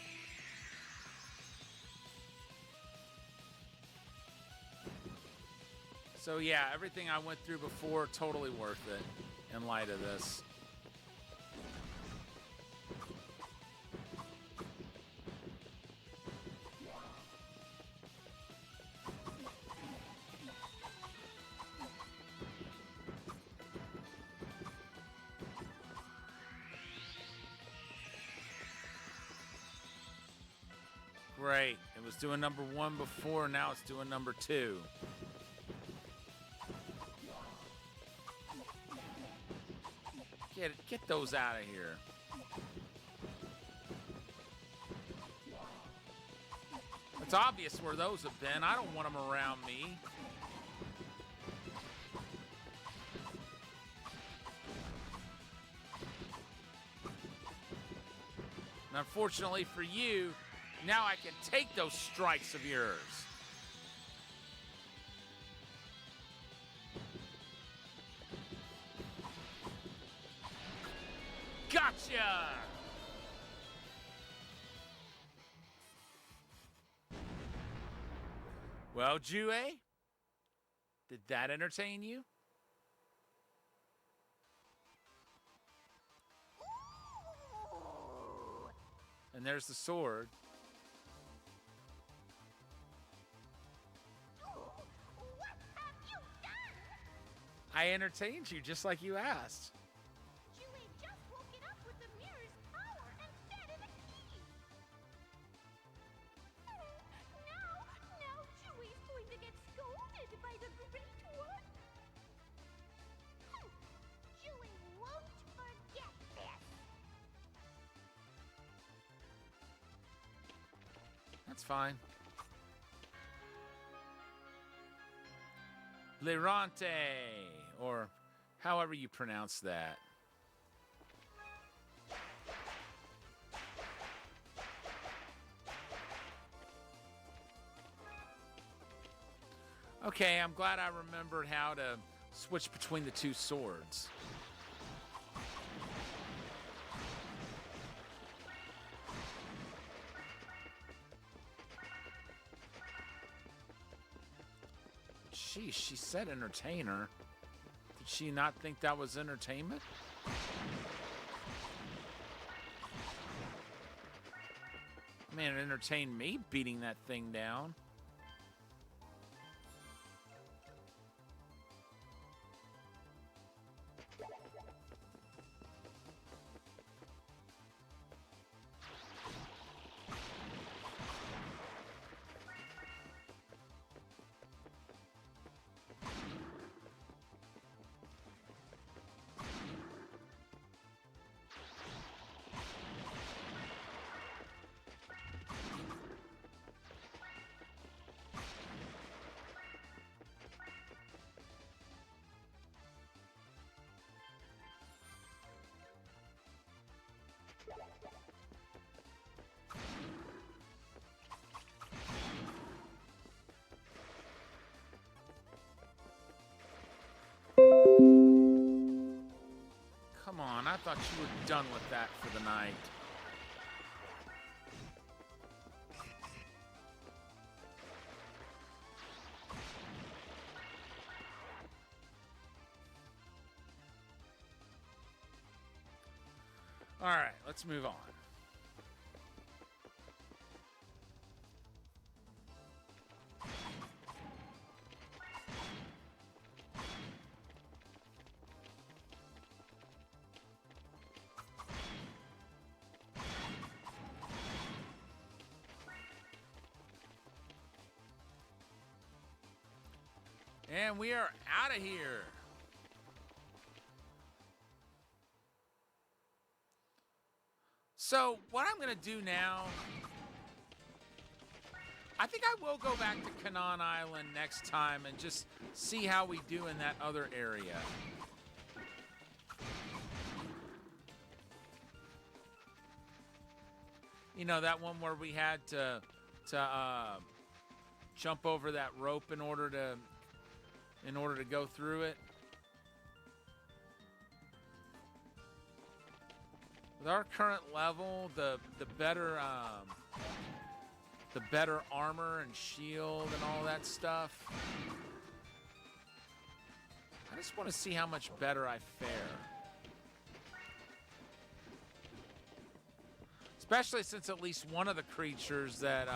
So yeah, everything I went through before, totally worth it in light of this. Great. It was doing number 1 before, now it's doing number 2. Get those out of here. It's obvious where those have been. I don't want them around me. And unfortunately for you, now I can take those strikes of yours. Gotcha! Well, Jue, did that entertain you? And there's the sword. What have you done? I entertained you just like you asked. Jewel just woke it up with the mirror's power and fed it a key. Now Jewel's going to get scolded by the Great One. Jewel won't forget this. That's fine. Lirante, or however you pronounce that. Okay, I'm glad I remembered how to switch between the two swords. Sheesh, she said entertainer. Did she not think that was entertainment? Man, it entertained me beating that thing down. you were done with that for the night. All right, let's move on. And we are out of here. So, what I'm going to do now, I think I will go back to Canaan Island next time and just see how we do in that other area. You know, that one where we had to jump over that rope in order to go through it. With our current level, the better armor and shield and all that stuff. I just want to see how much better I fare. Especially since at least one of the creatures that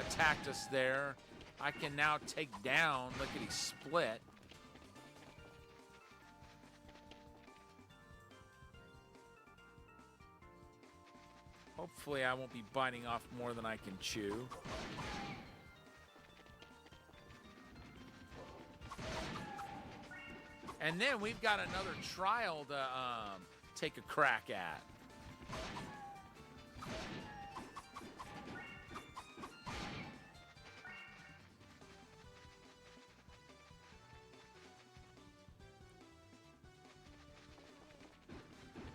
attacked us there, I can now take down. Lickety split. Hopefully I won't be biting off more than I can chew. And then we've got another trial to take a crack at.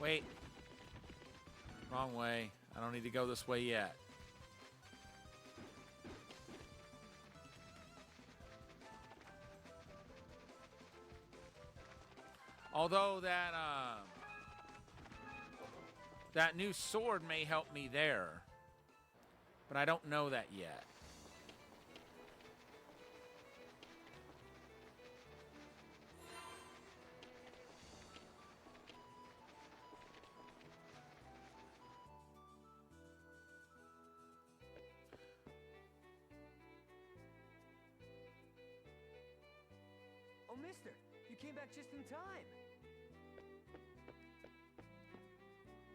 Wait. Wrong way. I don't need to go this way yet. Although that new sword may help me there. But I don't know that yet. Oh, mister, you came back just in time.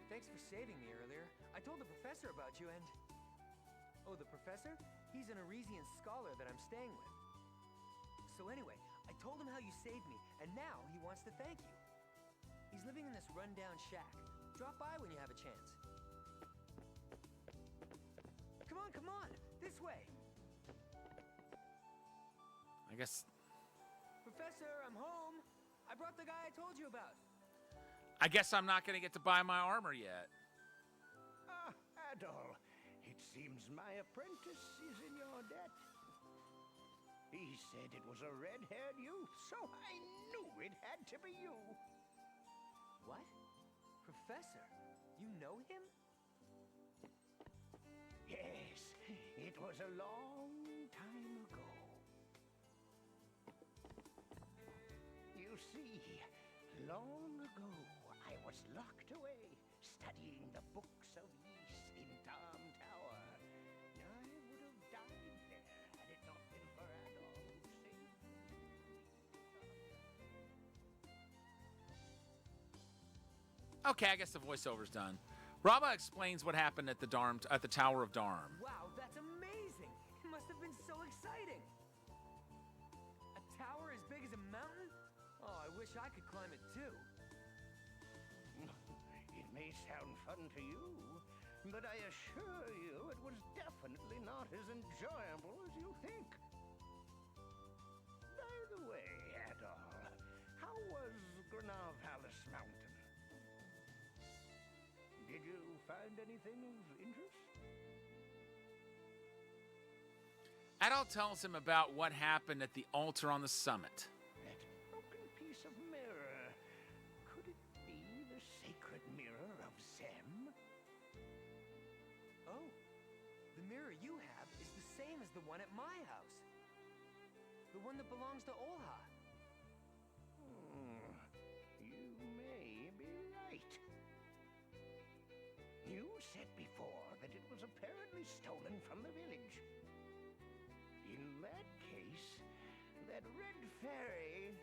Thanks for saving me earlier. I told the professor about you and... Oh, the professor? He's an Arisian scholar that I'm staying with. So anyway, I told him how you saved me, and now he wants to thank you. He's living in this rundown shack. Drop by when you have a chance. Come on, this way. I guess... Professor, I'm home. I brought the guy I told you about. I guess I'm not going to get to buy my armor yet. Ah, Adol. It seems my apprentice is in your debt. He said it was a red-haired youth, so I knew it had to be you. What? Professor? You know him? Yes, it was a long time ago. You see, long ago, I was locked away, studying the books of Ys in Tom Tower. I would have died there had it not been for Adol who saved me. Okay, I guess the voiceover's done. Rama explains what happened at the Tower of Darm. Wow, that's amazing! It must have been so exciting! A tower as big as a mountain? Oh, I wish I could climb it too. It may sound fun to you, but I assure you it was definitely not as enjoyable as you think. By the way, Adol, how was Granavalis Mountain? Did you find anything of interest? Adol tells him about what happened at the altar on the summit. That broken piece of mirror. Could it be the sacred mirror the one at my house. The one that belongs to Olha. You may be right. You said before that it was apparently stolen from the village. In that case, that red fairy...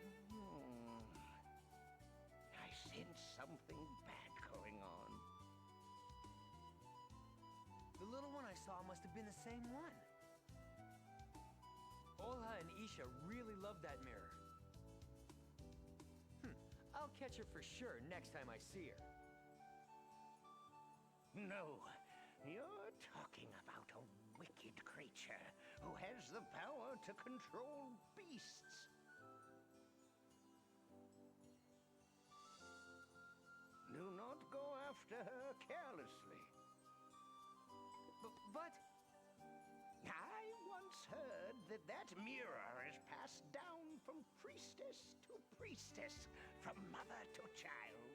I sense something bad going on. The little one I saw must have been the same one. Olha and Isha really love that mirror. I'll catch her for sure next time I see her. No, you're talking about a wicked creature who has the power to control beasts. Do not go after her carelessly. But... I once heard that mirror is passed down from priestess to priestess, from mother to child.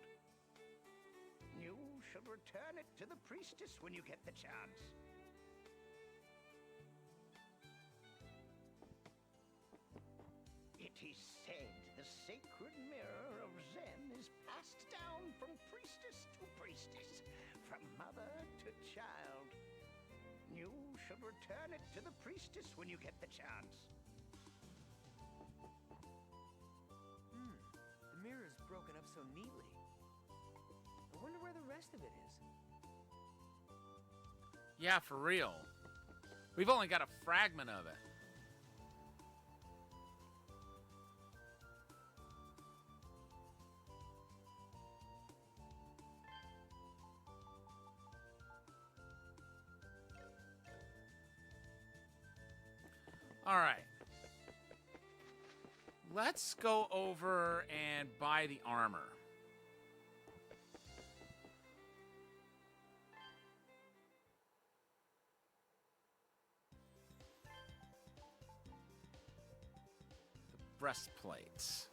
You should return it to the priestess when you get the chance. It is said the sacred mirror of Zen is passed down from priestess to priestess, from mother to child. You should return it to the priestess when you get the chance. The mirror is broken up so neatly. I wonder where the rest of it is. Yeah, for real. We've only got a fragment of it. All right. Let's go over and buy the armor. The breastplates.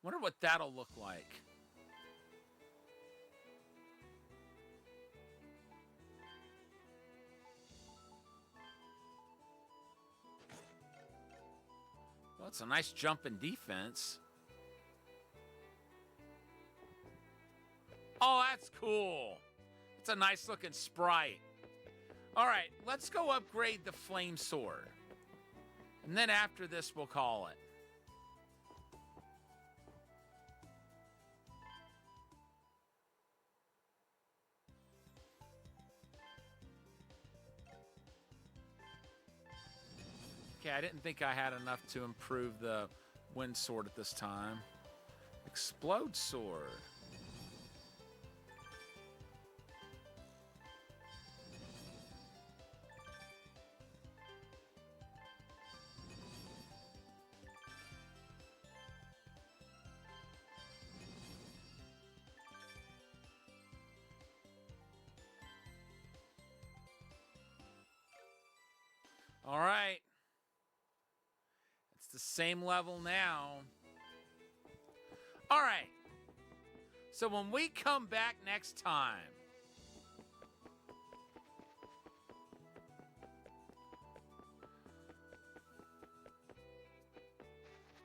Wonder what that'll look like. Well, it's a nice jump in defense. Oh, that's cool. It's a nice looking sprite. All right, let's go upgrade the flame sword. And then after this, we'll call it. Okay, I didn't think I had enough to improve the wind sword at this time. Explode sword. All right. It's the same level now. All right. So when we come back next time,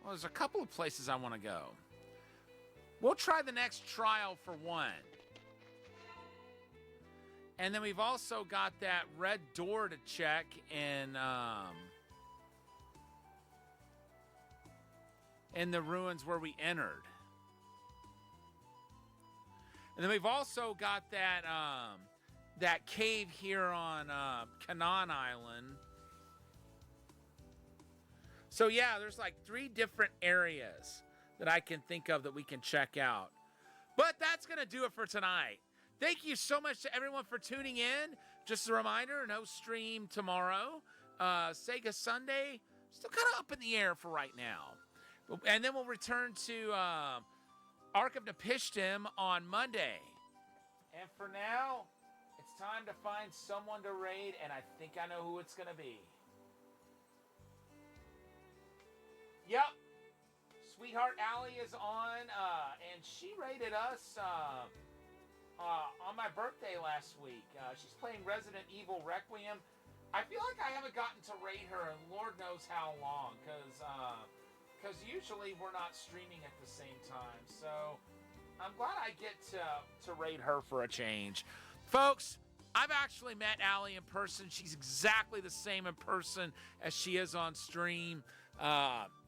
well, there's a couple of places I want to go. We'll try the next trial for one. And then we've also got that red door to check in the ruins where we entered. And then we've also got that cave here on Canaan Island. So yeah, there's like 3 different areas that I can think of that we can check out. But that's going to do it for tonight. Thank you so much to everyone for tuning in. Just a reminder, no stream tomorrow. Sega Sunday, still kind of up in the air for right now. And then we'll return to Ark of Napishtim on Monday. And for now, it's time to find someone to raid, and I think I know who it's going to be. Yep. Sweet sweetheart Allie is on, and she rated us on my birthday last week. She's playing Resident Evil Requiem. I feel like I haven't gotten to rate her in Lord knows how long, because usually we're not streaming at the same time. So I'm glad I get to rate her for a change. Folks, I've actually met Allie in person. She's exactly the same in person as she is on stream.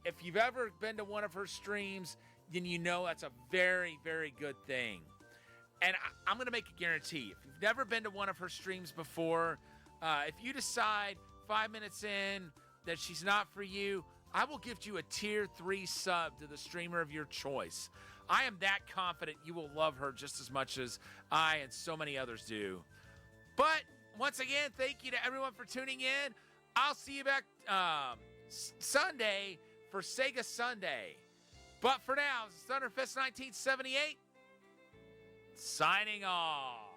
If you've ever been to one of her streams, then you know that's a very, very good thing. And I'm going to make a guarantee. If you've never been to one of her streams before, if you decide 5 minutes in that she's not for you, I will gift you a tier 3 sub to the streamer of your choice. I am that confident you will love her just as much as I and so many others do. But once again, thank you to everyone for tuning in. I'll see you back Sunday for Sega Sunday. But for now, this is Thunderfist 1978 signing off.